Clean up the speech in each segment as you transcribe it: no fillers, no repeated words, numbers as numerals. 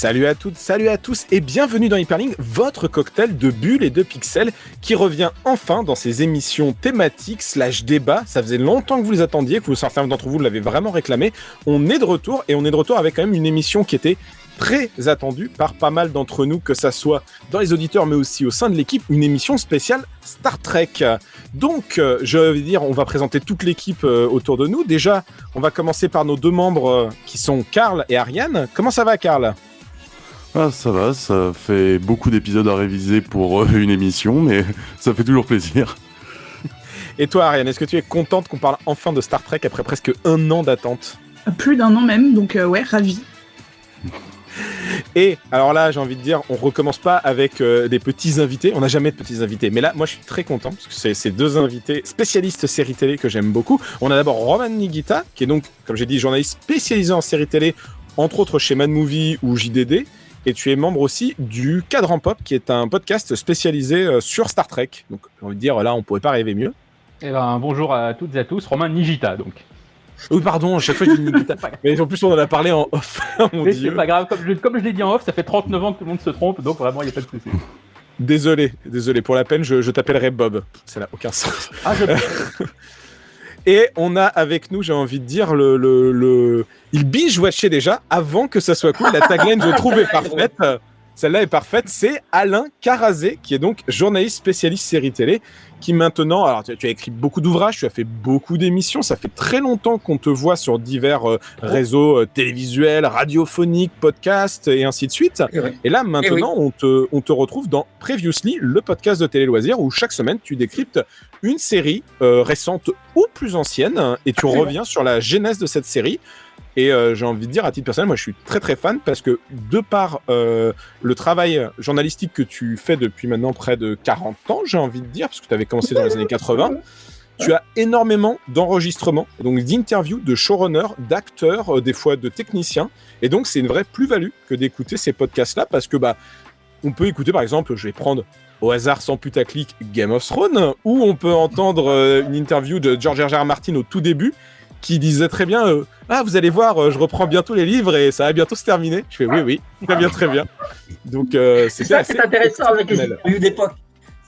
Salut à toutes, salut à tous et bienvenue dans Hyperlink, votre cocktail de bulles et de pixels qui revient enfin dans ces émissions thématiques / débat. Ça faisait longtemps que vous les attendiez, que certains d'entre vous l'avaient vraiment réclamé. On est de retour et on est de retour avec quand même une émission qui était très attendue par pas mal d'entre nous, que ça soit dans les auditeurs mais aussi au sein de l'équipe, une émission spéciale Star Trek. Donc, je vais dire, on va présenter toute l'équipe autour de nous. Déjà, on va commencer par nos deux membres qui sont Karl et Ariane. Comment ça va, Karl ? Ah, ça va, ça fait beaucoup d'épisodes à réviser pour une émission, mais ça fait toujours plaisir. Et toi, Ariane, est-ce que tu es contente qu'on parle enfin de Star Trek après presque 1 an d'attente ? Plus d'1 an même, donc ouais, ravi. Et alors là, j'ai envie de dire, on recommence pas avec des petits invités. On n'a jamais de petits invités. Mais là, moi, je suis très content parce que c'est ces deux invités spécialistes séries télé que j'aime beaucoup. On a d'abord Roman Nigita, qui est donc, comme j'ai dit, journaliste spécialisé en séries télé, entre autres chez Mad Movie ou JDD. Et tu es membre aussi du Cadran Pop, qui est un podcast spécialisé sur Star Trek. Donc, j'ai envie de dire, là, on pourrait pas rêver mieux. Eh ben, bonjour à toutes et à tous, Romain Nigita, donc. Oui, pardon, à chaque fois je dis Nigita. Mais en plus, on en a parlé en off. Mon Mais Dieu. c'est pas grave, comme je l'ai dit en off, ça fait 39 ans que tout le monde se trompe, donc vraiment, il n'y a pas de souci. Désolé, pour la peine, je t'appellerai Bob. Ça n'a aucun sens. Ah, Et on a avec nous, j'ai envie de dire, il binge-watchait déjà avant que ça soit cool. La tagline, je trouve, est parfaite. Celle-là est parfaite. C'est Alain Carazé, qui est donc journaliste spécialiste série télé, qui maintenant... Alors, tu as écrit beaucoup d'ouvrages, tu as fait beaucoup d'émissions. Ça fait très longtemps qu'on te voit sur divers réseaux télévisuels, radiophoniques, podcasts, et ainsi de suite. Et là, maintenant, on te retrouve dans Previously, le podcast de Télé Loisirs, où chaque semaine, tu décryptes une série récente ou plus ancienne, et tu reviens sur la genèse de cette série. Et j'ai envie de dire, à titre personnel, moi je suis très très fan parce que de par le travail journalistique que tu fais depuis maintenant près de 40 ans, j'ai envie de dire, parce que tu avais commencé dans les années 80, tu as énormément d'enregistrements, donc d'interviews, de showrunners, d'acteurs, des fois de techniciens. Et donc c'est une vraie plus-value que d'écouter ces podcasts-là parce que on peut écouter par exemple, je vais prendre au hasard sans putaclic Game of Thrones, où on peut entendre une interview de George R.R. Martin au tout début, qui disait très bien vous allez voir, je reprends bientôt les livres et ça va bientôt se terminer. Je fais oui, très bien. Donc c'est ça qui est intéressant avec les interviews d'époque,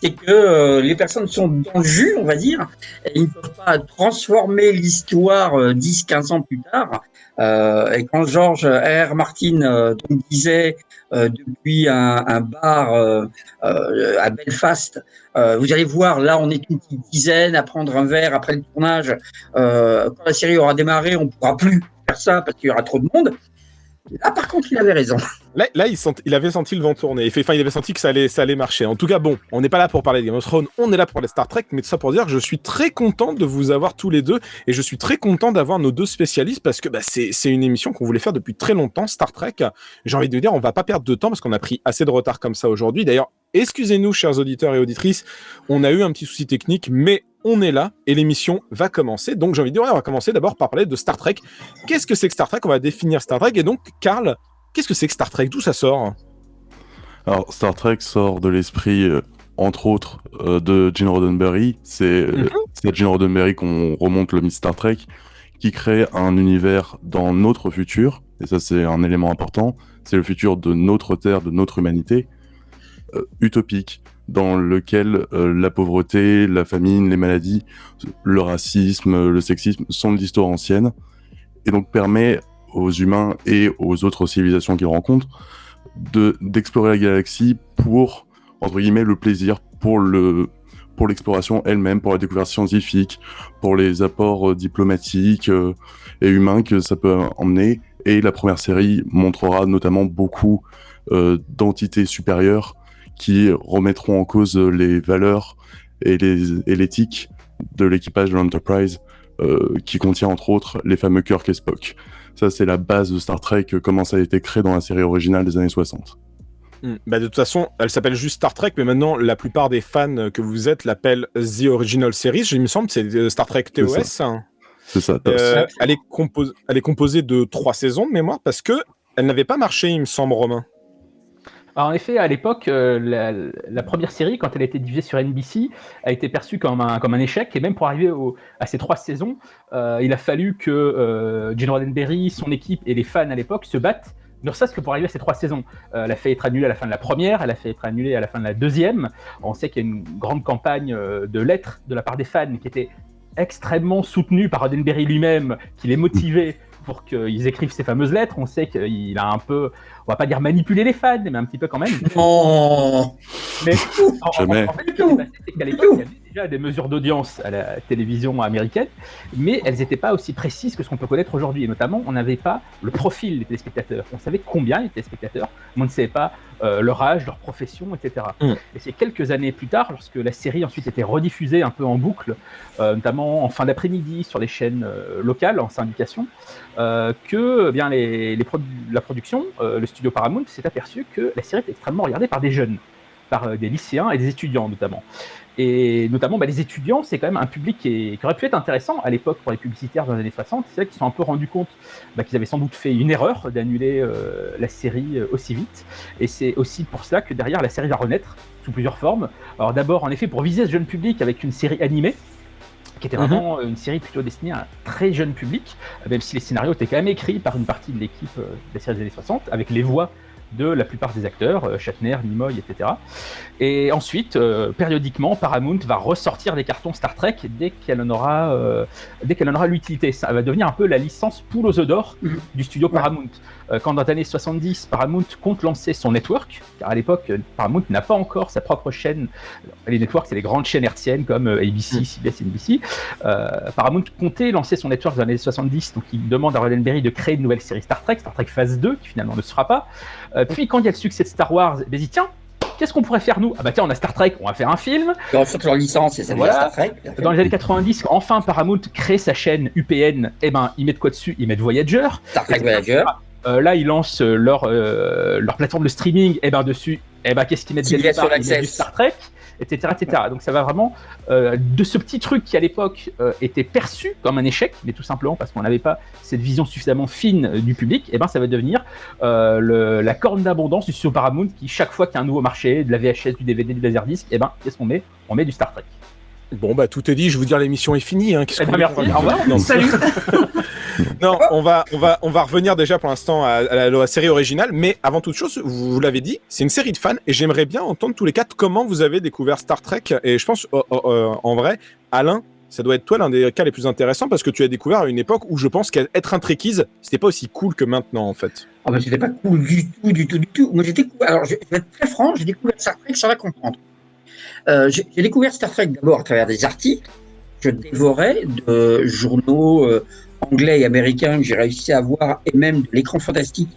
c'est que les personnes sont dans le jus, on va dire, et ils ne peuvent pas transformer l'histoire 10-15 ans plus tard. Et quand George R. Martin donc disait depuis un bar à Belfast, vous allez voir, là on est une petite dizaine à prendre un verre après le tournage. Quand la série aura démarré, on ne pourra plus faire ça parce qu'il y aura trop de monde. Là, par contre, il avait raison. Là il avait senti le vent tourner. Il avait senti que ça allait marcher. En tout cas, bon, on n'est pas là pour parler de Game of Thrones, on est là pour parler de Star Trek, mais tout ça pour dire que je suis très content de vous avoir tous les deux, et je suis très content d'avoir nos deux spécialistes, parce que c'est une émission qu'on voulait faire depuis très longtemps, Star Trek. J'ai envie de dire, on va pas perdre de temps, parce qu'on a pris assez de retard comme ça aujourd'hui. D'ailleurs, excusez-nous, chers auditeurs et auditrices, on a eu un petit souci technique, mais on est là et l'émission va commencer. Donc j'ai envie de dire, on va commencer d'abord par parler de Star Trek. Qu'est-ce que c'est que Star Trek ? On va définir Star Trek. Et donc, Karl, qu'est-ce que c'est que Star Trek ? D'où ça sort ? Alors, Star Trek sort de l'esprit, entre autres, de Gene Roddenberry. C'est à Gene Roddenberry qu'on remonte le mythe Star Trek, qui crée un univers dans notre futur. Et ça, c'est un élément important. C'est le futur de notre Terre, de notre humanité, utopique, dans lequel la pauvreté, la famine, les maladies, le racisme, le sexisme sont de l'histoire ancienne, et donc permet aux humains et aux autres civilisations qu'ils rencontrent d'explorer la galaxie pour, entre guillemets, le plaisir, pour l'exploration elle-même, pour la découverte scientifique, pour les apports diplomatiques et humains que ça peut emmener. Et la première série montrera notamment beaucoup d'entités supérieures qui remettront en cause les valeurs et l'éthique de l'équipage de l'Enterprise, qui contient entre autres les fameux Kirk et Spock. Ça, c'est la base de Star Trek, comment ça a été créé dans la série originale des années 60. De toute façon, elle s'appelle juste Star Trek, mais maintenant, la plupart des fans que vous êtes l'appellent The Original Series. Il me semble que c'est Star Trek TOS. C'est ça. Elle est composée de 3 saisons de mémoire, parce que elle n'avait pas marché, il me semble, Romain. Alors, en effet, à l'époque, la première série, quand elle a été diffusée sur NBC, a été perçue comme un échec. Et même pour arriver à ces 3 saisons, il a fallu que Gene Roddenberry, son équipe et les fans à l'époque se battent Ne serait-ce que pour arriver à ces 3 saisons. Elle a fait être annulée à la fin de la première, elle a fait être annulée à la fin de la deuxième. On sait qu'il y a une grande campagne de lettres de la part des fans qui était extrêmement soutenue par Roddenberry lui-même, qui les motivait pour qu'ils écrivent ces fameuses lettres. On sait qu'il a un peu, on va pas dire manipulé les fans, mais un petit peu quand même. Non. Mais Jamais. en fait, ce qui s'est passé, c'est qu'à l'époque, il y avait déjà des mesures d'audience à la télévision américaine, mais elles n'étaient pas aussi précises que ce qu'on peut connaître aujourd'hui. Et notamment, on n'avait pas le profil des téléspectateurs. On savait combien il y avait de téléspectateurs, mais on ne savait pas leur âge, leur profession, etc. Et c'est quelques années plus tard, lorsque la série ensuite était rediffusée un peu en boucle, notamment en fin d'après-midi sur les chaînes locales en syndication, que bien la production, le studio Paramount, s'est aperçu que la série était extrêmement regardée par des jeunes, par des lycéens et des étudiants notamment. Et notamment, les étudiants, c'est quand même un public qui aurait pu être intéressant à l'époque pour les publicitaires dans les années 60. C'est là qu'ils se sont un peu rendus compte qu'ils avaient sans doute fait une erreur d'annuler la série aussi vite. Et c'est aussi pour cela que derrière, la série va renaître sous plusieurs formes. Alors d'abord, en effet, pour viser ce jeune public avec une série animée, qui était vraiment une série plutôt destinée à un très jeune public, même si les scénarios étaient quand même écrits par une partie de l'équipe de la série des années 60, avec les voix de la plupart des acteurs, Shatner, Nimoy, etc. Et ensuite, périodiquement, Paramount va ressortir des cartons Star Trek dès qu'elle en aura l'utilité. Ça va devenir un peu la licence poule aux œufs d'or du studio Paramount. Quand dans les années 70, Paramount compte lancer son network, car à l'époque, Paramount n'a pas encore sa propre chaîne. Les networks, c'est les grandes chaînes hertziennes comme ABC, CBS, NBC. Paramount comptait lancer son network dans les années 70, donc il demande à Roddenberry de créer une nouvelle série Star Trek Phase 2, qui finalement ne se fera pas. Puis quand il y a le succès de Star Wars, il dit tiens, qu'est-ce qu'on pourrait faire nous ? Ah bah tiens, on a Star Trek, on va faire un film. Ils ressortent leur licence et ça devient Star Trek. Dans les années 90, enfin Paramount crée sa chaîne UPN, ils mettent quoi dessus ? Ils mettent Voyager. Star Trek Voyager. Là, ils lancent leur plateforme de streaming, dessus, qu'est-ce qu'ils mettent dès le départ ? Ils mettent du Star Trek, etc., etc. Donc ça va vraiment de ce petit truc qui à l'époque était perçu comme un échec, mais tout simplement parce qu'on n'avait pas cette vision suffisamment fine du public, ça va devenir la corne d'abondance du studio Paramount qui, chaque fois qu'il y a un nouveau marché, de la VHS, du DVD, du Laserdisc, qu'est-ce qu'on met ? On met du Star Trek. Bon, tout est dit, je vous dire, l'émission est finie. Qu'est-ce qu'on merci, au revoir. Salut. Non, on va revenir déjà pour l'instant à la série originale, mais avant toute chose, vous l'avez dit, c'est une série de fans, et j'aimerais bien entendre tous les quatre comment vous avez découvert Star Trek, et je pense, en vrai, Alain, ça doit être toi l'un des cas les plus intéressants, parce que tu as découvert à une époque où je pense qu'être un Trekkies, c'était pas aussi cool que maintenant, en fait. Ah bah c'était pas cool du tout. Moi alors je vais être très franc, j'ai découvert Star Trek sans la comprendre. J'ai découvert Star Trek d'abord à travers des articles. Je dévorais de journaux anglais et américains que j'ai réussi à voir, et même de l'écran fantastique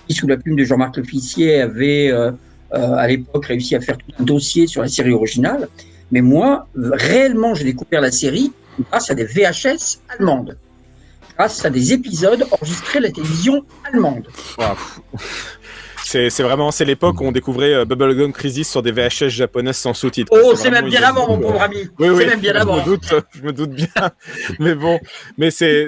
qui, sous la plume de Jean-Marc Leficier, avait à l'époque réussi à faire tout un dossier sur la série originale. Mais moi, réellement, j'ai découvert la série grâce à des VHS allemandes, grâce à des épisodes enregistrés à la télévision allemande. Wow. C'est l'époque où on découvrait Bubblegum Crisis sur des VHS japonaises sans sous-titres. Oh, c'est même bien avant, mon pauvre ami. Oui, c'est même bien avant. Je me doute bien. Mais bon, c'est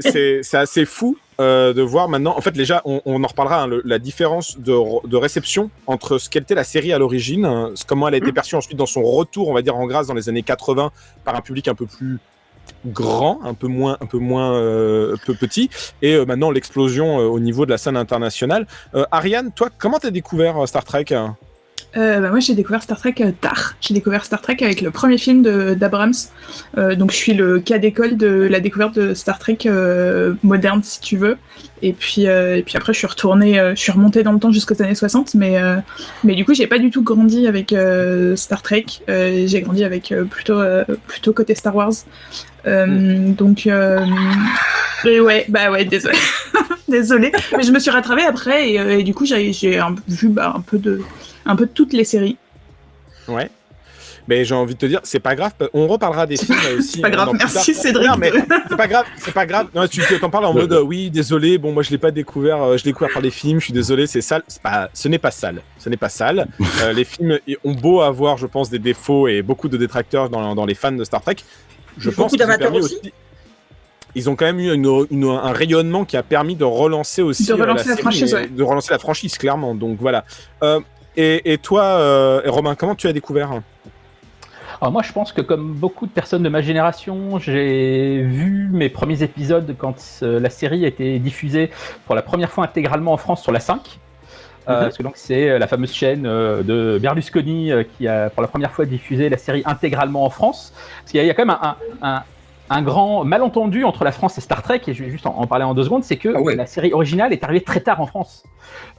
assez fou de voir maintenant. En fait, déjà, on en reparlera, la différence de réception entre ce qu'était la série à l'origine, comment elle a été perçue ensuite dans son retour, on va dire, en grâce dans les années 80 par un public un peu plus grand, un peu moins petit, et maintenant l'explosion au niveau de la scène internationale. Ariane, toi, comment t'as découvert Star Trek ? Moi j'ai découvert Star Trek tard. J'ai découvert Star Trek avec le premier film d'Abrams. Donc je suis le cas d'école de la découverte de Star Trek moderne, si tu veux. Et puis après je suis remontée dans le temps jusqu'aux années 60, mais du coup j'ai pas du tout grandi avec Star Trek. J'ai grandi avec plutôt côté Star Wars. Donc désolé. Désolée, mais je me suis rattrapée après et du coup j'ai vu un peu de toutes les séries. Ouais. Mais j'ai envie de te dire, c'est pas grave, on reparlera des films aussi. C'est pas grave, merci Cédric. Non, mais c'est pas grave. Non, tu t'en parles en mode oui, désolé, bon, moi je l'ai pas découvert, je l'ai découvert par les films, je suis désolé, c'est sale. Ce n'est pas sale. Les films ont beau avoir, je pense, des défauts et beaucoup de détracteurs dans les fans de Star Trek. Je pense beaucoup d'amateurs aussi. Ils ont quand même eu un rayonnement qui a permis de relancer aussi la franchise, ouais. De relancer la franchise, clairement. Donc voilà. Et toi, Romain, comment tu as découvert ? Alors moi, je pense que comme beaucoup de personnes de ma génération, j'ai vu mes premiers épisodes quand la série a été diffusée pour la première fois intégralement en France sur la 5. Parce que donc c'est la fameuse chaîne de Berlusconi qui a pour la première fois diffusé la série intégralement en France. Parce qu'il y a quand même un grand malentendu entre la France et Star Trek, et je vais juste en parler en 2 secondes, c'est que la série originale est arrivée très tard en France.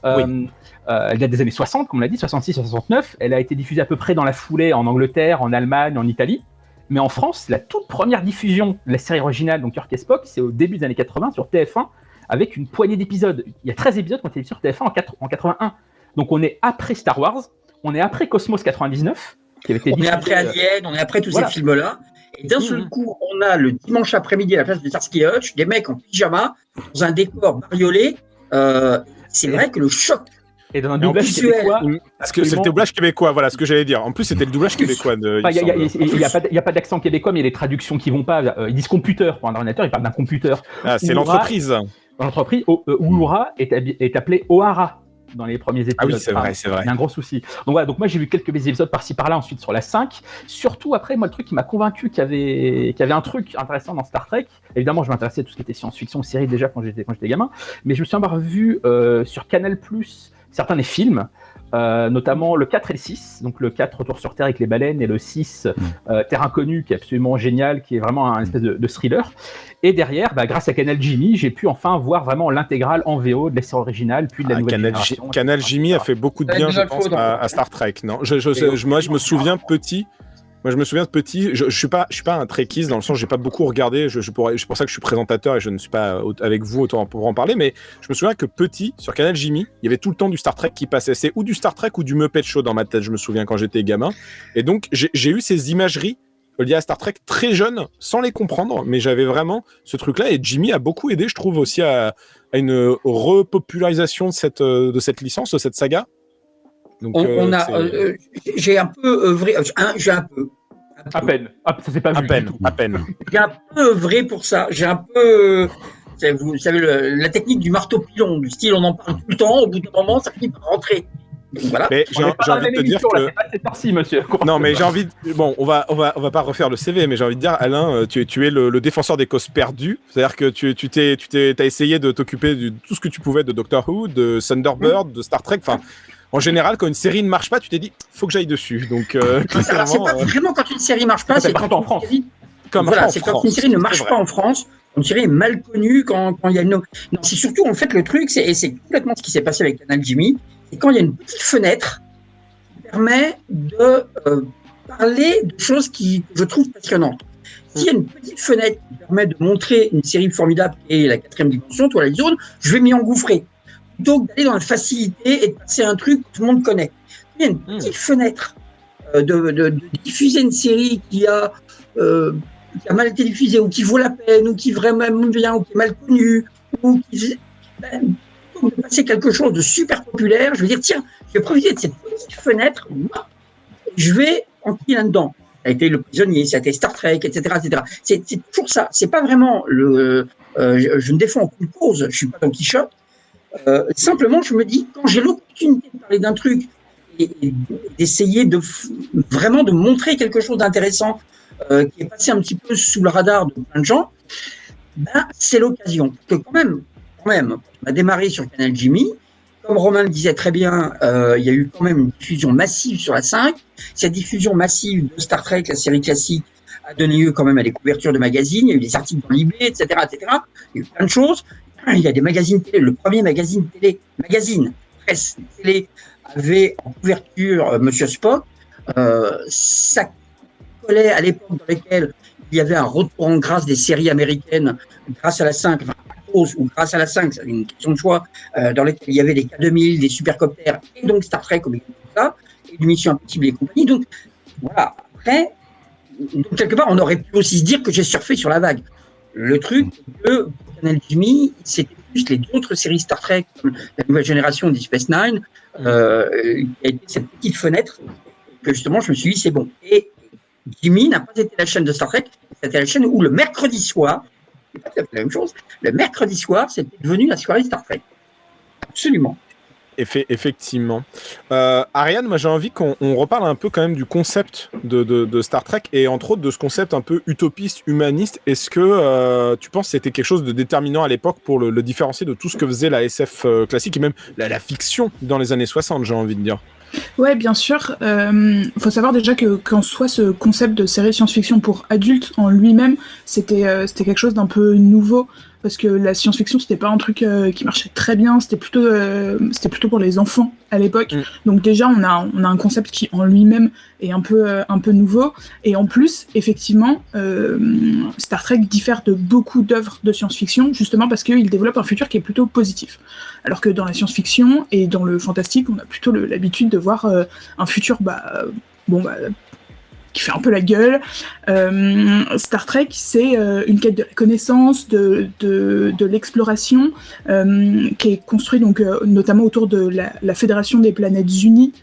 Elle date des années 60, comme on l'a dit, 66-69. Elle a été diffusée à peu près dans la foulée en Angleterre, en Allemagne, en Italie. Mais en France, la toute première diffusion de la série originale, donc Kirk et Spock, c'est au début des années 80 sur TF1, avec une poignée d'épisodes. Il y a 13 épisodes qui ont été diffusés sur TF1 en 81. Donc on est après Star Wars, on est après Cosmos 99, qui avait été on est après Alien, on est après tous ces films-là. Et d'un seul coup, on a le dimanche après-midi à la place de Starsky et Hutch, des mecs en pyjama, dans un décor bariolé. C'est vrai que le choc. Et dans un doublage québécois. Parce que c'est le doublage québécois, voilà ce que j'allais dire. En plus, c'était le doublage québécois. Il n'y a pas d'accent québécois, mais il y a des traductions qui vont pas. Ils disent computer pour un ordinateur, ils parlent d'un computer. Ah, c'est l'entreprise. Dans l'entreprise, Uhura est appelé O'Hara dans les premiers épisodes. Ah oui, c'est vrai. Il y a un gros souci. Donc voilà, donc moi j'ai vu quelques épisodes par-ci par-là, ensuite sur la 5. Surtout après, moi le truc qui m'a convaincu qu'il y avait un truc intéressant dans Star Trek. Évidemment, je m'intéressais à tout ce qui était science-fiction, série déjà quand j'étais gamin, mais je me suis encore vu sur Canal+, certains des films, notamment le 4 et le 6, donc le 4 Retour sur Terre avec les baleines et le 6 Terre inconnue qui est absolument génial, qui est vraiment un espèce de thriller. Et derrière, grâce à Canal Jimmy, j'ai pu enfin voir vraiment l'intégrale en VO de la série originale, puis de la nouvelle génération. Canal Jimmy a fait beaucoup de bien, je pense, à Star Trek. Non, moi, je me souviens petit. Je suis pas un trekkies dans le sens, j'ai pas beaucoup regardé. C'est pour ça que je suis présentateur et je ne suis pas avec vous autant pour en parler. Mais je me souviens que petit, sur Canal Jimmy, il y avait tout le temps du Star Trek qui passait. C'est ou du Star Trek ou du Muppet Show dans ma tête. Je me souviens quand j'étais gamin. Et donc j'ai eu ces imageries liées à Star Trek très jeune, sans les comprendre. Mais j'avais vraiment ce truc-là. Et Jimmy a beaucoup aidé, je trouve, aussi à une repopularisation de cette licence, de cette saga. Donc, j'ai un peu œuvré, à peine. Ça s'est pas vu. À peine. J'ai un peu œuvré pour ça. J'ai un peu, vous savez, la technique du marteau pilon, du style on en parle tout le temps. Au bout d'un moment, ça finit par rentrer. Donc, voilà. Mais j'ai envie de te dire que c'est parti, monsieur. Non, mais j'ai envie. Bon, on va pas refaire le CV, mais j'ai envie de dire, Alain, tu es le défenseur des causes perdues. C'est-à-dire que t'as essayé de t'occuper de tout ce que tu pouvais de Doctor Who, de Thunderbird, de Star Trek. Enfin, en général, quand une série ne marche pas, tu t'es dit, faut que j'aille dessus. Donc, c'est pas vraiment quand une série marche pas, c'est quand en France. C'est quand une série ne marche pas en France. Une série est mal connue quand il y a une. Non, c'est surtout en fait le truc, et c'est complètement ce qui s'est passé avec Canal Jimmy. C'est quand il y a une petite fenêtre qui permet de parler de choses que je trouve passionnantes. S'il y a une petite fenêtre qui permet de montrer une série formidable qui est la 4e dimension, Twilight Zone, je vais m'y engouffrer. Plutôt que d'aller dans la facilité et de passer un truc que tout le monde connaît. Il y a une petite fenêtre de diffuser une série qui a mal été diffusée, ou qui vaut la peine, ou qui vraiment bien, ou qui est mal connue, ou qui de passer quelque chose de super populaire, je vais dire, tiens, je vais profiter de cette petite fenêtre, je vais entrer là-dedans. Ça a été Le Prisonnier, ça a été Star Trek, etc. C'est toujours ça. C'est pas vraiment je ne défends aucune cause, je suis pas Don Quichotte. Simplement, je me dis, quand j'ai l'opportunité de parler d'un truc et d'essayer vraiment de montrer quelque chose d'intéressant qui est passé un petit peu sous le radar de plein de gens, c'est l'occasion. Parce que quand même, on a démarré sur Canal Jimmy. Comme Romain le disait très bien, il y a eu quand même une diffusion massive sur la 5. Cette diffusion massive de Star Trek, la série classique, a donné lieu quand même à des couvertures de magazines. Il y a eu des articles dans Libé, etc. Il y a eu plein de choses. Il y a des magazines télé. Le premier magazine presse télé, avait en couverture Monsieur Spock. Ça collait à l'époque dans laquelle il y avait un retour en grâce des séries américaines grâce à la 5, ou grâce à la 5, c'est une question de choix, dans laquelle il y avait des K2000, des supercoptères, et donc Star Trek, comme ça, et du Mission Impossible et compagnie. Donc, voilà. Après, donc, quelque part, on aurait pu aussi se dire que j'ai surfé sur la vague. Le truc, c'est que Canal Jimmy, c'était plus les autres séries Star Trek, comme la nouvelle génération Deep Space Nine, qui a été cette petite fenêtre, que justement, je me suis dit, c'est bon. Et Jimmy n'a pas été la chaîne de Star Trek, c'était la chaîne où le mercredi soir, c'est pas tout à fait la même chose, le mercredi soir, c'était devenu la soirée Star Trek. Absolument. Effectivement. Ariane, moi j'ai envie qu'on reparle un peu quand même du concept de Star Trek et entre autres de ce concept un peu utopiste, humaniste. Est-ce que tu penses que c'était quelque chose de déterminant à l'époque pour le différencier de tout ce que faisait la SF classique et même la fiction dans les années 60, j'ai envie de dire? Ouais, bien sûr. Faut savoir déjà qu'en soi, ce concept de série science-fiction pour adultes en lui-même, c'était quelque chose d'un peu nouveau. Parce que la science-fiction, c'était pas un truc qui marchait très bien, c'était plutôt pour les enfants à l'époque. Donc déjà, on a un concept qui en lui-même est un peu nouveau. Et en plus, effectivement, Star Trek diffère de beaucoup d'œuvres de science-fiction, justement parce qu'il développe un futur qui est plutôt positif. Alors que dans la science-fiction et dans le fantastique, on a plutôt l'habitude de voir un futur, qui fait un peu la gueule. Star Trek, c'est une quête de la connaissance, de l'exploration, qui est construite donc, notamment autour de la Fédération des Planètes Unies,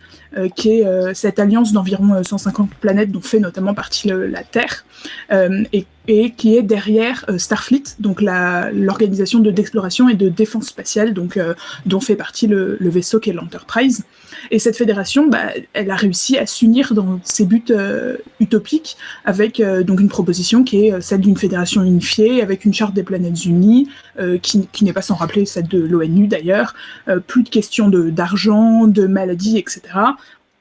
qui est cette alliance d'environ 150 planètes dont fait notamment partie la Terre, et qui est derrière Starfleet, donc l'organisation d'exploration et de défense spatiale, donc, dont fait partie le vaisseau qui est l'Enterprise. Et cette fédération, elle a réussi à s'unir dans ses buts utopiques avec donc une proposition qui est celle d'une fédération unifiée, avec une charte des planètes unies, qui n'est pas sans rappeler celle de l'ONU d'ailleurs, plus de questions d'argent, de maladies, etc.,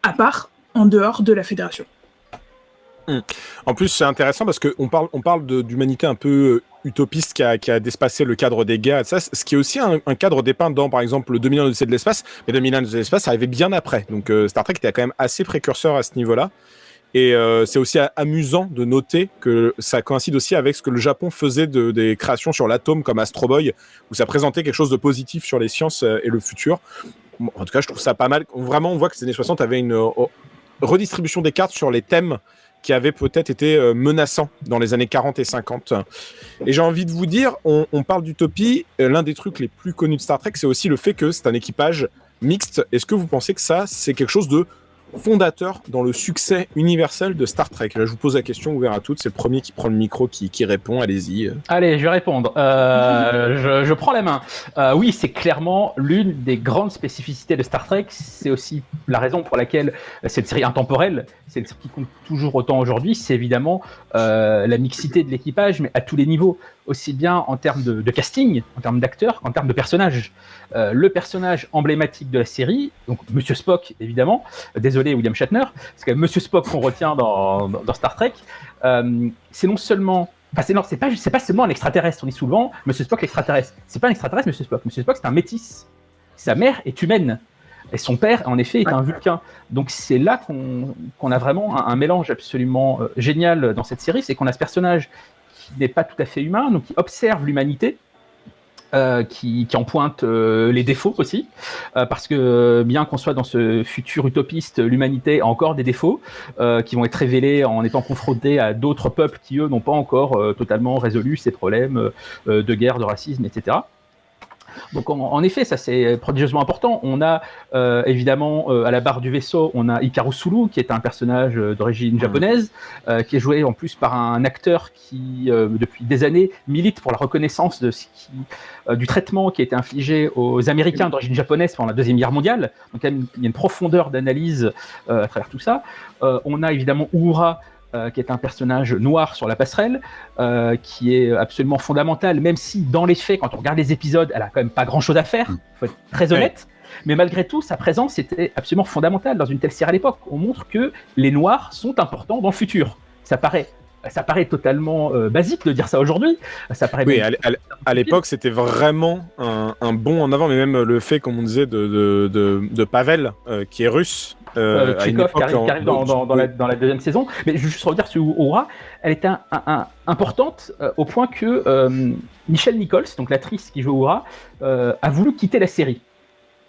à part en dehors de la fédération. En plus, c'est intéressant parce qu'on parle d'humanité un peu utopiste qui a dépassé le cadre des guerres, et ça, ce qui est aussi un cadre dépeint dans, par exemple, le 2001 Odyssée de l'espace, mais 2001 Odyssée de l'espace, ça arrivait bien après. Donc Star Trek était quand même assez précurseur à ce niveau-là. Et c'est aussi amusant de noter que ça coïncide aussi avec ce que le Japon faisait des créations sur l'atome comme Astro Boy, où ça présentait quelque chose de positif sur les sciences et le futur. Bon, en tout cas, je trouve ça pas mal. Vraiment, on voit que ces années 60 avaient une redistribution des cartes sur les thèmes qui avaient peut-être été menaçants dans les années 40 et 50. Et j'ai envie de vous dire, on parle d'utopie, l'un des trucs les plus connus de Star Trek, c'est aussi le fait que c'est un équipage mixte. Est-ce que vous pensez que ça, c'est quelque chose de fondateur dans le succès universel de Star Trek? Là, je vous pose la question ouverte à toutes. C'est le premier qui prend le micro qui répond. Allez-y. Allez, je vais répondre. Je prends la main. Oui, c'est clairement l'une des grandes spécificités de Star Trek. C'est aussi la raison pour laquelle c'est une série intemporelle. C'est une série qui compte toujours autant aujourd'hui. C'est évidemment la mixité de l'équipage, mais à tous les niveaux. Aussi bien en termes de casting, en termes d'acteurs, qu'en termes de personnages. Le personnage emblématique de la série, donc Monsieur Spock, évidemment. Désolé, William Shatner, parce que Monsieur Spock qu'on retient dans Star Trek, c'est non seulement... Enfin, c'est pas seulement un extraterrestre. On dit souvent Monsieur Spock l'extraterrestre. C'est pas un extraterrestre, Monsieur Spock. Monsieur Spock, c'est un métis. Sa mère est humaine. Et son père, en effet, est un Vulcain. Donc c'est là qu'on a vraiment un mélange absolument génial dans cette série. C'est qu'on a ce personnage qui n'est pas tout à fait humain, donc qui observe l'humanité, qui en pointe les défauts aussi, parce que bien qu'on soit dans ce futur utopiste, l'humanité a encore des défauts qui vont être révélés en étant confrontés à d'autres peuples qui, eux, n'ont pas encore totalement résolu ces problèmes de guerre, de racisme, etc. Donc en effet, ça c'est prodigieusement important. On a évidemment à la barre du vaisseau, on a Hikaru Sulu, qui est un personnage d'origine japonaise, qui est joué en plus par un acteur qui depuis des années milite pour la reconnaissance de du traitement qui a été infligé aux Américains d'origine japonaise pendant la Deuxième Guerre mondiale. Donc il y a une profondeur d'analyse à travers tout ça. On a évidemment Uhura, qui est un personnage noir sur la passerelle, qui est absolument fondamental, même si dans les faits, quand on regarde les épisodes, elle a quand même pas grand-chose à faire, il faut être très honnête, mais malgré tout, sa présence était absolument fondamentale dans une telle série à l'époque. On montre que les noirs sont importants dans le futur. Ça paraît totalement basique de dire ça aujourd'hui. Ça paraît oui, à l'époque, c'était vraiment un bond en avant, mais même le fait, comme on disait, de Pavel, qui est russe. Chekhov qui arrive dans la deuxième saison. Mais je veux juste revenir sur Uhura, elle était importante au point que Nichelle Nichols, donc l'actrice qui joue Uhura, a voulu quitter la série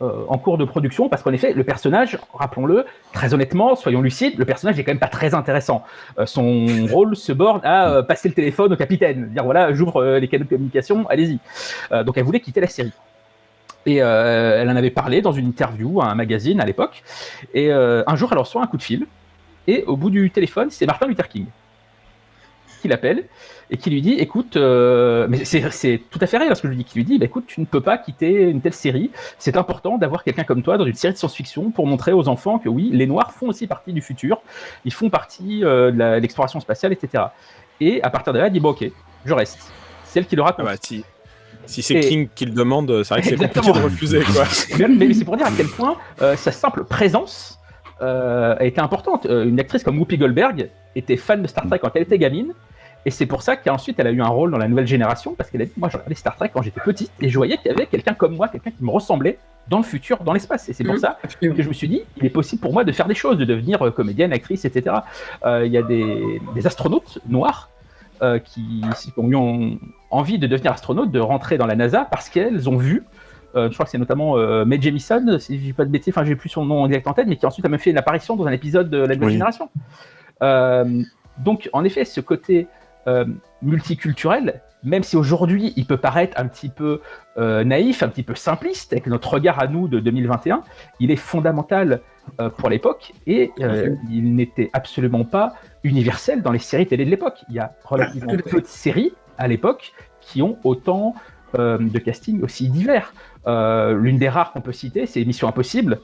en cours de production, parce qu'en effet, le personnage, rappelons-le, très honnêtement, soyons lucides, le personnage est quand même pas très intéressant. Son rôle se borne à passer le téléphone au capitaine, dire voilà, j'ouvre les canaux de communication, allez-y. Donc elle voulait quitter la série. Et elle en avait parlé dans une interview à un magazine à l'époque. Et un jour, elle reçoit un coup de fil. Et au bout du téléphone, c'est Martin Luther King. qui l'appelle et qui lui dit écoute, mais c'est tout à fait réel ce que je lui dis, qui lui dit bah, écoute, tu ne peux pas quitter une telle série, c'est important d'avoir quelqu'un comme toi dans une série de science-fiction pour montrer aux enfants que oui, les Noirs font aussi partie du futur, ils font partie de l'exploration spatiale, etc. Et à partir de là, il dit bon, ok, je reste. C'est elle qui le raconte. Ah bah, si c'est King qui le demande, c'est vrai que c'est compliqué Exactement. de refuser, quoi. Mais c'est pour dire à quel point sa simple présence a été importante. Une actrice comme Whoopi Goldberg était fan de Star Trek quand elle était gamine, et c'est pour ça qu'ensuite elle a eu un rôle dans la nouvelle génération, parce qu'elle a dit moi je regardais Star Trek quand j'étais petite et je voyais qu'il y avait quelqu'un comme moi, quelqu'un qui me ressemblait dans le futur, dans l'espace, et c'est pour ça que je me suis dit il est possible pour moi de faire des choses, de devenir comédienne, actrice, etc. Il y a des astronautes noirs qui ont eu envie de devenir astronautes, de rentrer dans la NASA parce qu'elles ont vu, je crois que c'est notamment Mae Jemison, si je dis pas de bêtises, enfin j'ai plus son nom exact en tête, mais qui ensuite a même fait une apparition dans un épisode de la nouvelle génération. Donc en effet, ce côté multiculturel, même si aujourd'hui il peut paraître un petit peu naïf, un petit peu simpliste, avec notre regard à nous de 2021, il est fondamental pour l'époque et il n'était absolument pas universel dans les séries télé de l'époque. Il y a relativement peu de séries à l'époque qui ont autant de casting aussi divers. L'une des rares qu'on peut citer, c'est Mission Impossible.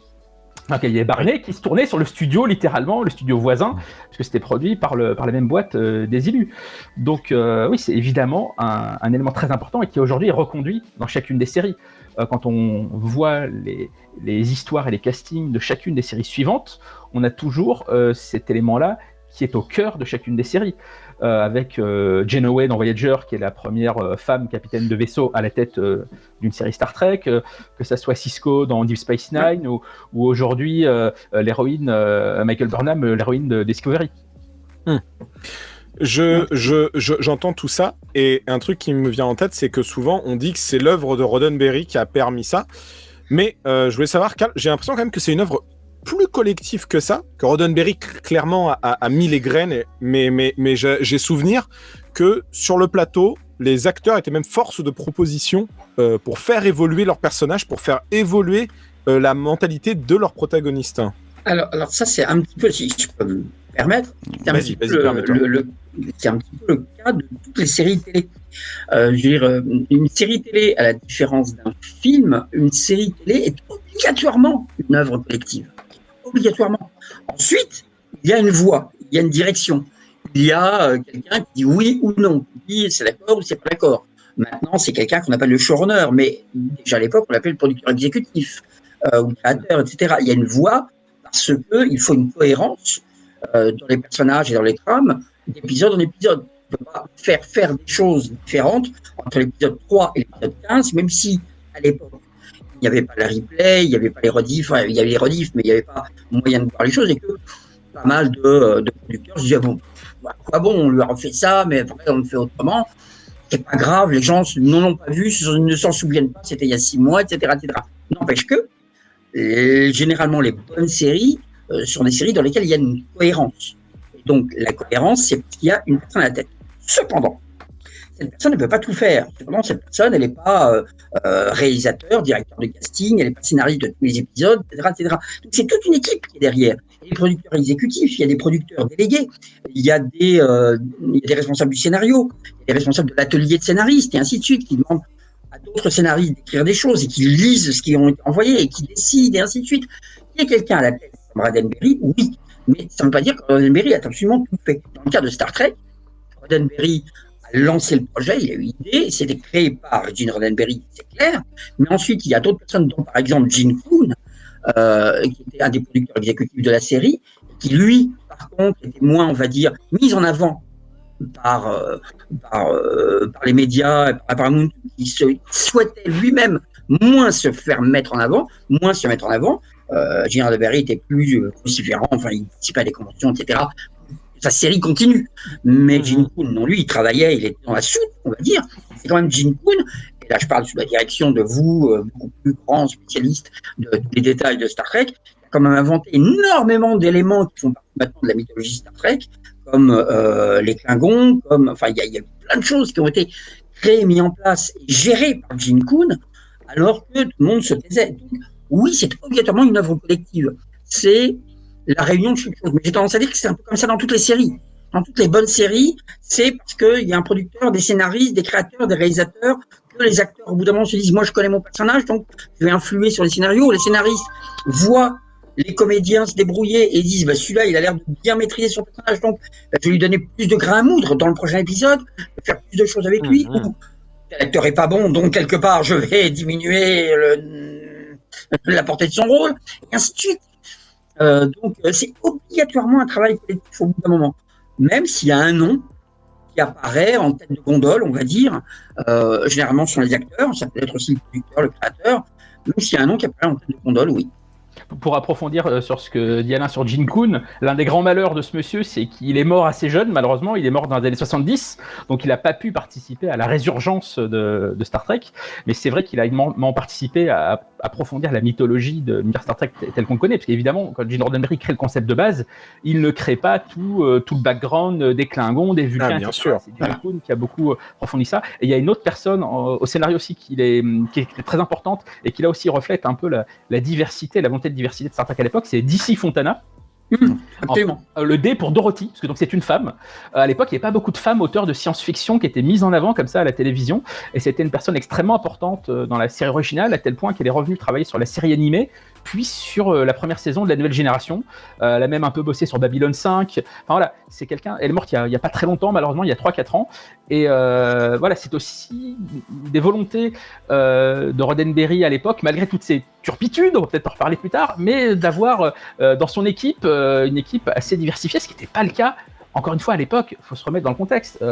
Il y a Barney qui se tournait sur le studio, littéralement, le studio voisin, parce que c'était produit par la même boîte des élus. Donc oui, c'est évidemment un élément très important et qui aujourd'hui est reconduit dans chacune des séries. Quand on voit les histoires et les castings de chacune des séries suivantes, on a toujours cet élément-là qui est au cœur de chacune des séries. Avec Janeway dans Voyager, qui est la première femme capitaine de vaisseau à la tête d'une série Star Trek, que ça soit Sisko dans Deep Space Nine, ou aujourd'hui l'héroïne Michael Burnham, l'héroïne de Discovery. J'entends tout ça, et un truc qui me vient en tête, c'est que souvent on dit que c'est l'œuvre de Roddenberry qui a permis ça, mais je voulais savoir, j'ai l'impression quand même que c'est une œuvre plus collectif que ça, que Roddenberry clairement a mis les graines, mais j'ai souvenir que sur le plateau, les acteurs étaient même force de proposition pour faire évoluer leurs personnages, pour faire évoluer la mentalité de leurs protagonistes. Alors ça, c'est un petit peu, si je peux me permettre, c'est un petit peu le cas de toutes les séries télé. Je veux dire, une série télé, à la différence d'un film, une série télé est obligatoirement une œuvre collective. Obligatoirement. Ensuite, il y a une voix, il y a une direction. Il y a quelqu'un qui dit oui ou non, qui dit c'est d'accord ou c'est pas d'accord. Maintenant, c'est quelqu'un qu'on appelle le showrunner, mais déjà à l'époque, on l'appelait le producteur exécutif, ou le créateur, etc. Il y a une voix parce qu'il faut une cohérence dans les personnages et dans les trames, d'épisode en épisode. On ne peut pas faire des choses différentes entre l'épisode 3 et l'épisode 15, même si, à l'époque, il n'y avait pas la replay, il n'y avait pas les rediffs, il y avait les rediffs, mais il n'y avait pas moyen de voir les choses, et que pas mal de producteurs se disaient, bon, quoi bon, on lui a refait ça, mais après on le fait autrement, c'est pas grave, les gens ne l'ont pas vu, ne s'en souviennent pas, c'était il y a 6 mois, etc. N'empêche que, généralement, les bonnes séries sont des séries dans lesquelles il y a une cohérence. Et donc, la cohérence, c'est parce qu'il y a une personne à la tête. Cependant, cette personne ne peut pas tout faire. Cependant, cette personne, elle n'est pas réalisateur, directeur de casting, elle n'est pas scénariste de tous les épisodes, etc. Donc, c'est toute une équipe qui est derrière. Il y a des producteurs exécutifs, il y a des producteurs délégués, il y a des responsables du scénario, il y a des responsables de l'atelier de scénaristes, et ainsi de suite, qui demandent à d'autres scénaristes d'écrire des choses et qui lisent ce qui ont été envoyé et qui décident, et ainsi de suite. Il y a quelqu'un à la tête comme Roddenberry, oui, mais ça ne veut pas dire que Roddenberry a absolument tout fait. Dans le cas de Star Trek, Roddenberry a lancé le projet, il a eu l'idée, c'était créé par Gene Roddenberry, c'est clair, mais ensuite il y a d'autres personnes, dont par exemple Gene Coon, qui était un des producteurs exécutifs de la série, qui lui, par contre, était moins, on va dire, mis en avant par les médias, par Paramount, qui souhaitait lui-même moins se mettre en avant. Gene Roddenberry était plus vociférant, enfin il participait à des conventions, etc. Sa série continue. Mais Gene Coon, non, lui, il travaillait, il était dans la soute, on va dire. C'est quand même Gene Coon, et là je parle sous la direction de vous, beaucoup plus grands spécialistes des détails de Star Trek, qui a quand même inventé énormément d'éléments qui font partie maintenant de la mythologie Star Trek, comme les Klingons, il y a plein de choses qui ont été créées, mises en place, et gérées par Gene Coon, alors que tout le monde se taisait. Donc, oui, c'est obligatoirement une œuvre collective. C'est la réunion de chaque chose. Mais j'ai tendance à dire que c'est un peu comme ça dans toutes les séries. dans toutes les bonnes séries, c'est parce qu'il y a un producteur, des scénaristes, des créateurs, des réalisateurs, que les acteurs, au bout d'un moment, se disent, moi, je connais mon personnage, donc je vais influer sur les scénarios. Les scénaristes voient les comédiens se débrouiller et disent, celui-là, il a l'air de bien maîtriser son personnage, donc je vais lui donner plus de grain à moudre dans le prochain épisode, je vais faire plus de choses avec lui. Ou l'acteur est pas bon, donc quelque part, je vais diminuer la portée de son rôle, et ainsi de suite. Donc, c'est obligatoirement un travail collectif au bout d'un moment. Même s'il y a un nom qui apparaît en tête de gondole, on va dire, généralement ce sont les acteurs, ça peut être aussi le producteur, le créateur, même s'il y a un nom qui apparaît en tête de gondole, oui. Pour approfondir sur ce que dit Alain sur Gene Coon, l'un des grands malheurs de ce monsieur, c'est qu'il est mort assez jeune, malheureusement, il est mort dans les années 70, donc il n'a pas pu participer à la résurgence de Star Trek, mais c'est vrai qu'il a énormément participé à approfondir la mythologie de l'univers Star Trek tel qu'on le connaît, parce qu'évidemment, quand Gene Roddenberry crée le concept de base, il ne crée pas tout le background des Klingons, des Vulcains, bien etc. sûr. C'est Gene Coon qui a beaucoup approfondi ça, et il y a une autre personne au scénario aussi qui est très importante, et qui là aussi reflète un peu la diversité, la volonté de diversité de Star Trek à l'époque, c'est DC Fontana. Absolument. Le D pour Dorothy, parce que donc c'est une femme. À l'époque, il n'y avait pas beaucoup de femmes auteurs de science-fiction qui étaient mises en avant comme ça à la télévision, et c'était une personne extrêmement importante dans la série originale, à tel point qu'elle est revenue travailler sur la série animée, puis sur la première saison de la nouvelle génération. Elle a même un peu bossé sur Babylon 5. Enfin voilà, c'est quelqu'un. Elle est morte il y a pas très longtemps, malheureusement, il y a 3-4 ans. Et voilà, c'est aussi des volontés de Roddenberry à l'époque, malgré toutes ces turpitudes, on va peut-être en reparler plus tard, mais d'avoir dans son équipe une équipe assez diversifiée, ce qui n'était pas le cas. Encore une fois, à l'époque, il faut se remettre dans le contexte.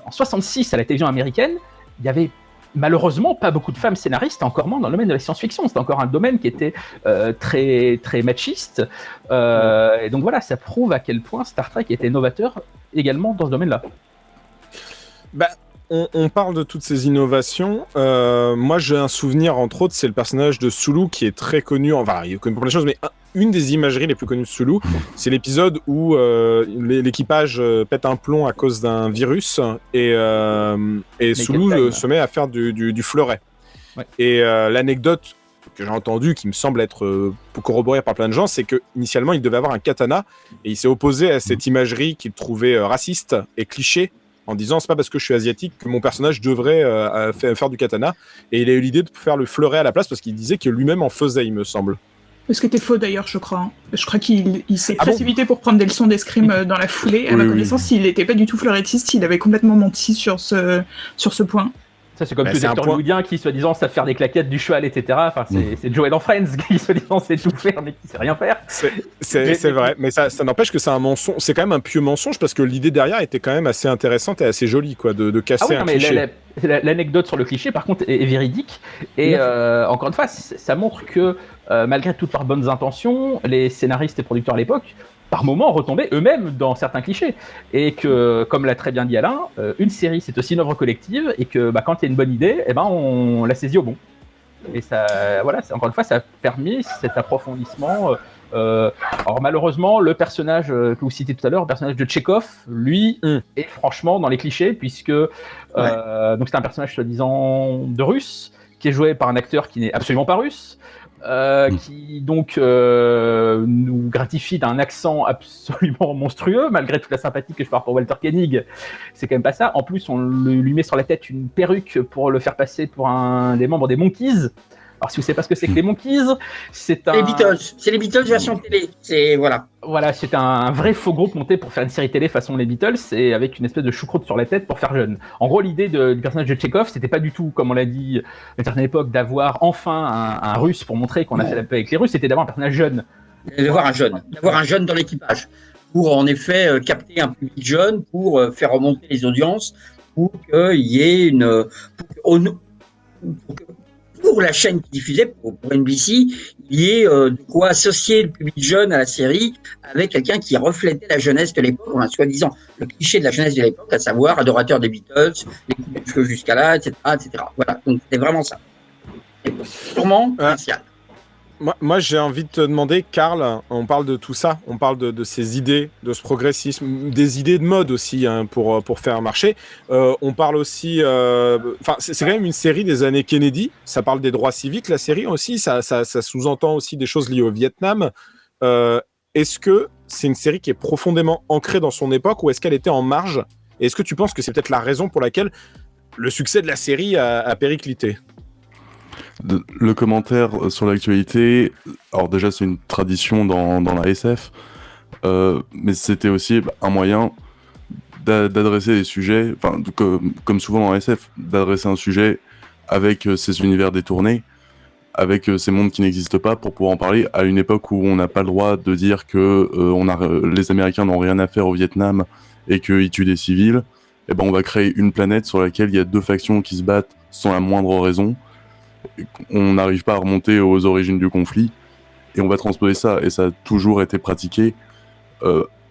En 66, à la télévision américaine, il y avait malheureusement pas beaucoup de femmes scénaristes, encore moins dans le domaine de la science-fiction. C'était encore un domaine qui était très, très machiste. Et donc voilà, ça prouve à quel point Star Trek était novateur également dans ce domaine-là. On parle de toutes ces innovations. Moi, j'ai un souvenir, entre autres, c'est le personnage de Sulu qui est très connu. Enfin, il est connu pour plein de choses, mais une des imageries les plus connues de Sulu, c'est l'épisode où l'équipage pète un plomb à cause d'un virus et Sulu se met à faire du fleuret. Ouais. Et l'anecdote que j'ai entendue, qui me semble être corroborée par plein de gens, c'est que initialement, il devait avoir un katana et il s'est opposé à cette imagerie qu'il trouvait raciste et cliché, en disant c'est pas parce que je suis asiatique que mon personnage devrait faire du katana, et il a eu l'idée de faire le fleuret à la place parce qu'il disait que lui-même en faisait, il me semble. Ce qui était faux d'ailleurs, je crois. Je crois qu'il s'est précipité pour prendre des leçons d'escrime dans la foulée. À ma connaissance, il n'était pas du tout fleurettiste, il avait complètement menti sur ce point. Ça, c'est comme tous les acteurs hollywoodiens qui, soi-disant, savent faire des claquettes, du cheval, etc. Enfin, c'est Joey dans Friends qui, soi-disant, sait tout faire, mais qui sait rien faire. C'est vrai, mais ça n'empêche que c'est un mensonge. C'est quand même un pieux mensonge, parce que l'idée derrière était quand même assez intéressante et assez jolie, quoi, de casser un cliché. L'anecdote sur le cliché, par contre, est véridique. Et encore une fois, ça montre que, malgré toutes leurs bonnes intentions, les scénaristes et producteurs à l'époque, par moments, retombaient eux-mêmes dans certains clichés. Et que, comme l'a très bien dit Alain, une série, c'est aussi une œuvre collective, et que quand il y a une bonne idée, on la saisit au bon. Et ça, voilà, encore une fois, ça a permis cet approfondissement. Alors malheureusement, le personnage que vous citez tout à l'heure, le personnage de Tchekhov, lui, est franchement dans les clichés, puisque donc c'est un personnage soi-disant de russe, qui est joué par un acteur qui n'est absolument pas russe, qui donc nous gratifie d'un accent absolument monstrueux, malgré toute la sympathie que je porte pour Walter Koenig. C'est quand même pas ça. En plus, on lui met sur la tête une perruque pour le faire passer pour un des membres des Monkees. Alors, si vous ne savez pas ce que c'est que les Monkees, c'est les Beatles. C'est les Beatles version télé. Voilà, c'est un vrai faux groupe monté pour faire une série télé façon les Beatles, et avec une espèce de choucroute sur la tête pour faire jeune. En gros, l'idée du personnage de Tchekhov, c'était pas du tout, comme on l'a dit à une certaine époque, d'avoir enfin un Russe pour montrer qu'on a fait la paix avec les Russes, c'était d'avoir un personnage jeune. D'avoir un jeune dans l'équipage, pour en effet capter un public jeune, pour faire remonter les audiences, pour qu'il y ait pour la chaîne qui diffusait, pour NBC, il y ait de quoi associer le public jeune à la série avec quelqu'un qui reflétait la jeunesse de l'époque, soi-disant le cliché de la jeunesse de l'époque, à savoir adorateur des Beatles, les coups de feu jusqu'à là, etc., etc. Voilà, donc c'était vraiment ça. Sûrement commercial. Moi, j'ai envie de te demander, Karl, on parle de tout ça, on parle de ces idées, de ce progressisme, des idées de mode aussi, pour faire marcher. On parle aussi... c'est quand même une série des années Kennedy, ça parle des droits civiques, la série aussi, ça sous-entend aussi des choses liées au Vietnam. est-ce que c'est une série qui est profondément ancrée dans son époque ou est-ce qu'elle était en marge? Et est-ce que tu penses que c'est peut-être la raison pour laquelle le succès de la série a périclité? Le commentaire sur l'actualité, alors déjà c'est une tradition dans la SF, mais c'était aussi un moyen d'adresser des sujets, enfin comme souvent dans la SF, d'adresser un sujet avec ces univers détournés, avec ces mondes qui n'existent pas, pour pouvoir en parler à une époque où on n'a pas le droit de dire que les Américains n'ont rien à faire au Vietnam et qu'ils tuent des civils. Et ben on va créer une planète sur laquelle il y a deux factions qui se battent sans la moindre raison. On n'arrive pas à remonter aux origines du conflit et on va transposer ça, et ça a toujours été pratiqué.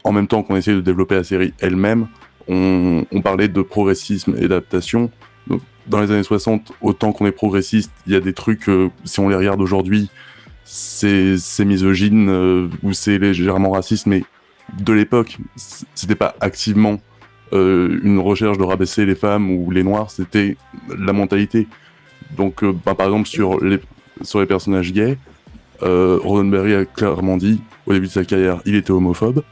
En même temps qu'on essaye de développer la série elle-même, on parlait de progressisme et d'adaptation. Donc, dans les années 60, autant qu'on est progressiste, il y a des trucs, si on les regarde aujourd'hui, c'est misogyne ou c'est légèrement raciste, mais de l'époque, c'était pas activement une recherche de rabaisser les femmes ou les noirs, c'était la mentalité. Donc, par exemple, sur les personnages gays, Roddenberry a clairement dit, au début de sa carrière, il était homophobe.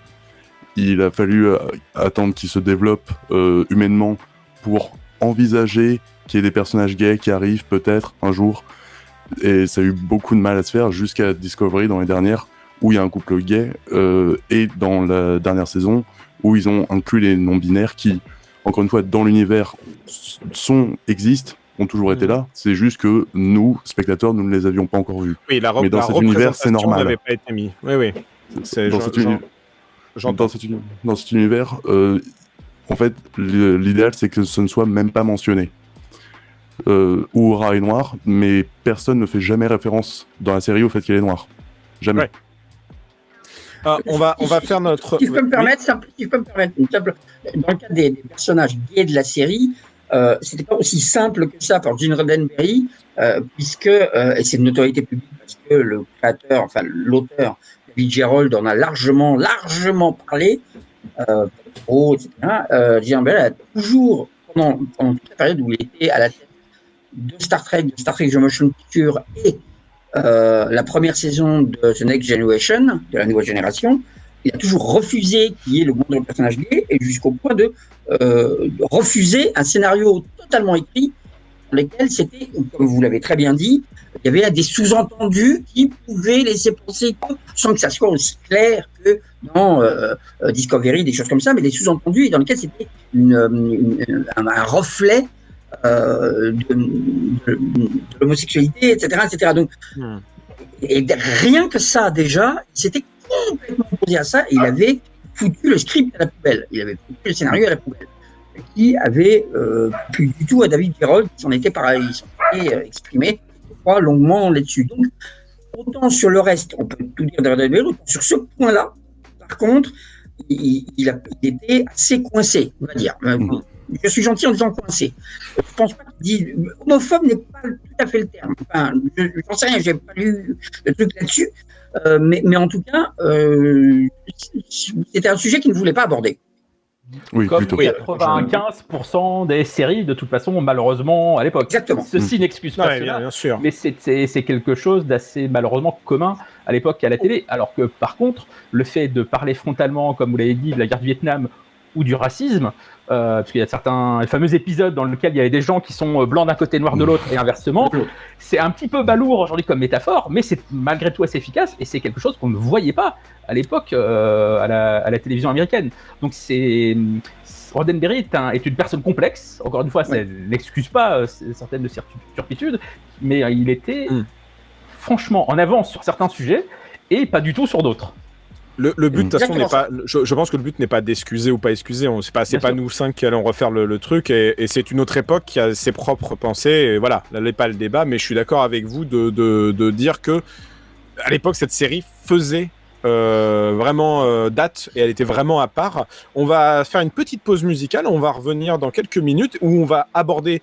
Il a fallu attendre qu'il se développe humainement pour envisager qu'il y ait des personnages gays qui arrivent peut-être un jour. Et ça a eu beaucoup de mal à se faire jusqu'à Discovery dans les dernières, où il y a un couple gay, et dans la dernière saison, où ils ont inclus les non-binaires qui, encore une fois, dans l'univers, existent, ont toujours été là. C'est juste que nous, spectateurs, nous ne les avions pas encore vus. Oui, mais dans cet univers, c'est normal. n'avait pas été mis. Oui. Dans cet univers, en fait, l'idéal, c'est que ce ne soit même pas mentionné. Uhura est noir, mais personne ne fait jamais référence dans la série au fait qu'elle est noire. Jamais. Ouais. On va faire notre... Si je peux me permettre, dans le cas des personnages gays de la série, c'était pas aussi simple que ça pour Gene Roddenberry, puisque, et c'est de notoriété publique, parce que le créateur, enfin l'auteur, David Gerrold, en a largement parlé, etc. Gene Roddenberry a toujours, pendant toute la période où il était à la tête de Star Trek The Motion Picture et la première saison de The Next Generation, de la nouvelle génération, il a toujours refusé qu'il y ait le moindre personnage gay, et jusqu'au point de refuser un scénario totalement écrit dans lequel c'était, comme vous l'avez très bien dit, il y avait des sous-entendus qui pouvaient laisser penser, sans que ça soit aussi clair que dans Discovery, des choses comme ça, mais des sous-entendus dans lesquels c'était un reflet de l'homosexualité, etc. Donc, et rien que ça, déjà, il s'était complètement opposé à ça, et il avait foutu le script à la poubelle, il avait foutu le scénario à la poubelle, qui avait plus du tout à David Gerrold, qui s'en était exprimé, je crois, longuement là-dessus. Donc, autant sur le reste, on peut tout dire de David Gerrold, autant sur ce point-là, par contre, il était assez coincé, on va dire. Je suis gentil en disant coincé. Je pense pas qu'il dit homophobe n'est pas tout à fait le terme. Enfin, j'en sais rien, j'ai pas lu le truc là-dessus, mais en tout cas, c'était un sujet qu'il ne voulait pas aborder. Oui, comme plutôt. 95% des séries, de toute façon, malheureusement, à l'époque. Exactement. Ceci n'excuse pas cela, bien sûr. mais c'est quelque chose d'assez malheureusement commun à l'époque à la télé. Alors que, par contre, le fait de parler frontalement, comme vous l'avez dit, de la guerre du Vietnam ou du racisme, parce qu'il y a certains fameux épisodes dans lesquels il y avait des gens qui sont blancs d'un côté, noirs de l'autre, et inversement, c'est un petit peu balourd aujourd'hui comme métaphore, mais c'est malgré tout assez efficace, et c'est quelque chose qu'on ne voyait pas à l'époque à la télévision américaine. Donc Roddenberry est une personne complexe, encore une fois, ça n'excuse pas certaines de ses turpitudes, mais il était franchement en avance sur certains sujets, et pas du tout sur d'autres. Le but, de toute façon, n'est pas. Je pense que le but n'est pas d'excuser ou pas excuser. C'est pas nous cinq qui allons refaire le truc. Et c'est une autre époque qui a ses propres pensées. Et voilà, là n'est pas le débat. Mais je suis d'accord avec vous de dire que à l'époque, cette série faisait vraiment date et elle était vraiment à part. On va faire une petite pause musicale. On va revenir dans quelques minutes où on va aborder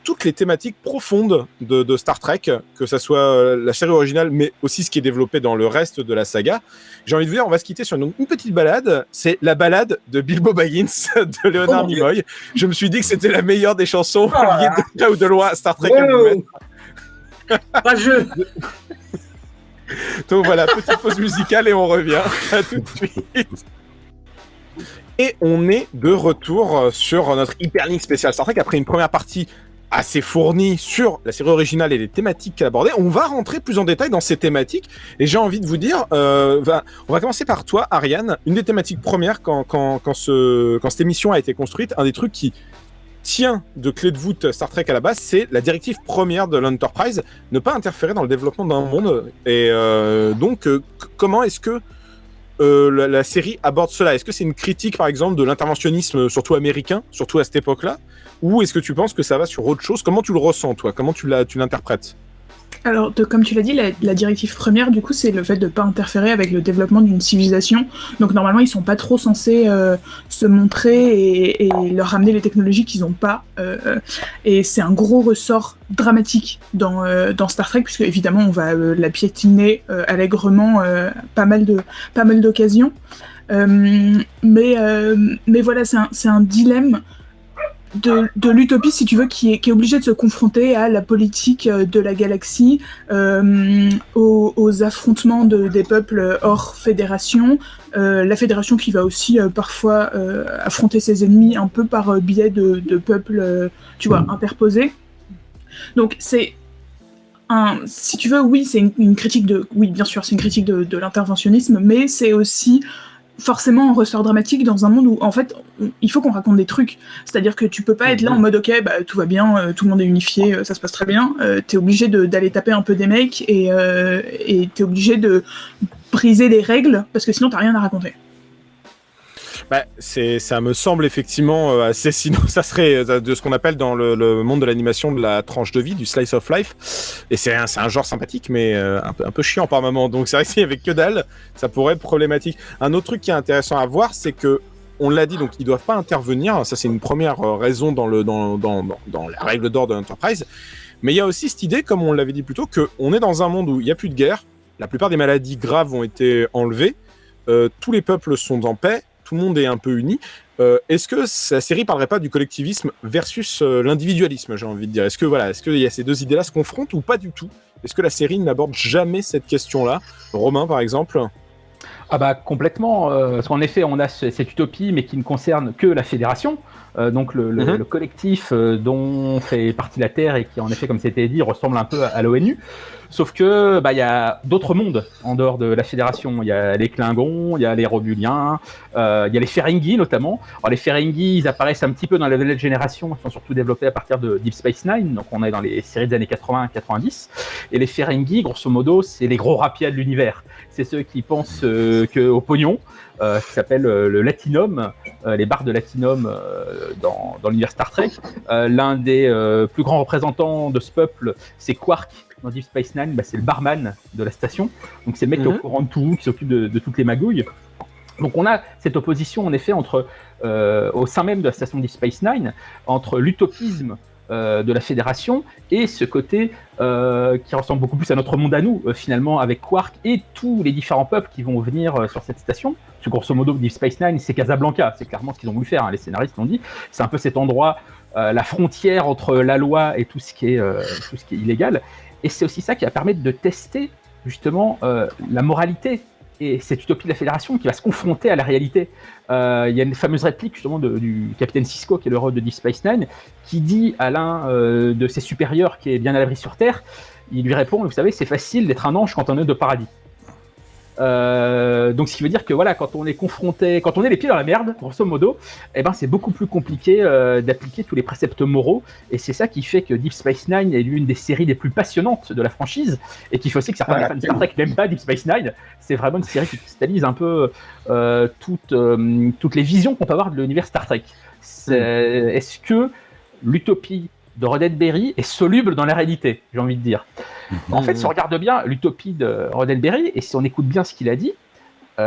toutes les thématiques profondes de Star Trek, que ça soit la série originale, mais aussi ce qui est développé dans le reste de la saga. J'ai envie de vous dire, on va se quitter sur une petite balade. C'est la balade de Bilbo Baggins de Leonard Nimoy. Je me suis dit que c'était la meilleure des chansons liées de près ou de loin à Star Trek. Pas jeu. photo. Voilà, petite pause musicale et on revient. À tout de suite. Et on est de retour sur notre Hyperlink spécial Star Trek après une première partie assez fournie sur la série originale et les thématiques qu'elle abordait. On va rentrer plus en détail dans ces thématiques et j'ai envie de vous dire, on va commencer par toi, Ariane. Une des thématiques premières quand cette émission a été construite, un des trucs qui tient de clé de voûte Star Trek à la base, c'est la directive première de l'Enterprise, ne pas interférer dans le développement d'un monde. Et donc, comment est-ce que la série aborde cela? Est-ce que c'est une critique, par exemple, de l'interventionnisme, surtout américain, surtout à cette époque-là? Ou est-ce que tu penses que ça va sur autre chose? Comment tu le ressens, toi? Comment tu l'interprètes? Alors, comme tu l'as dit, la directive première, du coup, c'est le fait de ne pas interférer avec le développement d'une civilisation. Donc, normalement, ils sont pas trop censés se montrer et leur ramener les technologies qu'ils n'ont pas. Et c'est un gros ressort dramatique dans Star Trek, puisque évidemment, on va la piétiner allègrement pas mal d'occasions. Mais voilà, c'est un dilemme de l'utopie, si tu veux, qui est obligé de se confronter à la politique de la galaxie, aux affrontements des peuples hors fédération, la fédération qui va aussi parfois affronter ses ennemis un peu par biais de peuples, tu vois, interposés. Donc c'est si tu veux, oui, c'est une critique oui, bien sûr, c'est une critique de l'interventionnisme, mais c'est aussi forcément un ressort dramatique dans un monde où, en fait, il faut qu'on raconte des trucs. C'est-à-dire que tu peux pas être là en mode, ok, bah, tout va bien, tout le monde est unifié, ça se passe très bien. T'es obligé d'aller taper un peu des mecs et t'es obligé de briser les règles parce que sinon t'as rien à raconter. Bah, ça me semble effectivement assez, sinon ça serait de ce qu'on appelle dans le monde de l'animation de la tranche de vie, du slice of life, et c'est un genre sympathique mais un peu chiant par moment, donc c'est vrai que s'il y avait que dalle, ça pourrait être problématique. Un autre truc qui est intéressant à voir, c'est que, on l'a dit, donc ils doivent pas intervenir, ça c'est une première raison dans la règle d'or de l'Enterprise, mais il y a aussi cette idée, comme on l'avait dit plus tôt, qu'on est dans un monde où il n'y a plus de guerre, la plupart des maladies graves ont été enlevées, tous les peuples sont en paix, tout le monde est un peu uni. Est-ce que la série parlerait pas du collectivisme versus l'individualisme, j'ai envie de dire? Est-ce qu'il y a ces deux idées-là se confrontent ou pas du tout? Est-ce que la série n'aborde jamais cette question-là? Romain, par exemple? Ah bah complètement, parce qu'en effet on a cette utopie mais qui ne concerne que la fédération, donc le collectif dont fait partie la Terre et qui en effet, comme c'était dit, ressemble un peu à l'ONU. Sauf que y a d'autres mondes en dehors de la Fédération. Il y a les Klingons, il y a les Romuliens, il y a les Ferengi notamment. Alors les Ferengi, ils apparaissent un petit peu dans la nouvelle génération, ils sont surtout développés à partir de Deep Space Nine, donc on est dans les séries des années 80-90. Et les Ferengi, grosso modo, c'est les gros rapias de l'univers. C'est ceux qui pensent qu'au pognon, qui s'appelle le Latinum, les barres de Latinum dans l'univers Star Trek. L'un des plus grands représentants de ce peuple, c'est Quark. Dans Deep Space Nine, c'est le barman de la station. Donc c'est le mec qui est au courant de tout, qui s'occupe de toutes les magouilles. Donc on a cette opposition en effet entre, au sein même de la station Deep Space Nine, entre l'utopisme de la Fédération et ce côté qui ressemble beaucoup plus à notre monde à nous, finalement, avec Quark et tous les différents peuples qui vont venir sur cette station. Parce que grosso modo, Deep Space Nine, c'est Casablanca, c'est clairement ce qu'ils ont voulu faire, hein, les scénaristes l'ont dit. C'est un peu cet endroit, la frontière entre la loi et tout ce qui est illégal. Et c'est aussi ça qui va permettre de tester justement la moralité et cette utopie de la Fédération qui va se confronter à la réalité. Il y a une fameuse réplique justement du capitaine Sisko, qui est le héros de Deep Space Nine, qui dit à l'un de ses supérieurs qui est bien à l'abri sur Terre, il lui répond, vous savez, c'est facile d'être un ange quand on est de paradis. Donc ce qui veut dire que voilà, quand on est confronté, quand on est les pieds dans la merde, grosso modo, c'est beaucoup plus compliqué d'appliquer tous les préceptes moraux, et c'est ça qui fait que Deep Space Nine est l'une des séries les plus passionnantes de la franchise, et qui fait aussi que certains fans de Star Trek n'aiment pas Deep Space Nine. C'est vraiment une série qui cristallise un peu toutes les visions qu'on peut avoir de l'univers Star Trek. Est-ce que l'utopie de Roddenberry est soluble dans la réalité, j'ai envie de dire. En fait, si on regarde bien l'utopie de Roddenberry, et si on écoute bien ce qu'il a dit,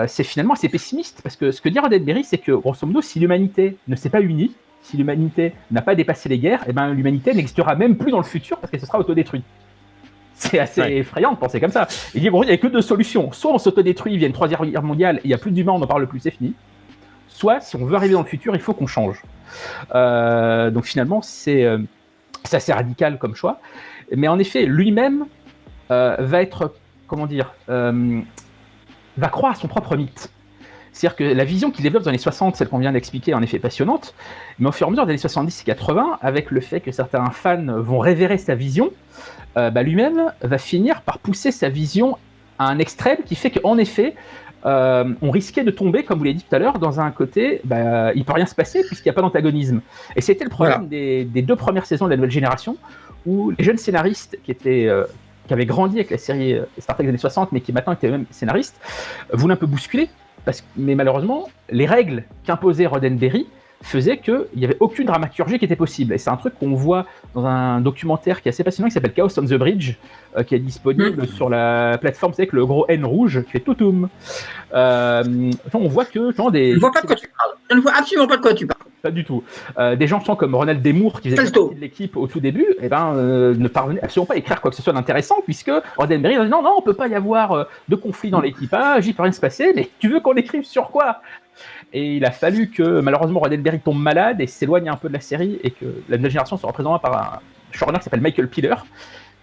c'est finalement assez pessimiste, parce que ce que dit Roddenberry, c'est que, grosso modo, si l'humanité ne s'est pas unie, si l'humanité n'a pas dépassé les guerres, l'humanité n'existera même plus dans le futur, parce qu'elle se sera autodétruite. C'est assez effrayant de penser comme ça. Il dit, bon, il n'y a que deux solutions. Soit on s'autodétruit, il y a une troisième guerre mondiale, et il n'y a plus d'humains, on n'en parle plus, c'est fini. Soit, si on veut arriver dans le futur, il faut qu'on change. Donc finalement, c'est assez radical comme choix. Mais en effet, lui-même va être comment dire, va croire à son propre mythe. C'est-à-dire que la vision qu'il développe dans les années 60, celle qu'on vient d'expliquer, est en effet passionnante, mais au fur et à mesure des années 70 et 80, avec le fait que certains fans vont révérer sa vision, lui-même va finir par pousser sa vision à un extrême qui fait qu'en effet, on risquait de tomber, comme vous l'avez dit tout à l'heure, dans un côté, il peut rien se passer puisqu'il n'y a pas d'antagonisme. Et c'était le problème des 2 premières saisons de la nouvelle génération, où les jeunes scénaristes qui avaient grandi avec la série Star Trek des années 60, mais qui maintenant étaient même scénaristes, voulaient un peu bousculer. Mais malheureusement, les règles qu'imposait Roddenberry faisaient qu'il n'y avait aucune dramaturgie qui était possible. Et c'est un truc qu'on voit dans un documentaire qui est assez passionnant, qui s'appelle Chaos on the Bridge, qui est disponible sur la plateforme, c'est avec le gros N rouge, qui fait toutoum. On voit que... Je ne vois pas de quoi tu parles. Je ne vois absolument pas de quoi tu parles. Pas du tout. Des gens comme Ronald D. Moore, qui faisait partie de l'équipe au tout début, ne parvenaient absolument pas à écrire quoi que ce soit d'intéressant, puisque Roddenberry a dit non, on peut pas y avoir de conflit dans l'équipage, il peut rien se passer, mais tu veux qu'on écrive sur quoi? Et il a fallu que, malheureusement, Roddenberry tombe malade et s'éloigne un peu de la série, et que la nouvelle génération soit représentée par un showrunner qui s'appelle Michael Piller,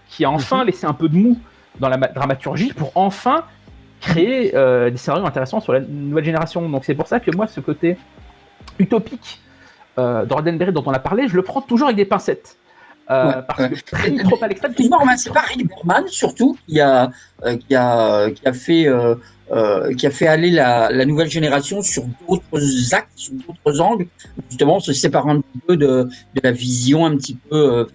qui a enfin laissé un peu de mou dans la dramaturgie pour enfin créer des scénarios intéressants sur la nouvelle génération. Donc c'est pour ça que moi, ce côté utopique de Roddenberry dont on a parlé, je le prends toujours avec des pincettes. Parce que très trop à l'extrême. C'est pas Rick Berman, surtout, qui a fait aller la nouvelle génération sur d'autres axes, sur d'autres angles, justement se séparant un petit peu de la vision un petit peu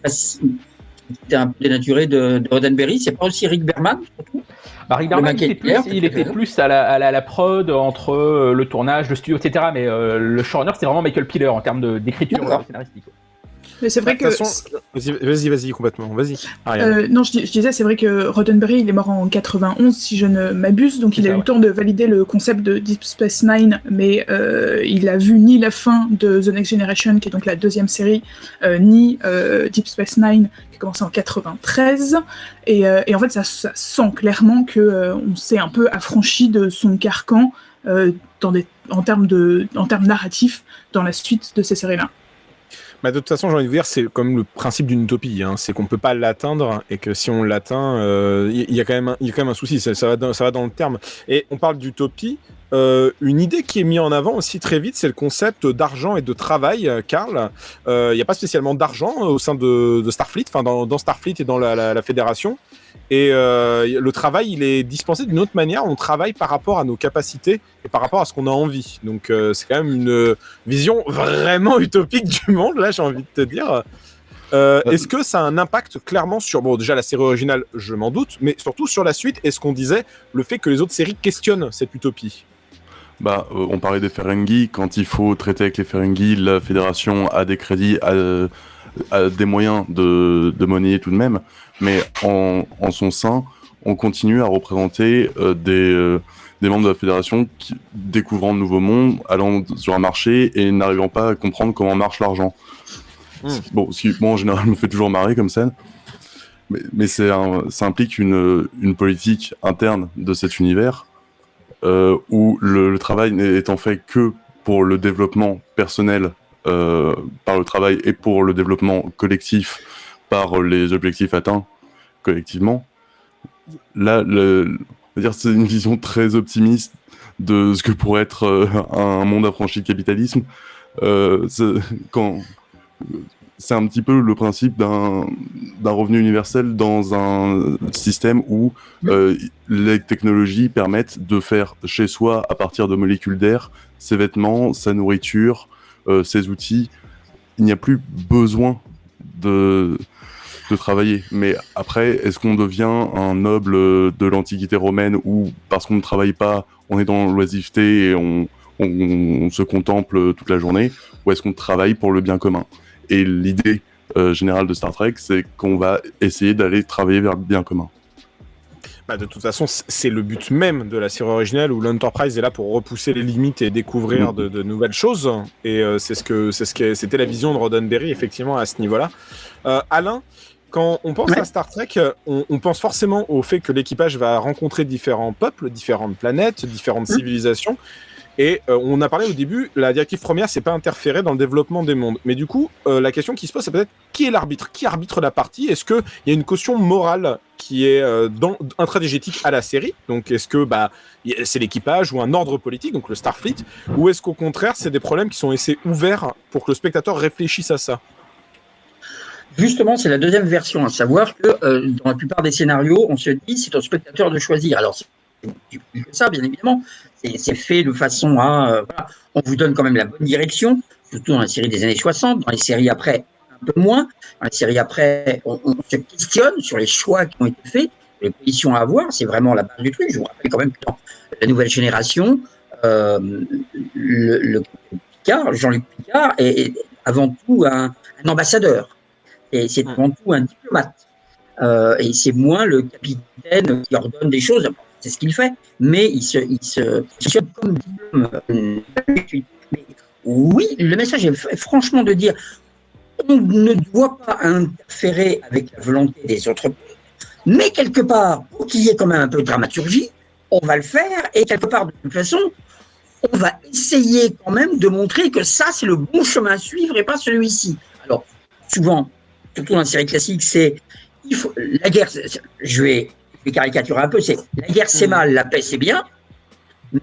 qui était un peu dénaturée de Roddenberry. C'est pas aussi Rick Berman, surtout. Rick Berman, il était plus à la prod, entre le tournage, le studio, etc. Mais le showrunner, c'était vraiment Michael Piller en termes d'écriture scénaristique. Mais c'est vrai que... Vas-y, complètement, vas-y. Non, je disais, c'est vrai que Roddenberry, il est mort en 91, si je ne m'abuse, donc il a eu le temps de valider le concept de Deep Space Nine, mais il a vu ni la fin de The Next Generation, qui est donc la 2e série, ni Deep Space Nine, qui a commencé en 93, et en fait, ça sent clairement qu'on s'est un peu affranchi de son carcan en termes narratifs dans la suite de ces séries-là. De toute façon, j'ai envie de vous dire, c'est comme le principe d'une utopie, hein. C'est qu'on peut pas l'atteindre et que si on l'atteint, il y a quand même un souci. Ça va dans le terme. Et on parle d'utopie. Une idée qui est mise en avant aussi très vite, c'est le concept d'argent et de travail, Karl. Il n'y a pas spécialement d'argent au sein de Starfleet, enfin dans Starfleet et dans la Fédération. Et le travail, il est dispensé d'une autre manière. On travaille par rapport à nos capacités et par rapport à ce qu'on a envie. Donc c'est quand même une vision vraiment utopique du monde, là, j'ai envie de te dire. Est-ce que ça a un impact clairement sur... Bon, déjà, la série originale, je m'en doute, mais surtout sur la suite, est-ce qu'on disait le fait que les autres séries questionnent cette utopie ? On parlait des Ferengi. Quand il faut traiter avec les Ferengi, la Fédération a des crédits, a des moyens de monnayer tout de même. Mais en son sein, on continue à représenter des membres de la Fédération qui, découvrant de nouveaux mondes, allant sur un marché et n'arrivant pas à comprendre comment marche l'argent. Bon, ce qui, en général, me fait toujours marrer comme scène. Mais ça implique une politique interne de cet univers où le travail n'étant fait que pour le développement personnel par le travail et pour le développement collectif par les objectifs atteints collectivement. Là, c'est une vision très optimiste de ce que pourrait être un monde affranchi de capitalisme. C'est un petit peu le principe d'un revenu universel dans un système où les technologies permettent de faire chez soi, à partir de molécules d'air, ses vêtements, sa nourriture, ses outils. Il n'y a plus besoin de travailler. Mais après, est-ce qu'on devient un noble de l'Antiquité romaine où, parce qu'on ne travaille pas, on est dans l'oisiveté et on se contemple toute la journée, ou est-ce qu'on travaille pour le bien commun ? Et l'idée générale de Star Trek, c'est qu'on va essayer d'aller travailler vers le bien commun. De toute façon, c'est le but même de la série originale où l'Enterprise est là pour repousser les limites et découvrir de nouvelles choses. Et c'était la vision de Roddenberry, effectivement, à ce niveau-là. Alain, quand on pense à Star Trek, on pense forcément au fait que l'équipage va rencontrer différents peuples, différentes planètes, différentes civilisations. Et on a parlé au début, la directive première, c'est pas interférer dans le développement des mondes. Mais du coup, la question qui se pose, c'est peut-être qui est l'arbitre? Qui arbitre la partie? Est-ce qu'il y a une caution morale qui est intradigétique à la série? Donc est-ce que c'est l'équipage ou un ordre politique, donc le Starfleet? Ou est-ce qu'au contraire, c'est des problèmes qui sont laissés ouverts pour que le spectateur réfléchisse à ça? Justement, c'est la deuxième version, à savoir que dans la plupart des scénarios, on se dit c'est au spectateur de choisir. Alors, c'est plus que ça, bien évidemment. C'est fait de façon à... voilà, on vous donne quand même la bonne direction, surtout dans les séries des années 60. Dans les séries après, un peu moins. Dans les séries après, on se questionne sur les choix qui ont été faits, les positions à avoir. C'est vraiment la base du truc. Je vous rappelle quand même que dans la nouvelle génération, Jean-Luc Picard est avant tout un ambassadeur. Et c'est avant tout un diplomate. Et c'est moins le capitaine qui ordonne des choses. C'est ce qu'il fait, mais il se positionne comme diplomate. Mais oui, le message est franchement de dire on ne doit pas interférer avec la volonté des autres pays, mais quelque part, pour qu'il y ait quand même un peu de dramaturgie, on va le faire, et quelque part, de toute façon, on va essayer quand même de montrer que ça, c'est le bon chemin à suivre et pas celui-ci. Alors, souvent, surtout dans la série classique, c'est la guerre, je vais caricaturer un peu, c'est la guerre c'est mal, la paix c'est bien,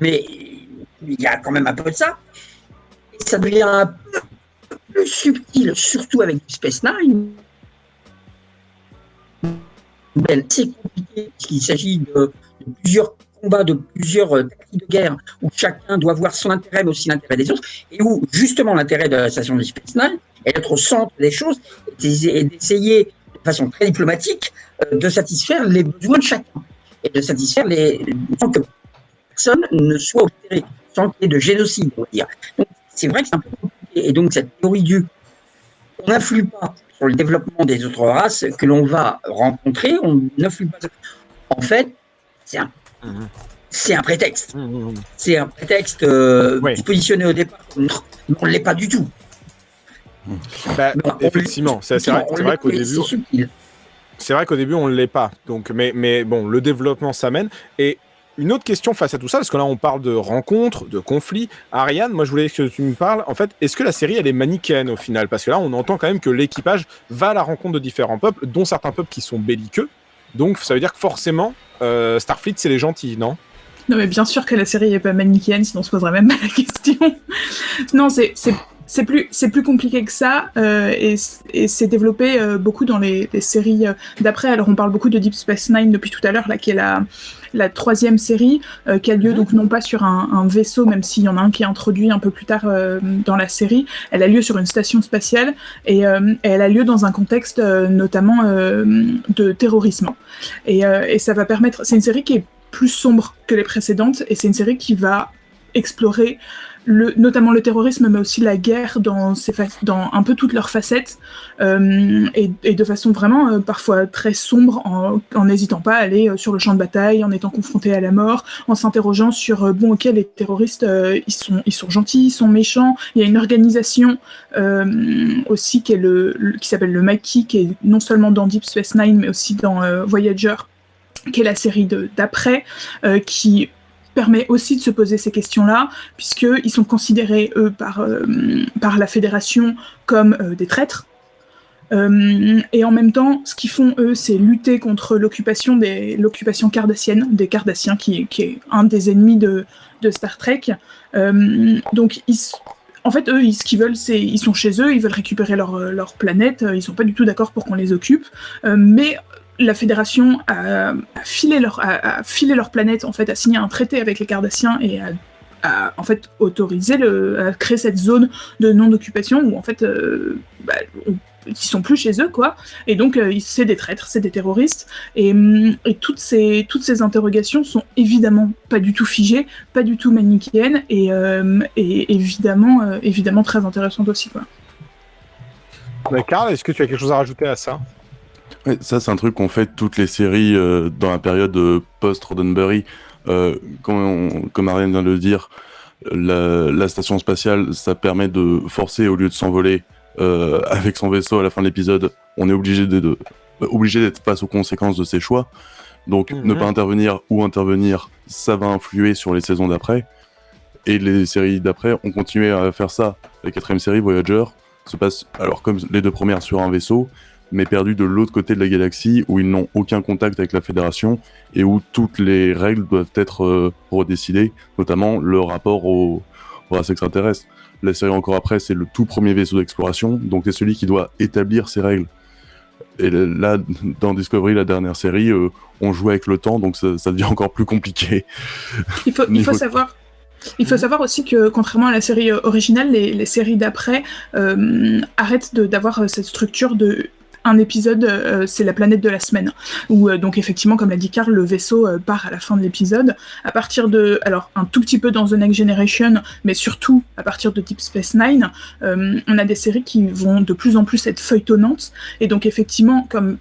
mais il y a quand même un peu de ça. Et ça devient un peu plus subtil, surtout avec Space Nine. C'est compliqué, parce qu'il s'agit de plusieurs combats, de plusieurs tactiques de guerre, où chacun doit voir son intérêt, mais aussi l'intérêt des autres, et où justement l'intérêt de la station de Space Nine est d'être au centre des choses, et d'essayer de façon très diplomatique de satisfaire les besoins de chacun, et de satisfaire sans que personne ne soit obtéré, sans qu'il y ait de génocide, on va dire. Donc, c'est vrai que c'est un peu compliqué, et donc cette théorie on n'influe pas sur le développement des autres races que l'on va rencontrer, on n'influe pas. En fait, c'est un prétexte. C'est un prétexte positionné au départ. On ne l'est pas du tout. Effectivement, c'est vrai qu'au début, on ne l'est pas. Donc, mais bon, le développement s'amène. Et une autre question face à tout ça, parce que là on parle de rencontres, de conflits. Ariane, moi je voulais que tu me parles. En fait, est-ce que la série elle est manichéenne au final? Parce que là on entend quand même que l'équipage va à la rencontre de différents peuples, dont certains peuples qui sont belliqueux. Donc ça veut dire que forcément Starfleet c'est les gentils, non? Non mais bien sûr que la série n'est pas manichéenne, sinon on se poserait même pas la question. Non, c'est plus compliqué que ça, et c'est développé beaucoup dans les séries d'après. Alors on parle beaucoup de Deep Space Nine depuis tout à l'heure, là, qui est la troisième série, qui a lieu donc non pas sur un vaisseau, même s'il y en a un qui est introduit un peu plus tard dans la série. Elle a lieu sur une station spatiale, et elle a lieu dans un contexte notamment de terrorisme. Et ça va permettre... C'est une série qui est plus sombre que les précédentes, et c'est une série qui va explorer notamment le terrorisme, mais aussi la guerre dans un peu toutes leurs facettes, et de façon vraiment parfois très sombre, en n'hésitant pas à aller sur le champ de bataille, en étant confronté à la mort, en s'interrogeant sur ok, les terroristes ils sont gentils, ils sont méchants. Il y a une organisation aussi qui s'appelle le Maquis, qui est non seulement dans Deep Space Nine mais aussi dans Voyager, qui est la série d'après, qui permet aussi de se poser ces questions-là, puisqu'ils sont considérés, eux, par la Fédération comme des traîtres. Et en même temps, ce qu'ils font, eux, c'est lutter contre l'occupation cardassienne, des Cardassiens, qui est un des ennemis de Star Trek. Donc, en fait, eux, ce qu'ils veulent, c'est... Ils sont chez eux, ils veulent récupérer leur planète, ils sont pas du tout d'accord pour qu'on les occupe, mais... La Fédération a filé leur planète, en fait, a signé un traité avec les Cardassiens et a en fait autorisé à créer cette zone de non-occupation où en fait ils sont plus chez eux, quoi. Et donc c'est des traîtres, c'est des terroristes, et toutes ces interrogations sont évidemment pas du tout figées, pas du tout manichéennes, et évidemment très intéressantes aussi, quoi. Karl, est-ce que tu as quelque chose à rajouter à ça? Ouais, ça, c'est un truc qu'ont fait toutes les séries dans la période post-Roddenberry. Comme Ariane vient de le dire, la station spatiale, ça permet de forcer, au lieu de s'envoler avec son vaisseau à la fin de l'épisode, on est obligé d'être face aux conséquences de ses choix. Donc, ne pas intervenir ou intervenir, ça va influer sur les saisons d'après. Et les séries d'après ont continué à faire ça. La 4e série, Voyager, se passe alors comme les 2 premières sur un vaisseau, mais perdu de l'autre côté de la galaxie, où ils n'ont aucun contact avec la Fédération, et où toutes les règles doivent être redécidées, notamment le rapport aux races extraterrestres. La série encore après, c'est le tout premier vaisseau d'exploration, donc c'est celui qui doit établir ces règles. Et là, dans Discovery, la dernière série, on joue avec le temps, donc ça devient encore plus compliqué. Il faut savoir aussi que, contrairement à la série originale, les séries d'après arrêtent d'avoir cette structure de un épisode, c'est la planète de la semaine, où donc effectivement, comme l'a dit Karl, le vaisseau part à la fin de l'épisode. À partir de, alors un tout petit peu dans The Next Generation, mais surtout à partir de Deep Space Nine, on a des séries qui vont de plus en plus être feuilletonnantes, et donc effectivement, comme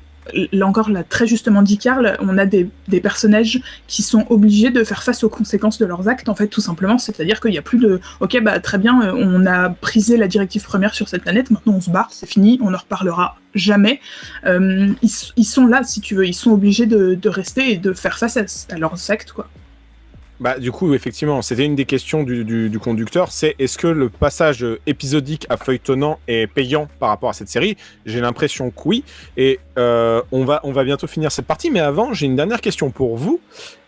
là encore l'a très justement dit Karl, on a des personnages qui sont obligés de faire face aux conséquences de leurs actes, en fait, tout simplement. C'est-à-dire qu'il n'y a plus de « Ok, bah très bien, on a prisé la directive première sur cette planète, maintenant on se barre, c'est fini, on ne reparlera jamais. » Ils sont là, si tu veux, ils sont obligés de rester et de faire face à leurs actes, quoi. Bah, du coup, effectivement, c'était une des questions du conducteur, c'est est-ce que le passage épisodique à feuilletonnant est payant par rapport à cette série ? J'ai l'impression que oui, et on va bientôt finir cette partie, mais avant, j'ai une dernière question pour vous.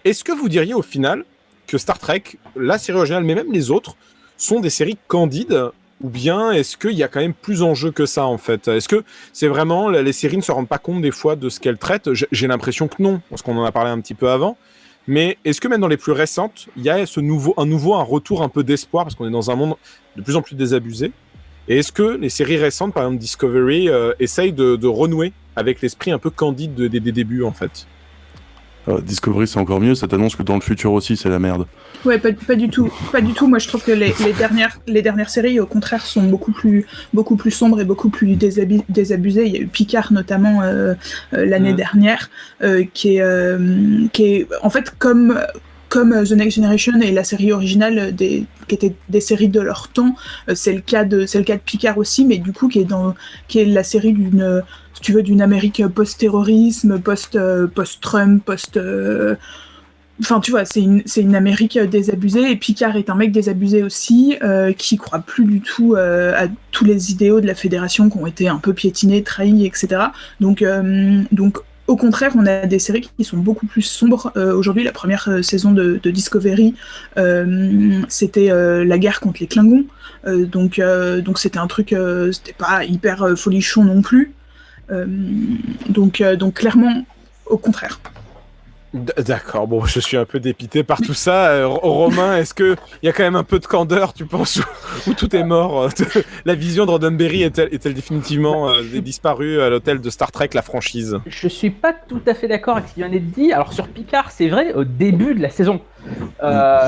Est-ce que vous diriez au final que Star Trek, la série originale, mais même les autres, sont des séries candides, ou bien est-ce qu'il y a quand même plus en jeu que ça, en fait ? Est-ce que c'est vraiment, les séries ne se rendent pas compte des fois de ce qu'elles traitent ? J'ai l'impression que non, parce qu'on en a parlé un petit peu avant. Mais est-ce que même dans les plus récentes, il y a un retour un peu d'espoir, parce qu'on est dans un monde de plus en plus désabusé. Et est-ce que les séries récentes, par exemple Discovery, essayent de renouer avec l'esprit un peu candide des débuts, en fait ? Discovery, c'est encore mieux, ça t'annonce que dans le futur aussi, c'est la merde. Ouais, pas du tout. Pas du tout. Moi, je trouve que les dernières séries, au contraire, sont beaucoup plus sombres et beaucoup plus désabusées. Il y a eu Picard, notamment, l'année dernière, qui est en fait comme The Next Generation et la série originale qui étaient des séries de leur temps. C'est le cas de Picard aussi, mais du coup qui est la série d'une Amérique post-terrorisme, post-Trump, enfin, tu vois, c'est une Amérique désabusée, et Picard est un mec désabusé aussi, qui croit plus du tout à tous les idéaux de la Fédération qui ont été un peu piétinés, trahis, etc. Donc, au contraire, on a des séries qui sont beaucoup plus sombres. Aujourd'hui, la première saison de Discovery, c'était la guerre contre les Klingons. Donc c'était un truc, c'était pas hyper folichon non plus. Donc clairement, au contraire. D'accord, bon, je suis un peu dépité par tout ça. Romain, est-ce qu'il y a quand même un peu de candeur, tu penses, où tout est mort ? La vision de Roddenberry est-elle définitivement disparue à l'hôtel de Star Trek, la franchise ? Je suis pas tout à fait d'accord avec ce qui vient d'être dit. Alors sur Picard, c'est vrai, au début de la saison,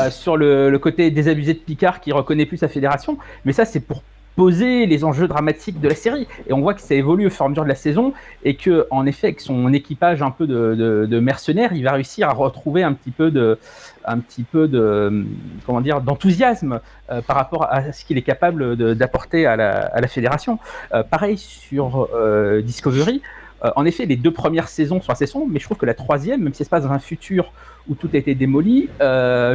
sur le côté désabusé de Picard qui reconnaît plus sa fédération, mais ça c'est pour poser les enjeux dramatiques de la série, et on voit que ça évolue au fur et à mesure de la saison, et que en effet avec son équipage un peu de mercenaires, il va réussir à retrouver un petit peu de comment dire, d'enthousiasme par rapport à ce qu'il est capable d'apporter à la fédération. Pareil sur Discovery. En effet, les 2 premières saisons sont assez sombres, mais je trouve que la 3e, même si elle se passe dans un futur où tout a été démoli,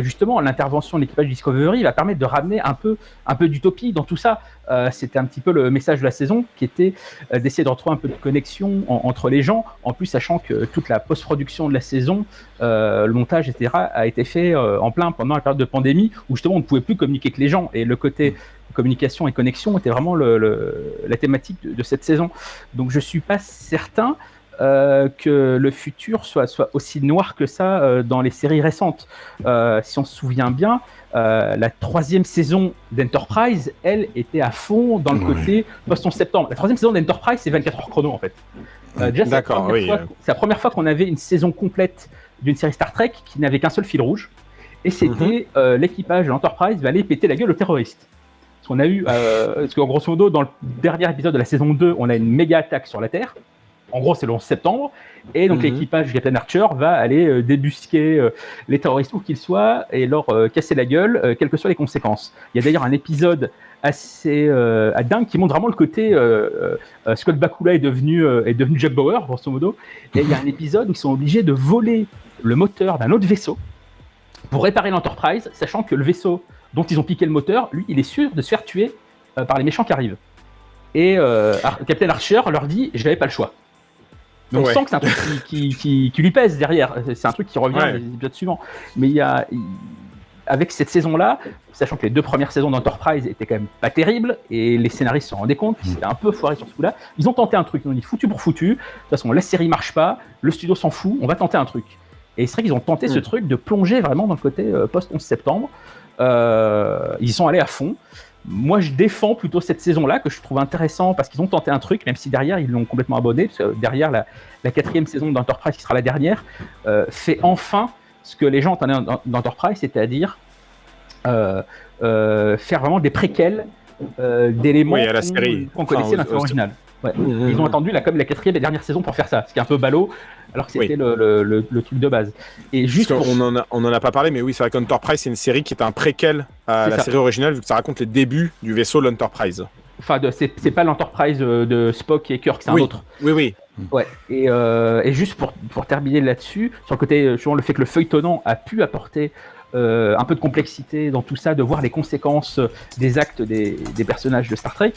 justement, l'intervention de l'équipage Discovery va permettre de ramener un peu d'utopie dans tout ça. C'était un petit peu le message de la saison, qui était d'essayer de retrouver un peu de connexion entre les gens, en plus sachant que toute la post-production de la saison, le montage, etc., a été fait en plein pendant la période de pandémie, où justement on ne pouvait plus communiquer avec les gens, et le côté communication et connexion était vraiment la thématique de cette saison. Donc je suis pas certain que le futur soit aussi noir que ça dans les séries récentes. Si on se souvient bien, la 3e saison d'Enterprise, elle, était à fond dans le côté post-11 septembre. La 3e saison d'Enterprise, c'est 24 heures chrono, en fait. Déjà, c'est la première fois qu'on avait une saison complète d'une série Star Trek qui n'avait qu'un seul fil rouge, et c'était l'équipage de l'Enterprise va aller péter la gueule aux terroristes. On a eu, parce qu'en grosso modo, dans le dernier épisode de la saison 2, on a une méga attaque sur la Terre. En gros, c'est le 11 septembre. Et donc, l'équipage du Captain Archer va aller débusquer les terroristes où qu'ils soient et leur casser la gueule, quelles que soient les conséquences. Il y a d'ailleurs un épisode assez dingue qui montre vraiment le côté Scott Bakula est devenu Jack Bauer, grosso modo. Et il y a un épisode où ils sont obligés de voler le moteur d'un autre vaisseau pour réparer l'Enterprise, sachant que le vaisseau dont ils ont piqué le moteur, lui, il est sûr de se faire tuer par les méchants qui arrivent. Et Captain Archer leur dit, j'avais pas le choix. Mais on sent que c'est un truc qui lui pèse derrière. C'est un truc qui revient dans les épisodes suivants. Mais avec cette saison-là, sachant que les 2 premières saisons d'Enterprise étaient quand même pas terribles, et les scénaristes s'en rendaient compte, qu'ils s'étaient un peu foirés sur ce coup-là, ils ont tenté un truc. Ils ont dit foutu pour foutu. De toute façon, la série marche pas, le studio s'en fout, on va tenter un truc. Et c'est vrai qu'ils ont tenté ce truc de plonger vraiment dans le côté post-11 septembre. Ils y sont allés à fond. Moi, je défends plutôt cette saison-là, que je trouve intéressant, parce qu'ils ont tenté un truc, même si derrière, ils l'ont complètement abonné, parce que derrière, la 4e saison d'Enterprise, qui sera la dernière, fait enfin ce que les gens attendaient d'Enterprise, c'est-à-dire faire vraiment des préquels d'éléments qu'on connaissait dans la série originale. Ouais. Ils ont attendu comme la 4e et dernière saison pour faire ça, ce qui est un peu ballot, alors que c'était le truc de base. Et juste on en a pas parlé, mais oui, c'est vrai qu'Enterprise, c'est une série qui est un préquel à la série originale, vu que ça raconte les débuts du vaisseau l'Enterprise. Enfin, c'est pas l'Enterprise de Spock et Kirk, c'est un autre. Oui. Ouais. Et juste pour terminer là-dessus, sur le côté, le fait que le feuilletonnant a pu apporter un peu de complexité dans tout ça, de voir les conséquences des actes des personnages de Star Trek,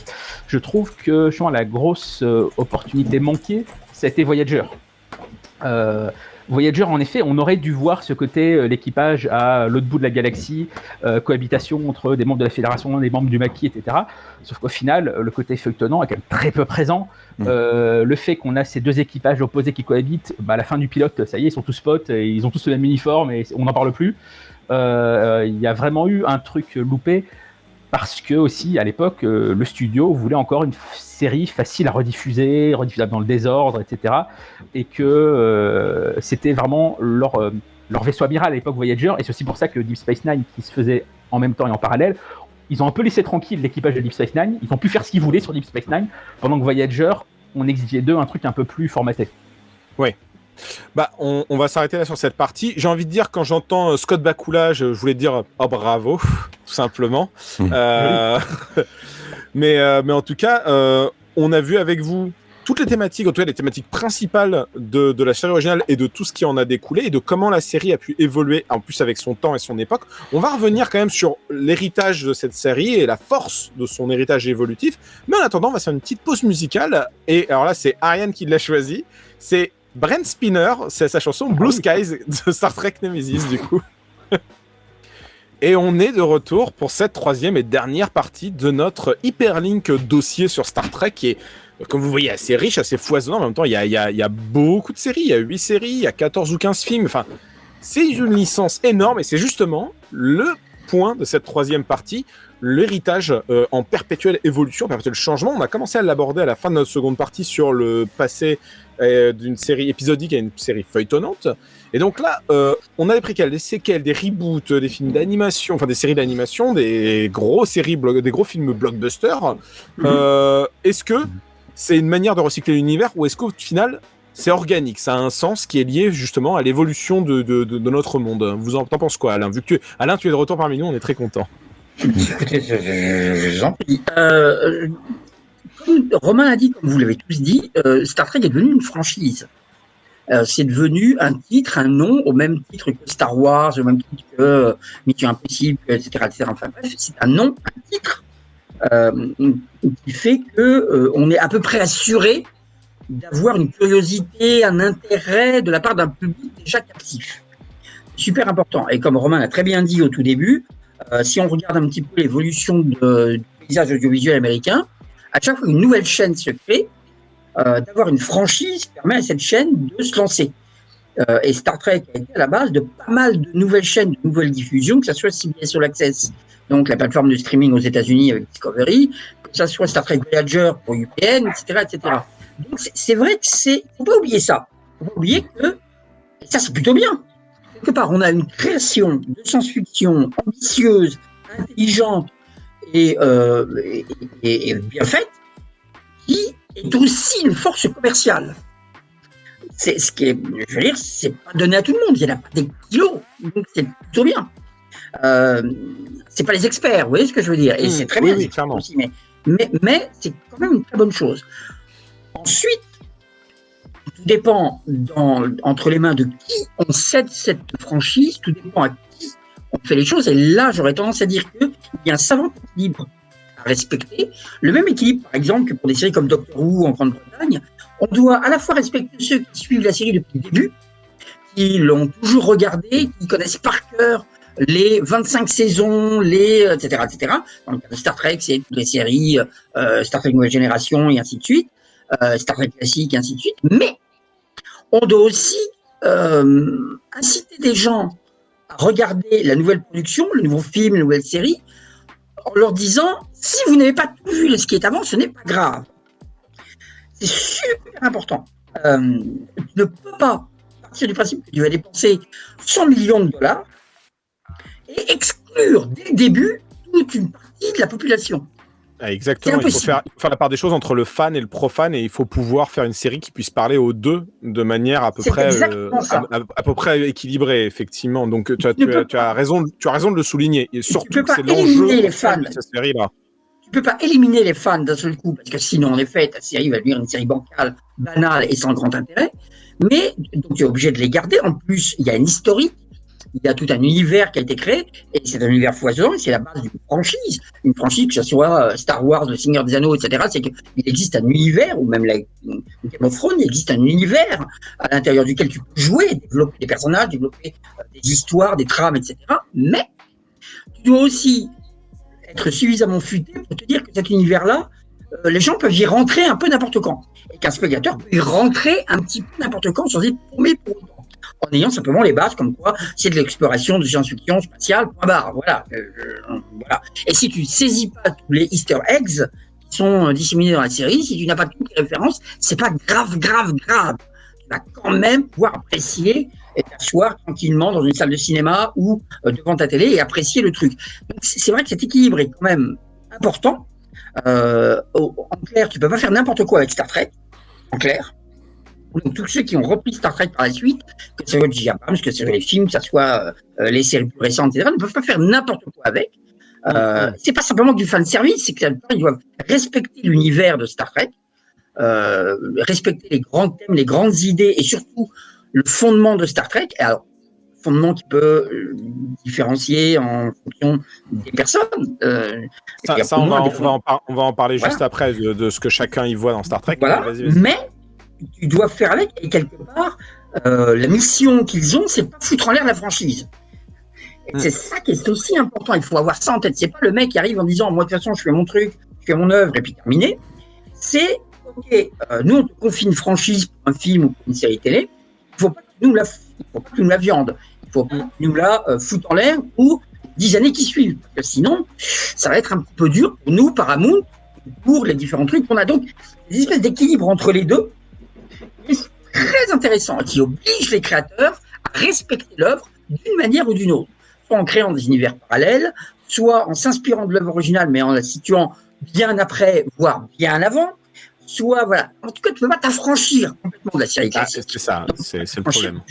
je trouve que la grosse opportunité manquée, ça a été Voyager. Voyager, en effet, on aurait dû voir ce côté, l'équipage à l'autre bout de la galaxie, cohabitation entre des membres de la Fédération, des membres du Maquis, etc. Sauf qu'au final, le côté feuilletonnant est quand même très peu présent. Le fait qu'on a ces 2 équipages opposés qui cohabitent, à la fin du pilote, ça y est, ils sont tous potes, et ils ont tous le même uniforme, et on n'en parle plus. Il y a vraiment eu un truc loupé, parce que aussi, à l'époque, le studio voulait encore une série facile à rediffuser, rediffusable dans le désordre, etc. Et que c'était vraiment leur vaisseau amiral à l'époque, Voyager, et c'est aussi pour ça que Deep Space Nine, qui se faisait en même temps et en parallèle, ils ont un peu laissé tranquille l'équipage de Deep Space Nine, ils ont pu faire ce qu'ils voulaient sur Deep Space Nine, pendant que Voyager, on exigeait d'eux un truc un peu plus formaté. Ouais. On va s'arrêter là sur cette partie. J'ai envie de dire, quand j'entends Scott Bakula, je voulais dire oh bravo, tout simplement. Mais en tout cas, on a vu avec vous toutes les thématiques, en tout cas les thématiques principales de la série originale et de tout ce qui en a découlé et de comment la série a pu évoluer, en plus avec son temps et son époque. On va revenir quand même sur l'héritage de cette série et la force de son héritage évolutif. Mais en attendant, on va faire une petite pause musicale. Et alors là, c'est Ariane qui l'a choisi. C'est Brent Spinner, c'est sa chanson Blue Skies de Star Trek Nemesis, du coup. Et on est de retour pour cette 3e et dernière partie de notre hyperlink dossier sur Star Trek, qui est, comme vous voyez, assez riche, assez foisonnant. En même temps, il y a beaucoup de séries, il y a 8 séries, il y a 14 ou 15 films. Enfin, c'est une licence énorme et c'est justement le point de cette 3e partie, l'héritage en perpétuelle évolution, en perpétuel changement. On a commencé à l'aborder à la fin de notre seconde partie sur le passé d'une série épisodique à une série feuilletonnante. Et donc là, on a des préquels, des séquelles, des reboots, des films d'animation, enfin des séries d'animation, des gros films blockbusters. Est-ce que c'est une manière de recycler l'univers, ou est-ce qu'au final, c'est organique, ça a un sens qui est lié justement à l'évolution de notre monde? Vous en pensez quoi, Alain? Vu que Alain, tu es de retour parmi nous, on est très content. Écoutez, j'en prie. Comme Romain a dit, comme vous l'avez tous dit, Star Trek est devenu une franchise. C'est devenu un titre, un nom, au même titre que Star Wars, au même titre que Mission Impossible, etc., etc. Enfin bref, c'est un nom, un titre qui fait que on est à peu près assuré d'avoir une curiosité, un intérêt de la part d'un public déjà captif. Super important. Et comme Romain l'a très bien dit au tout début, si on regarde un petit peu l'évolution du paysage audiovisuel américain, à chaque fois qu'une nouvelle chaîne se crée, d'avoir une franchise permet à cette chaîne de se lancer. Et Star Trek a été à la base de pas mal de nouvelles chaînes, de nouvelles diffusions, que ce soit CBS All Access, donc la plateforme de streaming aux États-Unis avec Discovery, que ce soit Star Trek Voyager pour UPN, etc., etc. Donc c'est vrai que faut pas oublier ça. Faut pas oublier que ça c'est plutôt bien. Quelque part, on a une création de science-fiction ambitieuse, intelligente et bien faite, qui est aussi une force commerciale. C'est ce qui est, je veux dire, c'est pas donné à tout le monde. Il n'y en a pas des kilos, donc c'est plutôt bien. C'est pas les experts, vous voyez ce que je veux dire, et c'est très bien. Oui, clairement. Aussi, mais c'est quand même une très bonne chose. Ensuite, tout dépend entre les mains de qui on cède cette franchise, tout dépend à qui on fait les choses. Et là, j'aurais tendance à dire qu'il y a un savant équilibre à respecter. Le même équilibre, par exemple, que pour des séries comme Doctor Who en Grande-Bretagne. On doit à la fois respecter ceux qui suivent la série depuis le début, qui l'ont toujours regardé, qui connaissent par cœur les 25 saisons, etc., etc. Dans le cas de Star Trek, c'est toutes les séries, Star Trek Nouvelle Génération et ainsi de suite, Star Trek classique et ainsi de suite. Mais on doit aussi inciter des gens à regarder la nouvelle production, le nouveau film, la nouvelle série, en leur disant, si vous n'avez pas tout vu ce qui est avant, ce n'est pas grave. C'est super important. Tu ne peux pas partir du principe que tu vas dépenser 100 millions de dollars et exclure dès le début toute une partie de la population. Exactement, il faut faire la part des choses entre le fan et le profane, et il faut pouvoir faire une série qui puisse parler aux deux de manière à peu près équilibrée, effectivement. Donc tu as raison de le souligner, et surtout que c'est l'enjeu de cette série-là. Tu peux pas éliminer les fans d'un seul coup, parce que sinon, en effet, ta série va devenir une série bancale, banale et sans grand intérêt. Mais donc tu es obligé de les garder. En plus, il y a une historique. Il y a tout un univers qui a été créé, et c'est un univers foisonnant, et c'est la base d'une franchise. Une franchise, que ce soit Star Wars, Le Seigneur des Anneaux, etc., c'est qu'il existe un univers, ou même Game of Thrones, il existe un univers à l'intérieur duquel tu peux jouer, développer des personnages, développer des histoires, des trames, etc. Mais tu dois aussi être suffisamment futé pour te dire que cet univers-là, les gens peuvent y rentrer un peu n'importe quand. Et qu'un spectateur peut y rentrer un petit peu n'importe quand sans être paumé pour autant. En ayant simplement les bases comme quoi c'est de l'exploration de science-fiction spatiale, point barre, voilà. Et si tu saisis pas tous les Easter eggs qui sont disséminés dans la série, si tu n'as pas toutes les références, c'est pas grave. Tu vas quand même pouvoir apprécier et t'asseoir tranquillement dans une salle de cinéma ou devant ta télé et apprécier le truc. Donc c'est vrai que cet équilibre est quand même important. En clair, tu peux pas faire n'importe quoi avec Star Trek, en clair. Donc, tous ceux qui ont repris Star Trek par la suite, que ce soit J.J. Abrams, que ce soit les films, que ce soit les séries plus récentes, etc., ne peuvent pas faire n'importe quoi avec. C'est pas simplement du fan service, c'est qu'ils doivent respecter l'univers de Star Trek, respecter les grands thèmes, les grandes idées et surtout le fondement de Star Trek. Et alors, fondement qui peut différencier en fonction des personnes. On va en parler juste après de ce que chacun y voit dans Star Trek. Voilà. Vas-y. Mais tu dois faire avec, et quelque part, la mission qu'ils ont, c'est pas foutre en l'air la franchise. Et c'est ça qui est aussi important, il faut avoir ça en tête. C'est pas le mec qui arrive en disant, moi de toute façon, je fais mon truc, je fais mon œuvre, et puis terminé. C'est, ok, nous on te confie une franchise pour un film ou pour une série télé, il faut pas que tu nous la viande, il faut pas que tu nous la foutes en l'air pour 10 années qui suivent, parce que sinon, ça va être un petit peu dur pour nous, Paramount, pour les différents trucs qu'on a. Donc, des espèces d'équilibre entre les deux, c'est très intéressant, qui oblige les créateurs à respecter l'œuvre d'une manière ou d'une autre, soit en créant des univers parallèles, soit en s'inspirant de l'œuvre originale, mais en la situant bien après, voire bien avant, soit, voilà. En tout cas, tu ne peux pas t'affranchir complètement de la série classique. C'est ça, c'est le problème.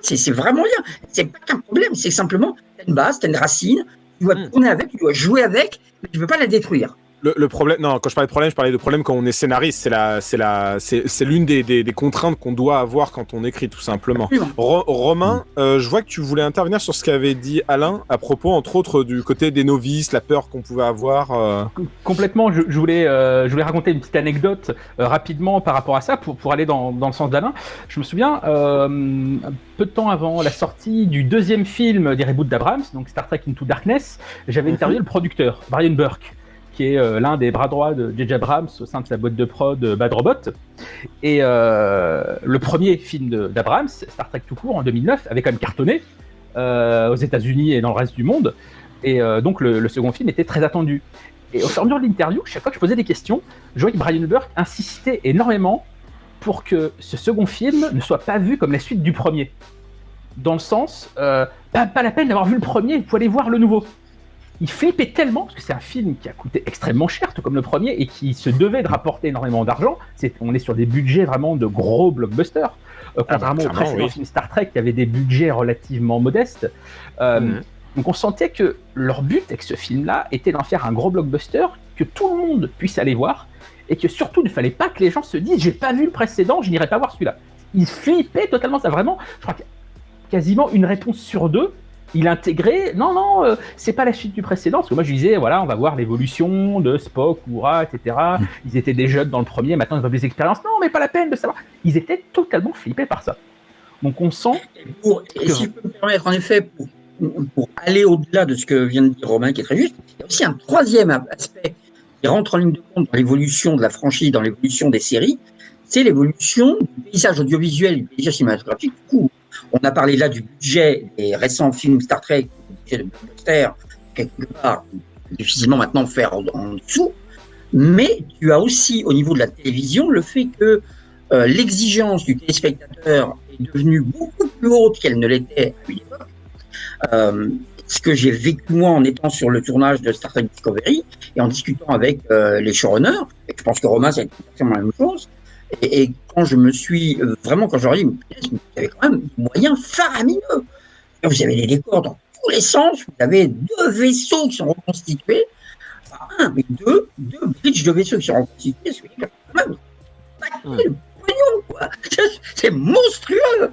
C'est vraiment rien. C'est pas qu'un problème, c'est simplement, tu as une base, tu as une racine, tu dois tourner avec, tu dois jouer avec, mais tu ne peux pas la détruire. Le problème, non, quand je parlais de problème, je parlais de problème quand on est scénariste. C'est l'une des contraintes qu'on doit avoir quand on écrit, tout simplement. Romain, je vois que tu voulais intervenir sur ce qu'avait dit Alain à propos, entre autres, du côté des novices, la peur qu'on pouvait avoir. Complètement. Je voulais raconter une petite anecdote rapidement par rapport à ça pour aller dans le sens d'Alain. Je me souviens, un peu de temps avant la sortie du deuxième film des reboots d'Abrams, donc Star Trek Into Darkness, j'avais interviewé le producteur, Brian Burke, qui est l'un des bras droits de J.J. Abrams au sein de sa boîte de prod Bad Robot. Et le premier film d'Abrams, Star Trek tout court, en 2009, avait quand même cartonné aux États-Unis et dans le reste du monde. Et donc le second film était très attendu. Et au fur et à mesure de l'interview, chaque fois que je posais des questions, je voyais que Brian Burke insistait énormément pour que ce second film ne soit pas vu comme la suite du premier. Dans le sens, pas la peine d'avoir vu le premier, vous pouvez aller voir le nouveau. Il flippait tellement, parce que c'est un film qui a coûté extrêmement cher, tout comme le premier, et qui se devait de rapporter énormément d'argent. On est sur des budgets vraiment de gros blockbusters, contrairement aux précédents films Star Trek qui avaient des budgets relativement modestes. Donc on sentait que leur but avec ce film-là était d'en faire un gros blockbuster, que tout le monde puisse aller voir, et que surtout il ne fallait pas que les gens se disent « j'ai pas vu le précédent, je n'irai pas voir celui-là ». Ils flippaient totalement, ça vraiment, je crois que quasiment une réponse sur deux il intégrait, non, c'est pas la suite du précédent, parce que moi je disais, voilà, on va voir l'évolution de Spock, Uhura, etc. Ils étaient des jeunes dans le premier, maintenant ils ont des expériences, non, mais pas la peine de savoir. Ils étaient totalement flippés par ça. Donc on sent... Et si je peux me permettre, en effet, pour aller au-delà de ce que vient de dire Romain, qui est très juste, il y a aussi un troisième aspect qui rentre en ligne de compte dans l'évolution de la franchise, dans l'évolution des séries, c'est l'évolution du paysage audiovisuel, du paysage cinématographique. Du coup, on a parlé là du budget des récents films Star Trek, du budget de blockbuster, quelque part, difficilement maintenant faire en dessous, mais tu as aussi, au niveau de la télévision, le fait que l'exigence du téléspectateur est devenue beaucoup plus haute qu'elle ne l'était à une époque. Ce que j'ai vécu moi en étant sur le tournage de Star Trek Discovery et en discutant avec les showrunners, et je pense que Romain, c'est exactement la même chose, et quand je me suis vraiment, quand je leur ai dit, il y avait quand même des moyens faramineux. Vous avez des décors dans tous les sens, vous avez 2 vaisseaux qui sont reconstitués, enfin mais deux bridges de vaisseaux qui sont reconstitués, c'est quand même pas de pognon, quoi. C'est monstrueux.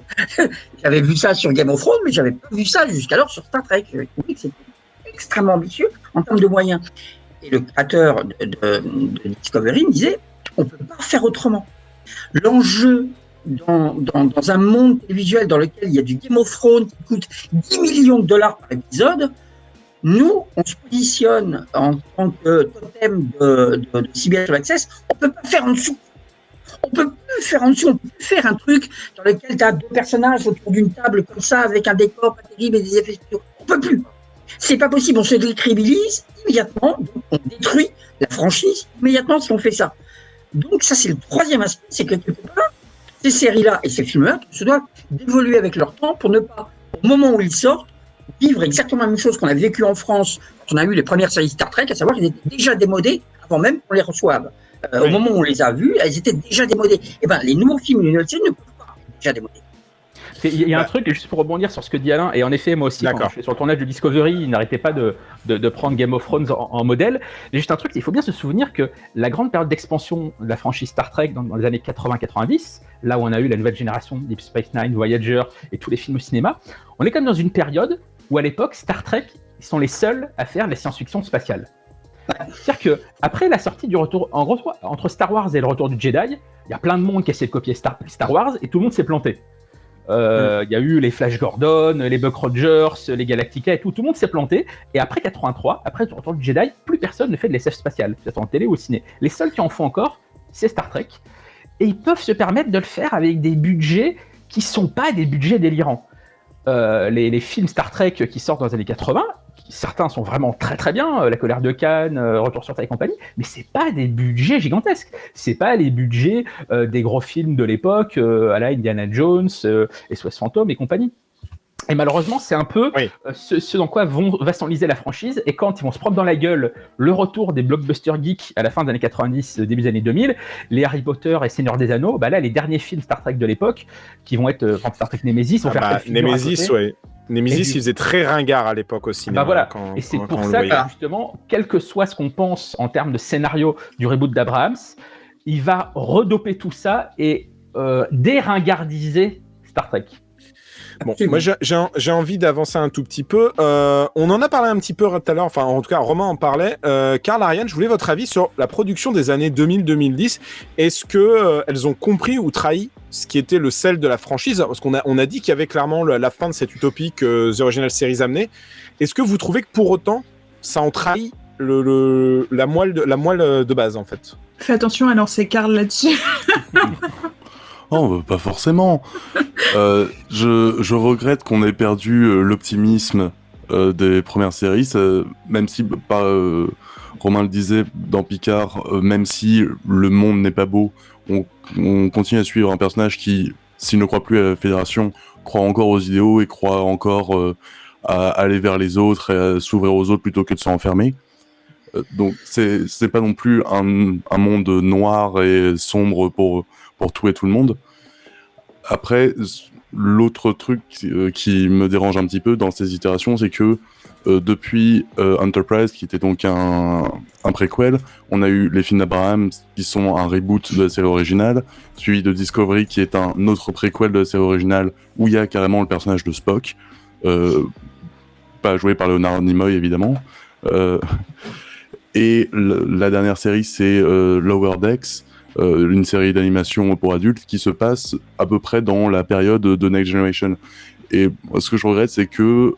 J'avais vu ça sur Game of Thrones, mais j'avais pas vu ça jusqu'alors sur Star Trek. Je trouvais que c'était extrêmement ambitieux en termes de moyens. Et le créateur de Discovery me disait, on peut pas faire autrement. L'enjeu dans un monde télévisuel dans lequel il y a du Game of Thrones qui coûte 10 millions de dollars par épisode, nous, on se positionne en tant que totem de CBS All Access, on peut pas faire en dessous. On peut plus faire en dessous, on peut plus faire un truc dans lequel tu as 2 personnages autour d'une table comme ça, avec un décor pas terrible et des effets spéciaux. On peut plus. C'est pas possible, on se décrédibilise immédiatement, donc on détruit la franchise immédiatement si on fait ça. Donc ça, c'est le troisième aspect, c'est que quelque part, ces séries-là et ces films-là se doivent d'évoluer avec leur temps pour ne pas, au moment où ils sortent, vivre exactement la même chose qu'on a vécu en France quand on a eu les premières séries Star Trek, à savoir qu'elles étaient déjà démodées avant même qu'on les reçoive. Oui. Au moment où on les a vues, elles étaient déjà démodées. Et ben, les nouveaux films et les nouvelles séries ne peuvent pas être déjà démodées. Il y a un truc, juste pour rebondir sur ce que dit Alain, et en effet, moi aussi, quand je suis sur le tournage de Discovery, il n'arrêtait pas de prendre Game of Thrones en modèle. Il y a juste un truc, il faut bien se souvenir que la grande période d'expansion de la franchise Star Trek dans les années 80-90, là où on a eu la nouvelle génération, Deep Space Nine, Voyager et tous les films au cinéma, on est quand même dans une période où à l'époque, Star Trek, ils sont les seuls à faire de la science-fiction spatiale. C'est-à-dire qu'après la sortie du retour, en gros, entre Star Wars et le retour du Jedi, il y a plein de monde qui a essayé de copier Star Wars et tout le monde s'est planté. Il y a eu les Flash Gordon, les Buck Rogers, les Galactica et tout le monde s'est planté. Et après 83, après le retour du Jedi, plus personne ne fait de l'SF spatiale, que ce soit en télé ou au ciné. Les seuls qui en font encore, c'est Star Trek. Et ils peuvent se permettre de le faire avec des budgets qui sont pas des budgets délirants. Les films Star Trek qui sortent dans les années 80, certains sont vraiment très très bien, La Colère de Khan, Retour sur Terre et compagnie, mais c'est pas des budgets gigantesques, c'est pas les budgets des gros films de l'époque, à la Indiana Jones, SOS Fantôme et compagnie. Et malheureusement, c'est un peu ce dans quoi va s'enliser la franchise, et quand ils vont se prendre dans la gueule le retour des blockbusters geeks à la fin des années 90, début des années 2000, les Harry Potter et Seigneur des Anneaux, bah là, les derniers films Star Trek de l'époque, qui vont être Star Trek Nemesis, vont faire Nemesis, Nemesis, il faisait très ringard à l'époque au cinéma. Bah voilà. Et c'est pour ça que justement, quel que soit ce qu'on pense en termes de scénario du reboot d'Abrams, il va redoper tout ça et déringardiser Star Trek. Bon, moi j'ai envie d'avancer un tout petit peu. On en a parlé un petit peu tout à l'heure, enfin en tout cas Romain en parlait. Karl, Ariane, je voulais votre avis sur la production des années 2000-2010. Est-ce que elles ont compris ou trahi ce qui était le sel de la franchise? Parce qu'on a dit qu'il y avait clairement la fin de cette utopie que The Original Series amenait. Est-ce que vous trouvez que pour autant ça en trahit la moelle de base en fait? Fais attention à lancer Karl là-dessus. Oh, pas forcément. Je regrette qu'on ait perdu l'optimisme des premières séries, même si, Romain le disait dans Picard, même si le monde n'est pas beau, on continue à suivre un personnage qui, s'il ne croit plus à la Fédération, croit encore aux idéaux et croit encore à aller vers les autres et à s'ouvrir aux autres plutôt que de s'enfermer. Donc c'est pas non plus un monde noir et sombre pour tout et tout le monde. Après, l'autre truc qui me dérange un petit peu dans ces itérations, c'est que depuis Enterprise, qui était donc un préquel, on a eu les films d'Abraham qui sont un reboot de la série originale, suivi de Discovery qui est un autre préquel de la série originale où il y a carrément le personnage de Spock. joué par Leonard Nimoy évidemment. Et la dernière série, c'est Lower Decks, une série d'animation pour adultes qui se passe à peu près dans la période de Next Generation. Et ce que je regrette, c'est que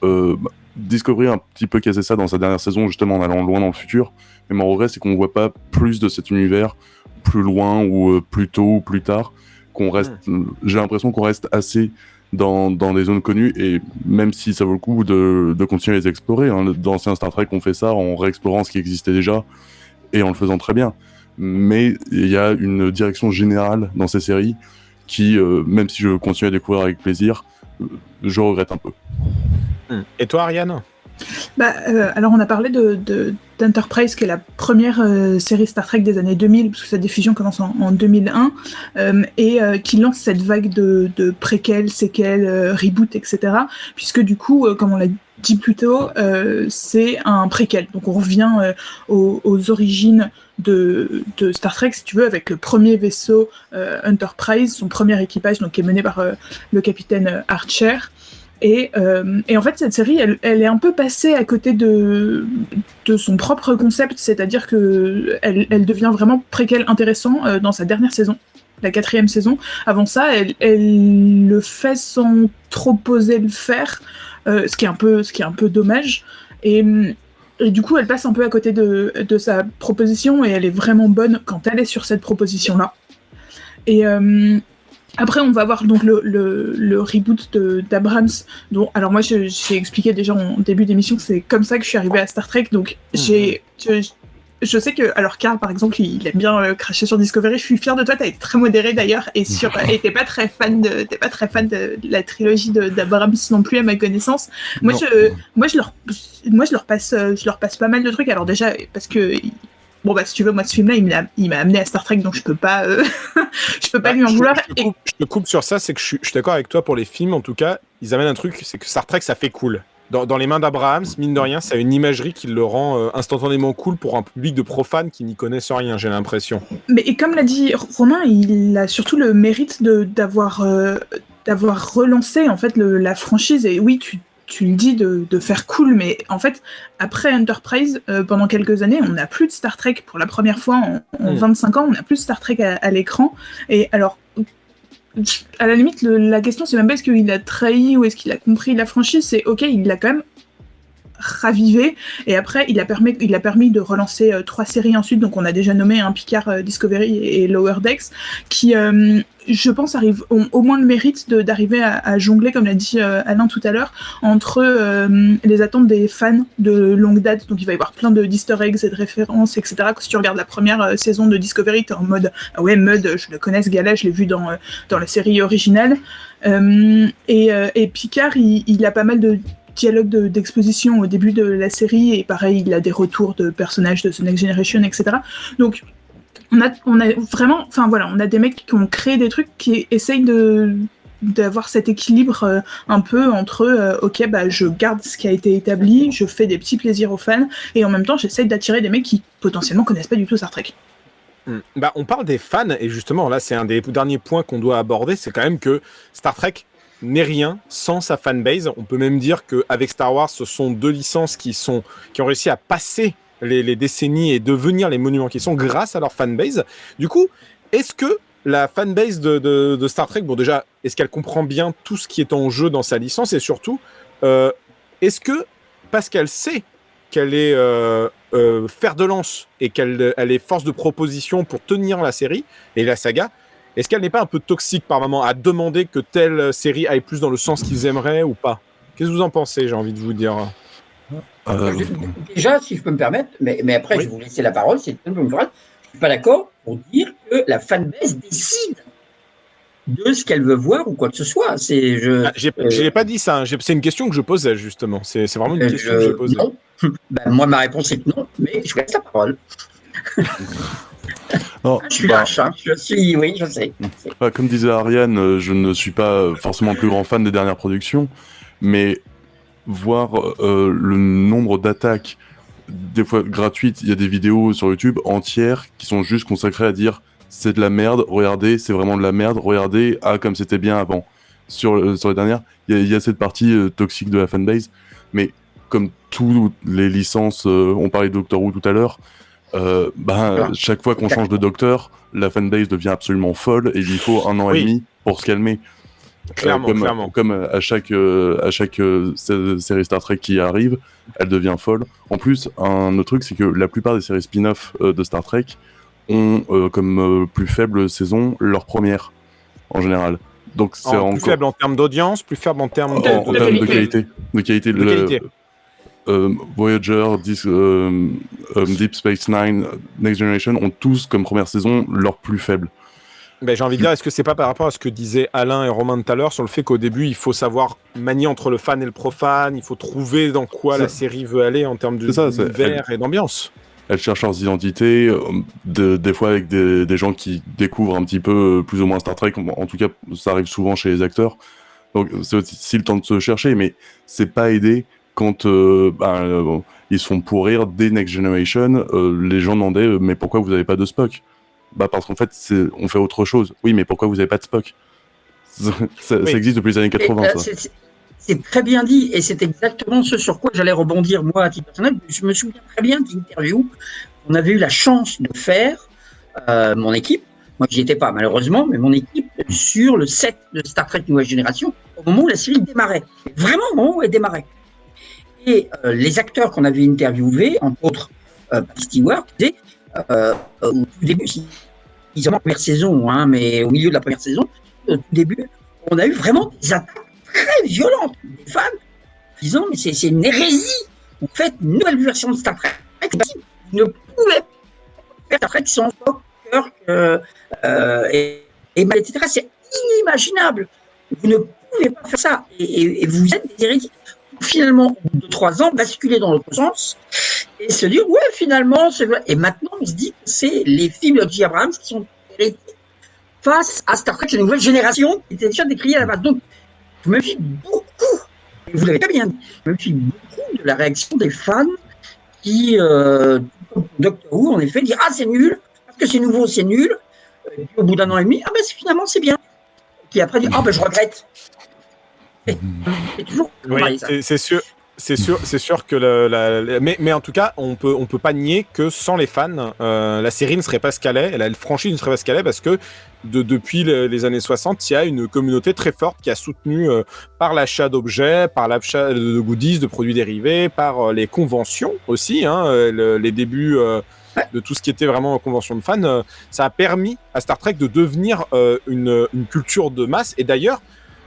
Discovery a un petit peu cassé ça dans sa dernière saison, justement en allant loin dans le futur. Mais mon regret, c'est qu'on ne voit pas plus de cet univers plus loin ou plus tôt ou plus tard. J'ai l'impression qu'on reste assez dans des zones connues, et même si ça vaut le coup de continuer à les explorer, hein, d'anciens Star Trek ont fait ça en réexplorant ce qui existait déjà et en le faisant très bien, mais il y a une direction générale dans ces séries qui, même si je continue à découvrir avec plaisir, je regrette un peu. Et toi, Ariane ? Alors on a parlé d'Enterprise, qui est la première série Star Trek des années 2000, parce que sa diffusion commence en 2001, et qui lance cette vague de préquels, séquelles, reboot, etc. Puisque du coup, comme on l'a dit plus tôt, c'est un préquel. Donc on revient aux origines de Star Trek, si tu veux, avec le premier vaisseau Enterprise, son premier équipage, donc, qui est mené par le capitaine Archer. Et en fait, cette série, elle est un peu passée à côté de son propre concept, c'est-à-dire qu'elle devient vraiment préquel intéressant dans sa dernière saison, la 4e saison. Avant ça, elle le fait sans trop oser le faire, ce qui est un peu dommage. Et du coup, elle passe un peu à côté de sa proposition, et elle est vraiment bonne quand elle est sur cette proposition-là. Et après, on va voir donc le reboot d'Abrams. Alors moi, j'ai expliqué déjà en début d'émission que c'est comme ça que je suis arrivée à Star Trek. Donc je sais que, alors Karl par exemple, il aime bien cracher sur Discovery. Je suis fière de toi. T'as été très modéré d'ailleurs, et t'es pas très fan de la trilogie d'Abrams non plus à ma connaissance. Moi je leur passe pas mal de trucs. Alors déjà parce que bon si tu veux, moi ce film-là, il m'a amené à Star Trek, donc je peux pas lui en vouloir. Je te coupe sur ça, c'est que je suis d'accord avec toi pour les films. En tout cas, ils amènent un truc, c'est que Star Trek, ça fait cool. Dans les mains d'Abrahams, mine de rien, ça a une imagerie qui le rend instantanément cool pour un public de profanes qui n'y connaissent rien, j'ai l'impression. Mais et comme l'a dit Romain, il a surtout le mérite d'avoir relancé en fait la franchise. Et oui, tu le dis de faire cool, mais en fait, après Enterprise, pendant quelques années, on n'a plus de Star Trek. Pour la première fois en 25 ans, on n'a plus de Star Trek à l'écran. Et alors, à la limite, la question, c'est même pas est-ce qu'il a trahi ou est-ce qu'il a compris la franchise, c'est ok, il l'a quand même ravivé, et après il a permis de relancer 3 séries ensuite. Donc on a déjà nommé Picard, Discovery et Lower Decks, qui je pense ont au moins le mérite d'arriver à jongler, comme l'a dit Alain tout à l'heure, entre les attentes des fans de longue date. Donc il va y avoir plein d'easter eggs et de références, etc. Si tu regardes la première saison de Discovery, t'es en mode ah ouais, Mudd, je le connais ce gars-là, je l'ai vu dans la série originale. Et Picard, il a pas mal de dialogue d'exposition au début de la série, et pareil, il a des retours de personnages de The Next Generation, etc. Donc on a vraiment, enfin voilà, on a des mecs qui ont créé des trucs qui essayent d'avoir cet équilibre un peu entre ok, je garde ce qui a été établi, je fais des petits plaisirs aux fans, et en même temps j'essaye d'attirer des mecs qui potentiellement connaissent pas du tout Star Trek. On parle des fans, et justement là c'est un des derniers points qu'on doit aborder, c'est quand même que Star Trek n'est rien sans sa fanbase. On peut même dire qu'avec Star Wars, ce sont 2 licences qui ont réussi à passer les décennies et devenir les monuments qu'ils sont grâce à leur fanbase. Du coup, est-ce que la fanbase de Star Trek, bon déjà, est-ce qu'elle comprend bien tout ce qui est en jeu dans sa licence, et surtout, est-ce que, parce qu'elle sait qu'elle est fer de lance et qu'elle est force de proposition pour tenir la série et la saga, est-ce qu'elle n'est pas un peu toxique par moment à demander que telle série aille plus dans le sens qu'ils aimeraient ou pas ? Qu'est-ce que vous en pensez, j'ai envie de vous dire ? Déjà, si je peux me permettre, mais après je vais vous laisser la parole, c'est une phrase. Je ne suis pas d'accord pour dire que la fanbase décide de ce qu'elle veut voir ou quoi que ce soit. Je n'ai pas dit ça, c'est une question que je posais justement. C'est vraiment une question que j'ai posée. Non. Moi, ma réponse est non, mais je vous laisse la parole. Non, je suis lâche, oui, je sais. Comme disait Ariane, je ne suis pas forcément le plus grand fan des dernières productions, mais voir le nombre d'attaques, des fois gratuites, il y a des vidéos sur YouTube entières qui sont juste consacrées à dire c'est de la merde, regardez, c'est vraiment de la merde, regardez, comme c'était bien avant. Sur les dernières, il y a cette partie toxique de la fanbase, mais comme toutes les licences, on parlait de Doctor Who tout à l'heure, chaque fois qu'on change de docteur, la fanbase devient absolument folle et il faut 1 an et demi pour se calmer. Clairement. Comme à chaque série Star Trek qui arrive, elle devient folle. En plus, un autre truc, c'est que la plupart des séries spin-off de Star Trek ont comme plus faible saison leur première, en général. Donc c'est plus faible en termes d'audience, plus faible en termes de qualité. De qualité. Voyager, Deep Space Nine, Next Generation ont tous comme première saison leur plus faible. Ben, j'ai envie de dire, est-ce que c'est pas par rapport à ce que disaient Alain et Romain tout à l'heure sur le fait qu'au début, il faut savoir manier entre le fan et le profane, il faut trouver dans quoi la série veut aller en termes d'univers et d'ambiance. Elles cherchent leurs identités, des fois avec des gens qui découvrent un petit peu plus ou moins Star Trek, en tout cas ça arrive souvent chez les acteurs, donc c'est aussi le temps de se chercher, mais c'est pas aidé quand ils se font pourrir dès Next Generation, les gens demandaient mais pourquoi vous avez pas de Spock ? Parce qu'en fait, on fait autre chose. Oui, mais pourquoi vous n'avez pas de Spock ? Ça existe depuis les années 80, ça. C'est très bien dit, et c'est exactement ce sur quoi j'allais rebondir, moi, à titre personnel. Je me souviens très bien d'une interview qu'on avait eu la chance de faire, mon équipe, moi j'y étais pas malheureusement, mais mon équipe, sur le set de Star Trek Nouvelle Génération, au moment où la série démarrait. Vraiment au moment où elle démarrait. Et les acteurs qu'on avait interviewés, entre autres Stewart, disaient, au tout début, ils ont la première saison, hein, mais au milieu de la première saison, au tout début, on a eu vraiment des attaques très violentes des fans disant mais c'est une hérésie. En fait, une nouvelle version de Star Trek, vous ne pouvez pas faire Star Trek sans Spock, et etc. C'est inimaginable. Vous ne pouvez pas faire ça. Et vous êtes des hérésies. Finalement, au bout de 3 ans, basculer dans l'autre sens et se dire, ouais, finalement, c'est vrai. Et maintenant, on se dit que c'est les films de J. Abrams qui sont hérétiques face à Star Trek, la nouvelle génération, qui était déjà décriée à la base. Donc, je me fie beaucoup, et vous l'avez très bien dit, je me fie beaucoup de la réaction des fans qui, Doctor Who, en effet, disent, ah, c'est nul, parce que c'est nouveau, c'est nul. Et puis, au bout d'1 an et demi, ah, ben, finalement, c'est bien. Puis après, dit, ah, ben, je regrette. C'est toujours pareil, ça. C'est sûr que mais en tout cas on peut pas nier que sans les fans la série ne serait pas ce qu'elle est, la franchise ne serait pas ce qu'elle est, parce que depuis les années 60 il y a une communauté très forte qui a soutenu par l'achat d'objets, par l'achat de goodies, de produits dérivés, par les conventions aussi, les débuts de tout ce qui était vraiment convention de fans, ça a permis à Star Trek de devenir une culture de masse. Et d'ailleurs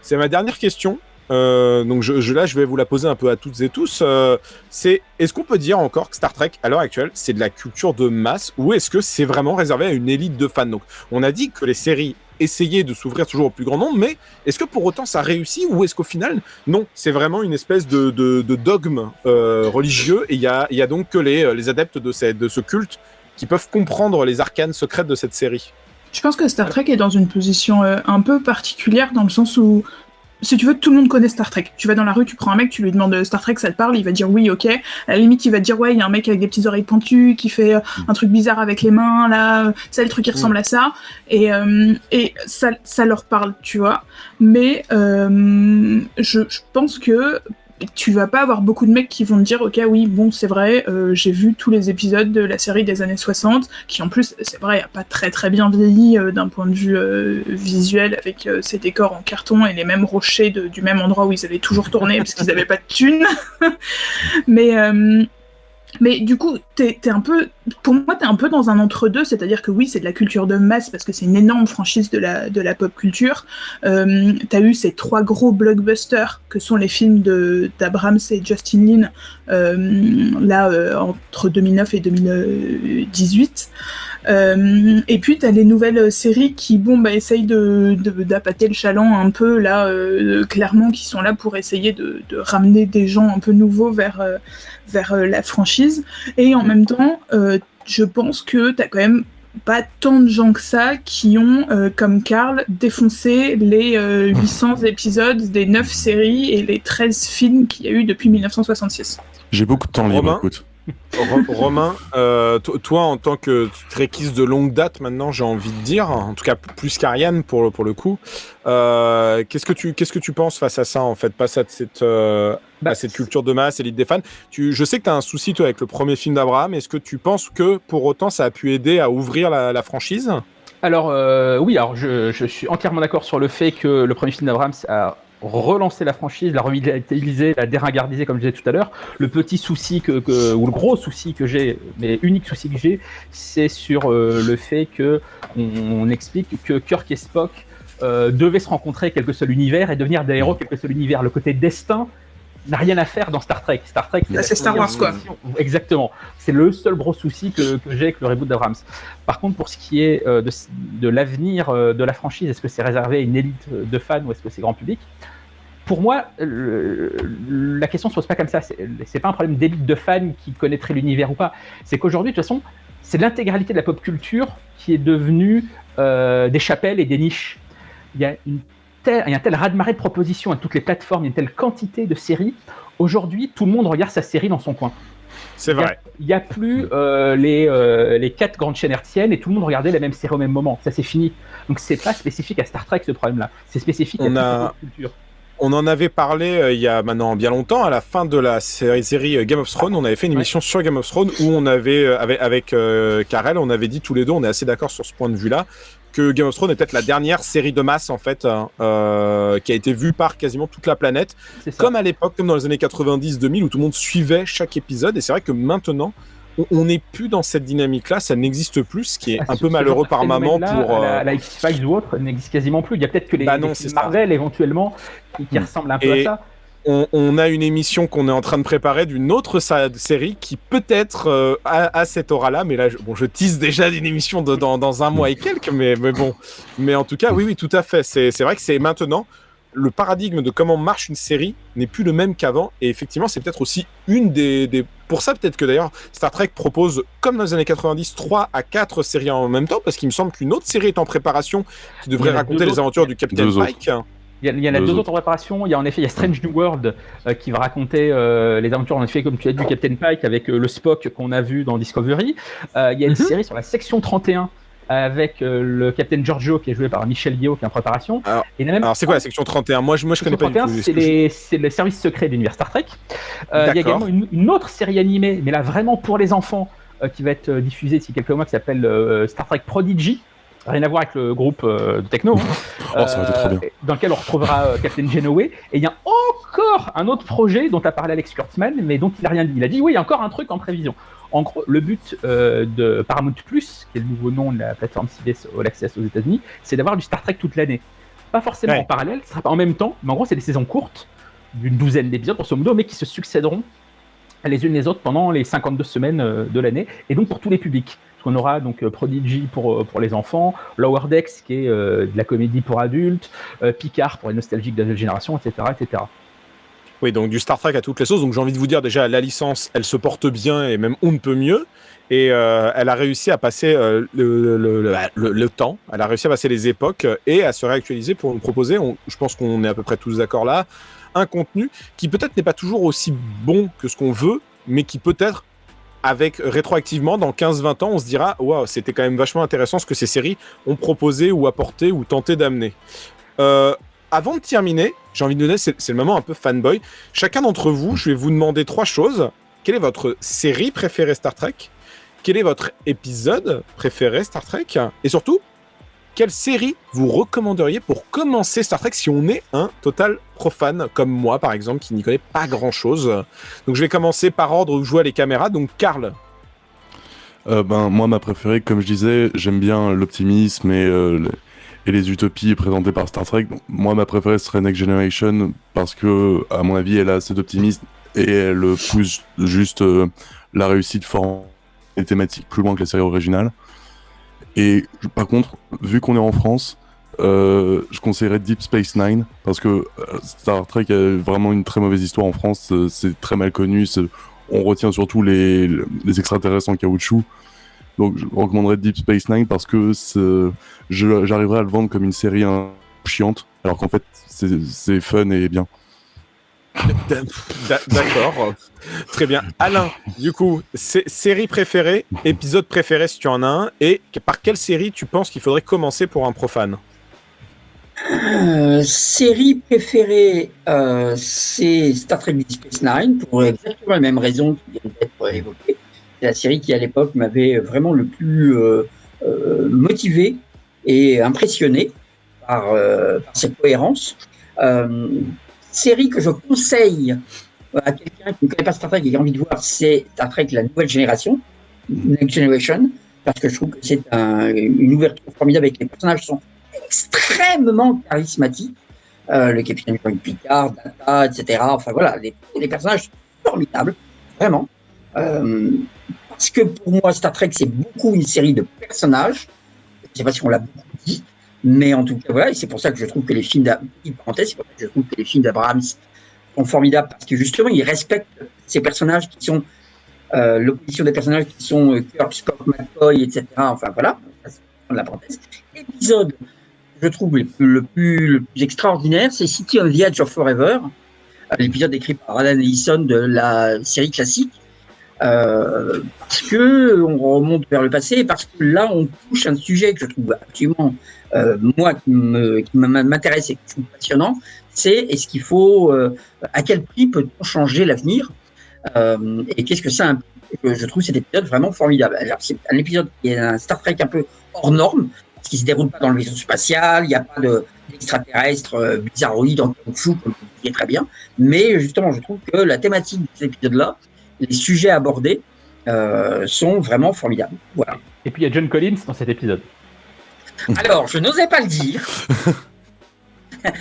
c'est ma dernière question. Donc je vais vous la poser un peu à toutes et tous. Est-ce qu'on peut dire encore que Star Trek, à l'heure actuelle, c'est de la culture de masse, ou est-ce que c'est vraiment réservé à une élite de fans ? Donc, on a dit que les séries essayaient de s'ouvrir toujours au plus grand nombre, mais est-ce que pour autant ça réussit, ou est-ce qu'au final, non, c'est vraiment une espèce de dogme religieux, et il y a donc que les adeptes de ce culte qui peuvent comprendre les arcanes secrètes de cette série ? Je pense que Star Trek est dans une position un peu particulière, dans le sens où, si tu veux, tout le monde connaît Star Trek. Tu vas dans la rue, tu prends un mec, tu lui demandes Star Trek, ça te parle, il va dire oui, ok. À la limite, il va te dire ouais, il y a un mec avec des petites oreilles pointues qui fait un truc bizarre avec les mains, là, c'est le truc qui ressemble à ça. Et ça leur parle, tu vois. Mais je pense que tu vas pas avoir beaucoup de mecs qui vont te dire ok, oui, bon, c'est vrai, j'ai vu tous les épisodes de la série des années 60, qui en plus, c'est vrai, a pas très très bien vieilli d'un point de vue visuel, avec ces décors en carton et les mêmes rochers du même endroit où ils avaient toujours tourné parce qu'ils avaient pas de thunes. Mais du coup, pour moi, t'es un peu dans un entre-deux, c'est-à-dire que oui, c'est de la culture de masse parce que c'est une énorme franchise de la pop culture. T'as eu ces 3 gros blockbusters que sont les films d'Abrams et Justin Lin, entre 2009 et 2018. Et puis t'as les nouvelles séries qui essayent d'appâter le chaland un peu là, clairement, qui sont là pour essayer de ramener des gens un peu nouveaux vers la franchise. Et en même temps, je pense que t'as quand même pas tant de gens que ça qui ont, comme Karl, défoncé les 800 épisodes des 9 séries et les 13 films qu'il y a eu depuis 1966. J'ai beaucoup de temps libre, écoute. Romain, toi en tant que trekkies de longue date maintenant, j'ai envie de dire, en tout cas plus qu'Ariane pour le coup, qu'est-ce que tu penses face à ça en fait, face à cette culture de masse, élite des fans. Je sais que tu as un souci toi avec le premier film d'Abraham, est-ce que tu penses que pour autant ça a pu aider à ouvrir la franchise ? Alors oui, alors je suis entièrement d'accord sur le fait que le premier film d'Abrams a relancé la franchise, la revitalisé, la déringardiser comme je disais tout à l'heure. Le petit souci ou le gros souci que j'ai, mais unique souci que j'ai, c'est sur le fait que on explique que Kirk et Spock devaient se rencontrer quel que soit l'univers et devenir des héros quel que soit l'univers. Le côté destin n'a rien à faire dans Star Trek. Star Trek, c'est Star Wars, quoi. Exactement. C'est le seul gros souci que j'ai avec le reboot d'Abrams. Par contre, pour ce qui est de l'avenir de la franchise, est-ce que c'est réservé à une élite de fans ou est-ce que c'est grand public ? Pour moi, la question ne se pose pas comme ça. C'est pas un problème d'élite de fans qui connaîtrait l'univers ou pas. C'est qu'aujourd'hui, de toute façon, c'est l'intégralité de la pop culture qui est devenue des chapelles et des niches. Il y a un tel raz-de-marée de propositions à toutes les plateformes, il y a une telle quantité de séries. Aujourd'hui, tout le monde regarde sa série dans son coin. C'est vrai. Il n'y a plus les 4 grandes chaînes hertziennes et tout le monde regardait la même série au même moment. Ça, c'est fini. Donc, c'est pas spécifique à Star Trek, ce problème-là. C'est spécifique à toute la culture. On en avait parlé il y a maintenant bien longtemps, à la fin de la série Game of Thrones, on avait fait une émission sur Game of Thrones où on avait, avec Karel, on avait dit tous les deux, on est assez d'accord sur ce point de vue-là, que Game of Thrones est peut-être la dernière série de masse en fait, qui a été vue par quasiment toute la planète, comme à l'époque, comme dans les années 90-2000 où tout le monde suivait chaque épisode, et c'est vrai que maintenant, on n'est plus dans cette dynamique-là, ça n'existe plus, ce qui est un peu malheureux par moment pour... La X-Files ou autre n'existe quasiment plus. Il y a peut-être que les films Marvel éventuellement qui ressemblent un peu à ça. On a une émission qu'on est en train de préparer d'une autre série qui peut-être a cette aura-là, mais là, je tease déjà d'une émission dans un mois et quelques, mais bon. Mais en tout cas, oui, tout à fait. C'est vrai que c'est maintenant... Le paradigme de comment marche une série n'est plus le même qu'avant, et effectivement c'est peut-être aussi une des... Pour ça peut-être que d'ailleurs Star Trek propose, comme dans les années 90, 3 à 4 séries en même temps, parce qu'il me semble qu'une autre série est en préparation qui devrait raconter les aventures du Capitaine Pike. Il y en a deux autres en préparation. Il y a Strange New World qui va raconter les aventures, en effet, comme tu as dit, du Captain Pike avec le Spock qu'on a vu dans Discovery. Il y a une série sur la section 31 avec le Captain Giorgio qui est joué par Michel Yeoh qui est en préparation. Alors c'est quoi la section 31 ? Moi je connais pas du tout. C'est le service secret de l'univers Star Trek. Il y a également une autre série animée, mais là vraiment pour les enfants, qui va être diffusée d'ici quelques mois, qui s'appelle Star Trek Prodigy. Rien à voir avec le groupe de techno, ça va être trop bien. Dans lequel on retrouvera Captain Janeway. Et il y a encore un autre projet dont a parlé Alex Kurtzman, mais dont il n'a rien dit. Il a dit oui, il y a encore un truc en prévision. En gros, le but de Paramount+, qui est le nouveau nom de la plateforme CBS All Access aux États-Unis, c'est d'avoir du Star Trek toute l'année. Pas forcément en parallèle, ce sera pas en même temps, mais en gros, c'est des saisons courtes, d'une douzaine d'épisodes, grosso modo, mais qui se succéderont les unes les autres pendant les 52 semaines de l'année, et donc pour tous les publics. On aura donc Prodigy pour les enfants, Lower Decks qui est de la comédie pour adultes, Picard pour les nostalgiques de la nouvelle génération, etc., etc. Oui, donc du Star Trek à toutes les sauces. Donc j'ai envie de vous dire déjà, la licence, elle se porte bien et même on ne peut mieux. Et elle a réussi à passer le temps, elle a réussi à passer les époques et à se réactualiser pour nous proposer, je pense qu'on est à peu près tous d'accord là, un contenu qui peut-être n'est pas toujours aussi bon que ce qu'on veut, mais qui peut-être avec rétroactivement, dans 15-20 ans, on se dira « Waouh, c'était quand même vachement intéressant ce que ces séries ont proposé ou apporté ou tenté d'amener. » Avant de terminer, j'ai envie de donner, c'est le moment un peu fanboy. Chacun d'entre vous, je vais vous demander 3 choses. Quelle est votre série préférée Star Trek ? Quel est votre épisode préféré Star Trek ? Et surtout, quelle série vous recommanderiez pour commencer Star Trek si on est un total profane, comme moi par exemple, qui n'y connaît pas grand-chose. Donc je vais commencer par ordre où je vois les caméras. Donc Karl. Moi, ma préférée, comme je disais, j'aime bien l'optimisme et les utopies présentées par Star Trek. Donc, moi, ma préférée serait Next Generation parce que, à mon avis, elle a assez d'optimisme et elle pousse juste la réussite forme et thématique plus loin que la série originale. Et par contre, vu qu'on est en France, je conseillerais Deep Space Nine parce que Star Trek a vraiment une très mauvaise histoire en France. C'est très mal connu. On retient surtout les extraterrestres en caoutchouc. Donc je recommanderais Deep Space Nine parce que j'arriverai à le vendre comme une série chiante, alors qu'en fait c'est fun et bien. D'accord. Très bien. Alain, du coup, série préférée, épisode préféré si tu en as un, et par quelle série tu penses qu'il faudrait commencer pour un profane? Série préférée, c'est Star Trek Deep Space Nine, pour exactement les mêmes raisons qui viennent d'être évoquées. C'est la série qui, à l'époque, m'avait vraiment le plus motivé et impressionné par cette cohérence. Série que je conseille à quelqu'un qui ne connaît pas Star Trek et qui a envie de voir, c'est Star Trek La Nouvelle Génération, Next Generation, parce que je trouve que c'est une ouverture formidable avec les personnages qui sont extrêmement charismatiques. Le capitaine Jean-Luc Picard, Data, etc. Enfin voilà, les personnages sont formidables, vraiment. Parce que pour moi, Star Trek, c'est beaucoup une série de personnages. Je ne sais pas si on l'a beaucoup dit, mais en tout cas, voilà, et c'est pour ça que je trouve que les films d'Abrams sont formidables, parce que justement, ils respectent ces personnages qui sont l'opposition des personnages qui sont Kirk, Spock, McCoy, etc. Enfin voilà, ça, c'est la parenthèse. Épisode, je trouve le plus extraordinaire, c'est City on the Edge of Forever, l'épisode écrit par Alan Ellison de la série classique, parce que on remonte vers le passé, et parce que là on touche un sujet que je trouve absolument moi qui m'intéresse et que je trouve passionnant, c'est est-ce qu'il faut à quel prix peut-on changer l'avenir, et qu'est-ce que ça implique. Je trouve cet épisode vraiment formidable. Alors, c'est un épisode qui est un Star Trek un peu hors norme, parce qu'il ne se déroule pas dans le vaisseau spatial, il n'y a pas d'extraterrestres bizarroïdes en caoutchouc, comme vous disiez très bien, mais justement je trouve que la thématique de cet épisode-là, les sujets abordés sont vraiment formidables. Voilà. Et puis il y a John Collins dans cet épisode. Alors, je n'osais pas le dire,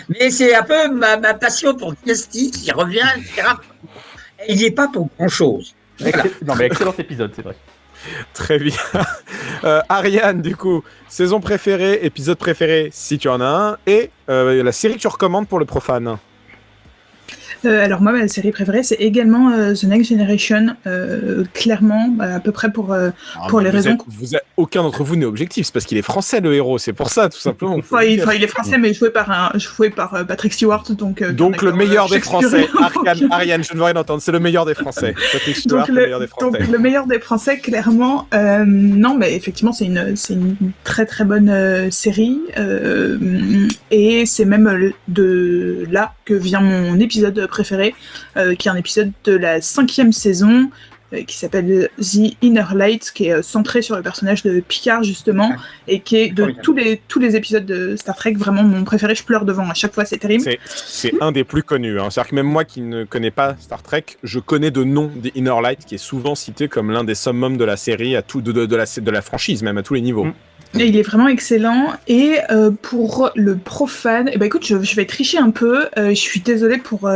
mais c'est un peu ma passion pour Dynasty qui revient, etc. Il n'y est pas pour grand-chose. Voilà. Non, mais excellent épisode, c'est vrai. Très bien. Ariane, du coup, saison préférée, épisode préféré, si tu en as un, et la série que tu recommandes pour le profane. Alors moi, ma série préférée, c'est également The Next Generation, clairement, à peu près pour les raisons... Aucun d'entre vous n'est objectif, c'est parce qu'il est français, le héros, c'est pour ça, tout simplement. Il est français, mais joué par Patrick Stewart, donc le meilleur des Français. Ariane, je ne veux rien entendre, c'est le meilleur des Français. Patrick Stewart, le meilleur des Français. Donc le meilleur des Français, clairement. Non, mais effectivement, c'est une très très bonne série, et c'est même de là que vient mon épisode préféré, qui est un épisode de la 5e saison, qui s'appelle The Inner Light, qui est centré sur le personnage de Picard justement, et qui est de tous les épisodes de Star Trek vraiment mon préféré. Je pleure devant à chaque fois, c'est terrible. C'est un des plus connus, hein. C'est-à-dire que même moi qui ne connais pas Star Trek, je connais de nom The Inner Light, qui est souvent cité comme l'un des summums de la série, de la franchise, même à tous les niveaux. Et il est vraiment excellent. Et pour le profane, écoute, je vais tricher un peu. Je suis désolée pour...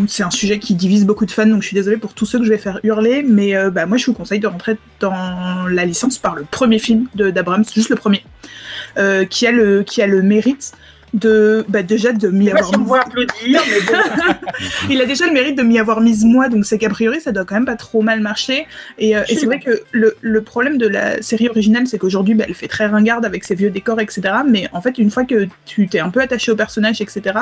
c'est un sujet qui divise beaucoup de fans, donc je suis désolée pour tous ceux que je vais faire hurler. Mais moi, je vous conseille de rentrer dans la licence par le premier film d'Abrams, juste le premier, qui a le mérite déjà de m'y avoir... Si on voit applaudir, mais bon... Il a déjà le mérite de m'y avoir mise moi, donc c'est qu'a priori ça doit quand même pas trop mal marcher. Et c'est vrai que le problème de la série originale, c'est qu'aujourd'hui elle fait très ringarde avec ses vieux décors, etc. Mais en fait, une fois que tu t'es un peu attaché au personnage, etc.,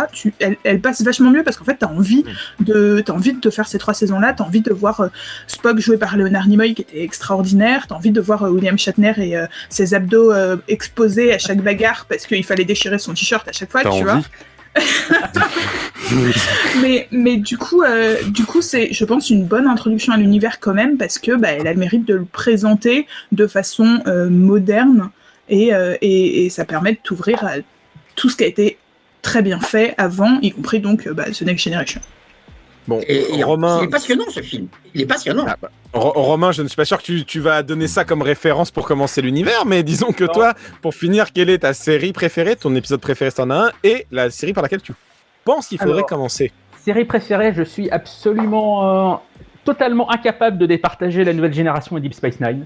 elle passe vachement mieux, parce qu'en fait t'as envie de te faire ces 3 saisons-là, t'as envie de voir Spock joué par Leonard Nimoy, qui était extraordinaire, t'as envie de voir William Shatner et ses abdos exposés à chaque bagarre, parce qu'il fallait déchirer son t-shirt à chaque fois, tu vois. mais du coup c'est, je pense, une bonne introduction à l'univers quand même, parce que elle a le mérite de le présenter de façon moderne, et ça permet de t'ouvrir à tout ce qui a été très bien fait avant, y compris donc The Next Generation. Bon, et Romain... Il est passionnant, ce film. Il est passionnant. Romain, je ne suis pas sûr que tu vas donner ça comme référence pour commencer l'univers, mais disons que toi, pour finir, quelle est ta série préférée, ton épisode préféré si t'en as un, et la série par laquelle tu penses qu'il faudrait commencer? Série préférée, je suis absolument totalement incapable de départager La Nouvelle Génération et Deep Space Nine.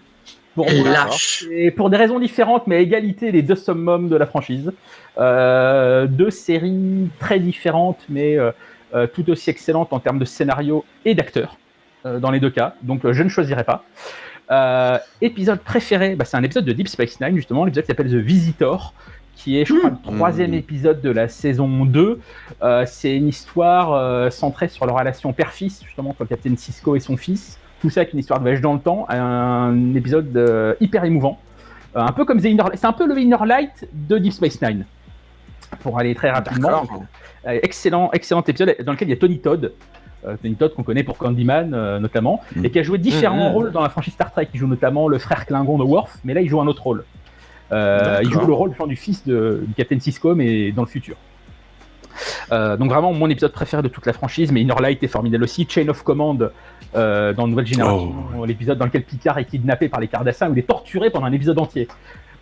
Pour des raisons différentes, mais à égalité, les 2 summums de la franchise. 2 séries très différentes, mais tout aussi excellentes en termes de scénario et d'acteurs, dans les 2 cas. Donc je ne choisirai pas. Épisode préféré, c'est un épisode de Deep Space Nine, justement, l'épisode qui s'appelle The Visitor, qui est, je crois, le 3e épisode de la saison 2. C'est une histoire centrée sur leur relation père-fils, justement, entre le capitaine Sisko et son fils. Tout ça avec une histoire de voyage dans le temps, un épisode hyper émouvant. Un peu comme c'est un peu le Inner Light de Deep Space Nine, pour aller très rapidement. Excellent épisode dans lequel il y a Tony Todd. Tony Todd qu'on connaît pour Candyman notamment, et qui a joué différents rôles dans la franchise Star Trek. Il joue notamment le frère Klingon de Worf, mais là il joue un autre rôle. Il joue le rôle du fils du Captain Sisko, mais dans le futur. Donc vraiment mon épisode préféré de toute la franchise, mais Inner Light est formidable aussi. Chain of Command dans Nouvelle Génération, l'épisode dans lequel Picard est kidnappé par les Cardassiens, où il est torturé pendant un épisode entier.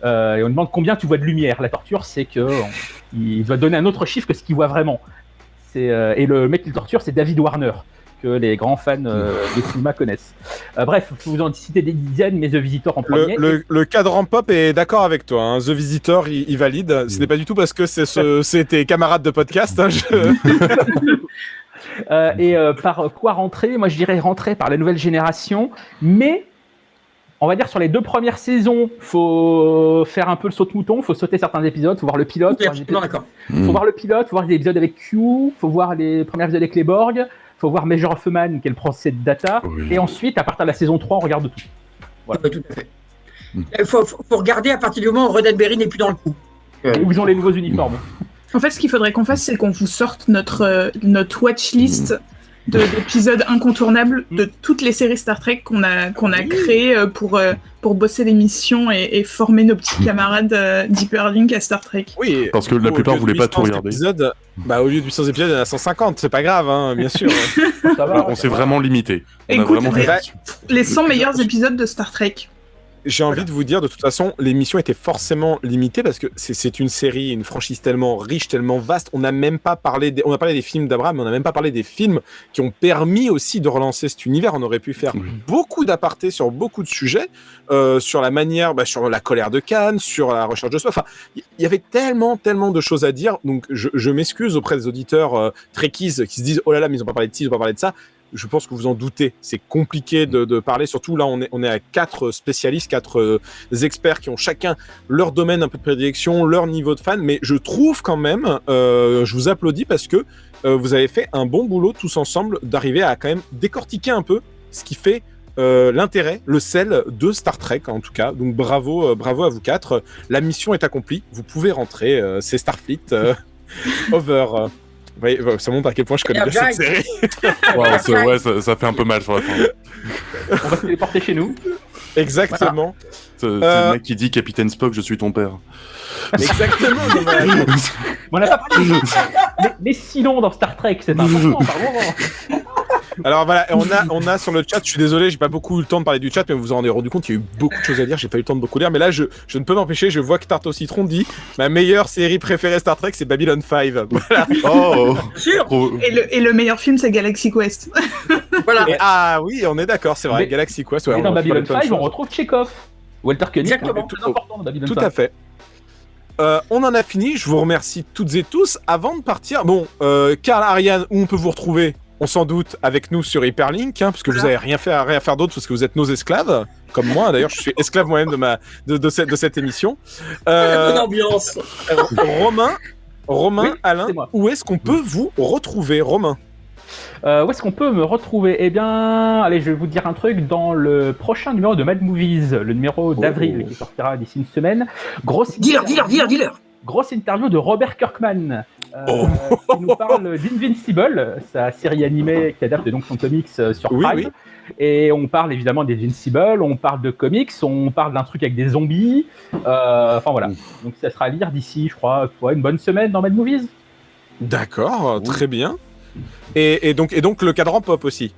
Et on demande combien tu vois de lumière. La torture, c'est qu'il doit donner un autre chiffre que ce qu'il voit vraiment. Et le mec qui le torture, c'est David Warner, que les grands fans de cinéma connaissent. Bref, je vous en citer des dizaines, mais The Visitor en premier. Le cadran pop est d'accord avec toi. Hein. The Visitor, il valide. Ce n'est pas du tout parce que c'est tes camarades de podcast. Hein, par quoi rentrer ? Moi, je dirais rentrer par la Nouvelle Génération, mais on va dire sur les 2 premières saisons, faut faire un peu le saute-mouton, faut sauter certains épisodes, faut voir le pilote. Faut voir le pilote, faut voir des épisodes avec Q, faut voir les premiers épisodes avec les Borg, faut voir Major of Man, qui est le procès de Data, et ensuite, à partir de la saison 3, on regarde tout. Voilà. Oui, tout à fait. Il faut regarder à partir du moment où Roddenberry n'est plus dans le coup. Où ils ont les nouveaux uniformes. En fait, ce qu'il faudrait qu'on fasse, c'est qu'on vous sorte notre watchlist d'épisodes incontournables de toutes les séries Star Trek qu'on a créées pour bosser l'émission et former nos petits camarades d'Hyperlink à Star Trek. Oui, parce que la plupart voulaient pas tout regarder. Au lieu de 800 épisodes, il y en a 150, c'est pas grave, hein, bien sûr. Ça va, on s'est vraiment limité. Écoute, les 100 meilleurs épisodes de Star Trek. J'ai envie de vous dire, de toute façon, l'émission était forcément limitée parce que c'est une série, une franchise tellement riche, tellement vaste. On a parlé des films d'Abraham, mais on n'a même pas parlé des films qui ont permis aussi de relancer cet univers. On aurait pu faire beaucoup d'apartés sur beaucoup de sujets, sur la manière, sur la colère de Khan, sur la recherche de soi. Enfin, il y avait tellement de choses à dire. Donc, je m'excuse auprès des auditeurs trekkies qui se disent, oh là là, mais ils ont pas parlé de ci, ils ont pas parlé de ça. Je pense que vous en doutez, c'est compliqué de parler, surtout là on est à 4 spécialistes, 4 experts qui ont chacun leur domaine un peu de prédilection, leur niveau de fan, mais je trouve quand même, je vous applaudis parce que vous avez fait un bon boulot tous ensemble d'arriver à quand même décortiquer un peu ce qui fait l'intérêt, le sel de Star Trek en tout cas, donc bravo à vous 4, la mission est accomplie, vous pouvez rentrer, c'est Starfleet over... Oui, ça montre à quel point je connais bien cette série. Ça fait un peu mal sur la fin. On va se téléporter chez nous. Exactement. Voilà. C'est le mec qui dit Capitaine Spock, je suis ton père. Exactement. On n'a pas parlé. Mais sinon, dans Star Trek, c'est important. Alors voilà, on a sur le chat, je suis désolé, j'ai pas beaucoup eu le temps de parler du chat, mais vous vous en rendez rendu compte, il y a eu beaucoup de choses à dire, j'ai pas eu le temps de beaucoup lire, mais là je ne peux m'empêcher, je vois que Tarte au citron dit ma meilleure série préférée Star Trek c'est Babylon 5. Voilà. Oh, sûr. Et le meilleur film c'est Galaxy Quest. Voilà. Ah oui, on est d'accord, c'est vrai, Galaxy Quest. Ouais, et dans Babylon 5, on retrouve Chekhov. Walter Koenig, exactement, tout important dans Babylon 5. Tout à fait. On en a fini, je vous remercie toutes et tous. Avant de partir, Karl, Ariane, où on peut vous retrouver? On s'en doute avec nous sur Hyperlink, parce que vous n'avez rien à faire d'autre, parce que vous êtes nos esclaves, comme moi. D'ailleurs, je suis esclave moi-même de cette émission. Bonne ambiance. Romain, Oui, Alain, où est-ce qu'on peut vous retrouver, Romain? Où est-ce qu'on peut me retrouver? Eh bien, allez, je vais vous dire un truc. Dans le prochain numéro de Mad Movies, le numéro d'avril qui sortira d'ici une semaine, Dis-leur. Grosse interview de Robert Kirkman, qui nous parle d'Invincible, sa série animée qui adapte donc son comics sur Prime. Oui. Et on parle évidemment d'Invincible, on parle de comics, on parle d'un truc avec des zombies. Enfin voilà. Donc ça sera à lire d'ici, je crois, une bonne semaine dans Mad Movies. D'accord, très bien. Et donc le cadran pop aussi.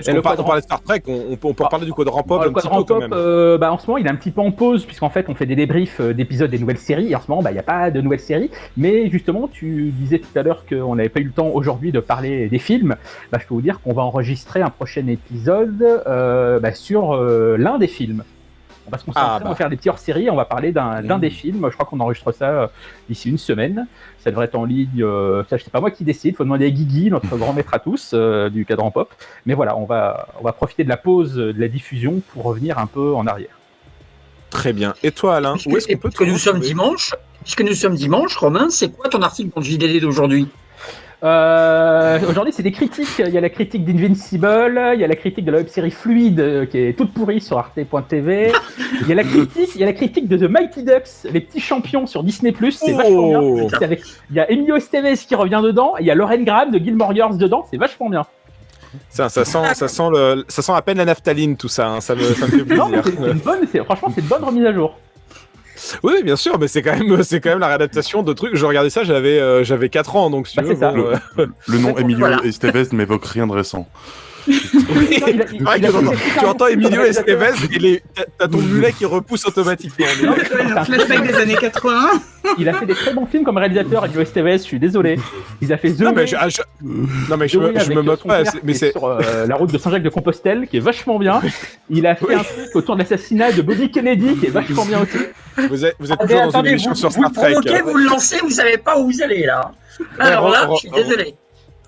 On parlait de Star Trek, on peut parler du quadran pop un petit peu quand même. En ce moment, il est un petit peu en pause, puisqu'en fait, on fait des débriefs d'épisodes des nouvelles séries. Et en ce moment, il n'y a pas de nouvelles séries. Mais justement, tu disais tout à l'heure qu'on n'avait pas eu le temps aujourd'hui de parler des films. Je peux vous dire qu'on va enregistrer un prochain épisode sur l'un des films. On va se concentrer, on va faire des petits hors-séries, on va parler d'un des films. Je crois qu'on enregistre ça d'ici une semaine. Ça devrait être en ligne. Ça, je sais pas moi qui décide. Il faut demander à Guigui, notre grand maître à tous du cadran pop. Mais voilà, on va profiter de la pause de la diffusion pour revenir un peu en arrière. Très bien. Et toi, Alain, où est-ce qu'on peut que nous sommes dimanche? puisque nous sommes dimanche, Romain, c'est quoi ton article dans le JDD d'aujourd'hui? Aujourd'hui, c'est des critiques. Il y a la critique d'Invincible, il y a la critique de la web-série Fluide qui est toute pourrie sur arte.tv. Il y a la critique de The Mighty Ducks, les petits champions sur Disney+. C'est vachement bien. Il y a Emilio Estevez qui revient dedans, et il y a Lauren Graham de Gilmore Girls dedans. C'est vachement bien. Ça sent à peine la naphtaline, tout ça. Hein. Ça me fait plaisir. Non, franchement, c'est une bonne remise à jour. Oui, bien sûr, mais c'est quand même la réadaptation de trucs. Je regardais ça, j'avais 4 ans, donc si tu veux. Le nom Emilio Estevez n'évoque rien de récent. Tu entends Emilio Estevez et t'as ton mulet qui repousse automatiquement. Un flashback des années 80. Il a fait des très bons films comme réalisateur, Emilio Estevez, je suis désolé. Il a fait The Way. Non mais je me moque pas, mais c'est sur la route de Saint-Jacques-de-Compostelle qui est vachement bien. Il a fait un truc autour de l'assassinat de Bobby Kennedy qui est vachement bien aussi. Vous êtes toujours dans une émission sur Star Trek. Vous le lancez, vous savez pas où vous allez là. Alors là, je suis désolé.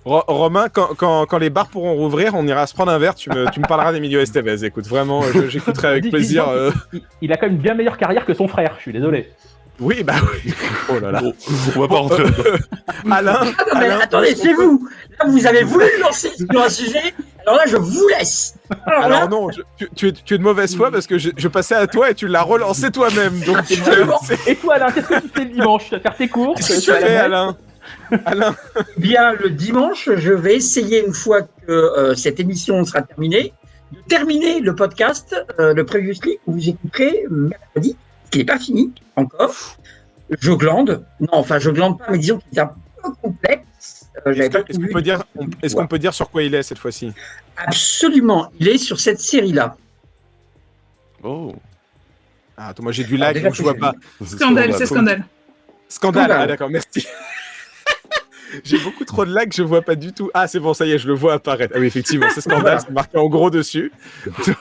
Romain, quand les bars pourront rouvrir, on ira se prendre un verre, tu me parleras d'Emilio Estevez. Écoute, vraiment, j'écouterai avec plaisir. Il a quand même une bien meilleure carrière que son frère, je suis désolé. Oui, bah oui. Oh là là. On va pas rentrer dedans. Alain, attendez, c'est vous. Là, vous avez voulu lancer sur un sujet. Alors là, je vous laisse. Alors non, tu es de mauvaise foi parce que je passais à toi et tu l'as relancé toi-même. Donc, et toi, Alain, qu'est-ce que tu fais le dimanche? Tu vas faire tes courses? Qu'est-ce que tu fais, Alain? Bien, le dimanche, je vais essayer, une fois que cette émission sera terminée, de terminer le podcast, le Previously, que vous écouterez mercredi, qui n'est pas fini encore. Je glande. Non, enfin, je glande pas, mais disons qu'il est un peu complexe. Est-ce qu'on peut dire sur quoi il est cette fois-ci? Absolument, il est sur cette série-là. Oh. Ah, attends, moi j'ai du lag, donc je vois pas. Scandale, c'est Scandale. Scandale, ah d'accord, merci. J'ai beaucoup trop de lag, je vois pas du tout. Ah, c'est bon, ça y est, je le vois apparaître. Ah oui, effectivement, c'est Scandale, c'est marqué en gros dessus.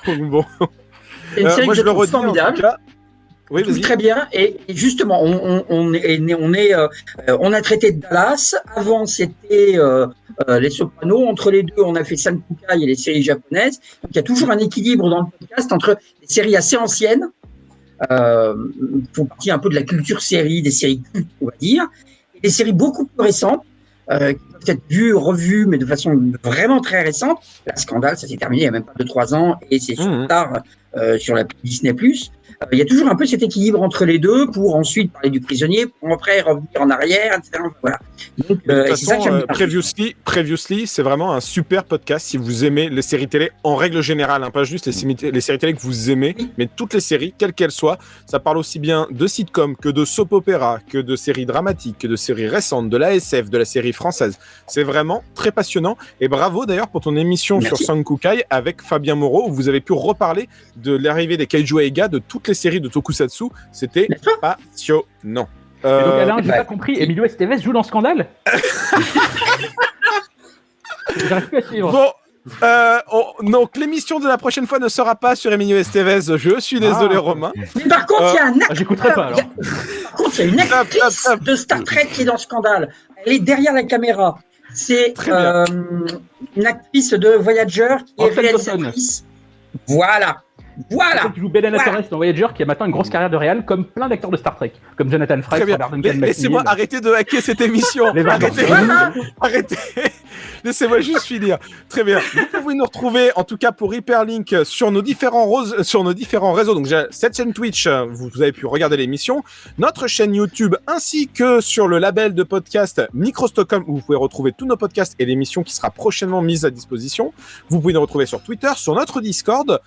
Donc bon. C'est une série moi, que je trouve formidable. Oui, vas-y. Très bien. Et justement, on a traité de Dallas. Avant, c'était Les Sopranos. Entre les deux, on a fait Sankukai et les séries japonaises. Donc, il y a toujours un équilibre dans le podcast entre les séries assez anciennes, qui font partie un peu de la culture série, des séries cultes, on va dire, et des séries beaucoup plus récentes, qui peuvent être vues, revues, mais de façon vraiment très récente. La Scandale, ça s'est terminé il n'y a même pas 2-3 ans, et c'est sur tard sur la Disney+. Il y a toujours un peu cet équilibre entre les deux pour ensuite parler du prisonnier, pour après revenir en arrière, etc. Voilà. Donc, de toute façon, Previously, c'est vraiment un super podcast si vous aimez les séries télé en règle générale, hein, pas juste les séries télé que vous aimez, mais toutes les séries, quelles qu'elles soient. Ça parle aussi bien de sitcom que de soap opéra, que de séries dramatiques, que de séries récentes, de l'ASF, de la série française. C'est vraiment très passionnant. Et bravo d'ailleurs pour ton émission sur Sankukai avec Fabien Moreau, où vous avez pu reparler de l'arrivée des Kaiju Eiga, de toutes les séries de Tokusatsu. C'était passionnant. Et donc Alain, j'ai pas compris, Emilio Estevez joue dans Scandale? J'arrive plus à suivre. Bon, donc l'émission de la prochaine fois ne sera pas sur Emilio Estevez. Je suis désolé, Romain. Mais par contre, il y a un acteur. J'écouterai pas alors. Par contre, il y a une actrice de Star Trek qui est dans Scandale. Elle est derrière la caméra. C'est une actrice de Voyager qui est réalisatrice. Voilà. Qui joue Belen Torres dans Voyager, qui a maintenant une grosse carrière de réal, comme plein d'acteurs de Star Trek, comme Jonathan Frakes, Robert Duncan. Laissez-moi arrêter de hacker cette émission. Arrêtez. Laissez-moi juste finir. Très bien. Vous pouvez nous retrouver, en tout cas pour Hyperlink, sur nos différents réseaux. Donc, j'ai cette chaîne Twitch, vous avez pu regarder l'émission, notre chaîne YouTube, ainsi que sur le label de podcast Micro Stockholm, où vous pouvez retrouver tous nos podcasts et l'émission qui sera prochainement mise à disposition. Vous pouvez nous retrouver sur Twitter, sur notre Discord.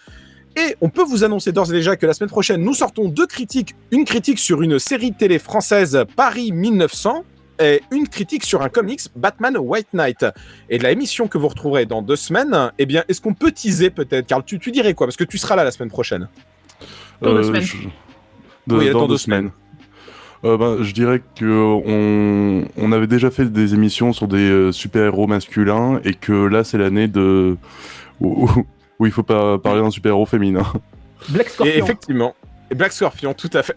Et on peut vous annoncer d'ores et déjà que la semaine prochaine, nous sortons 2 critiques. Une critique sur une série télé française, Paris 1900, et une critique sur un comics, Batman White Knight. Et de la émission que vous retrouverez dans 2 semaines, eh bien, est-ce qu'on peut teaser peut-être? Karl, tu dirais quoi? Parce que tu seras là la semaine prochaine. Dans 2 semaines. Dans 2 semaines. Je dirais qu'on avait déjà fait des émissions sur des super-héros masculins, et que là, c'est l'année où il faut pas parler d'un super-héros féminin. Black Scorpion. Et effectivement. Et Black Scorpion, tout à fait.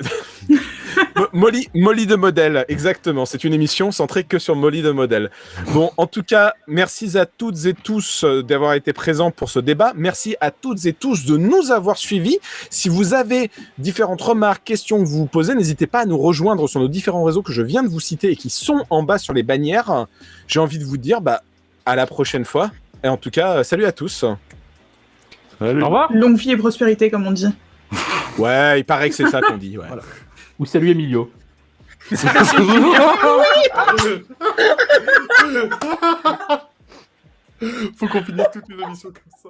Molly de modèle, exactement. C'est une émission centrée que sur Molly de modèle. Bon, en tout cas, merci à toutes et tous d'avoir été présents pour ce débat. Merci à toutes et tous de nous avoir suivis. Si vous avez différentes remarques, questions que vous vous posez, n'hésitez pas à nous rejoindre sur nos différents réseaux que je viens de vous citer et qui sont en bas sur les bannières. J'ai envie de vous dire, à la prochaine fois. Et en tout cas, salut à tous. Salut. Au revoir. Longue vie et prospérité, comme on dit. Ouais, il paraît que c'est ça qu'on dit. Ouais. Voilà. Ou salut Emilio. Faut qu'on finisse toutes les émissions comme ça.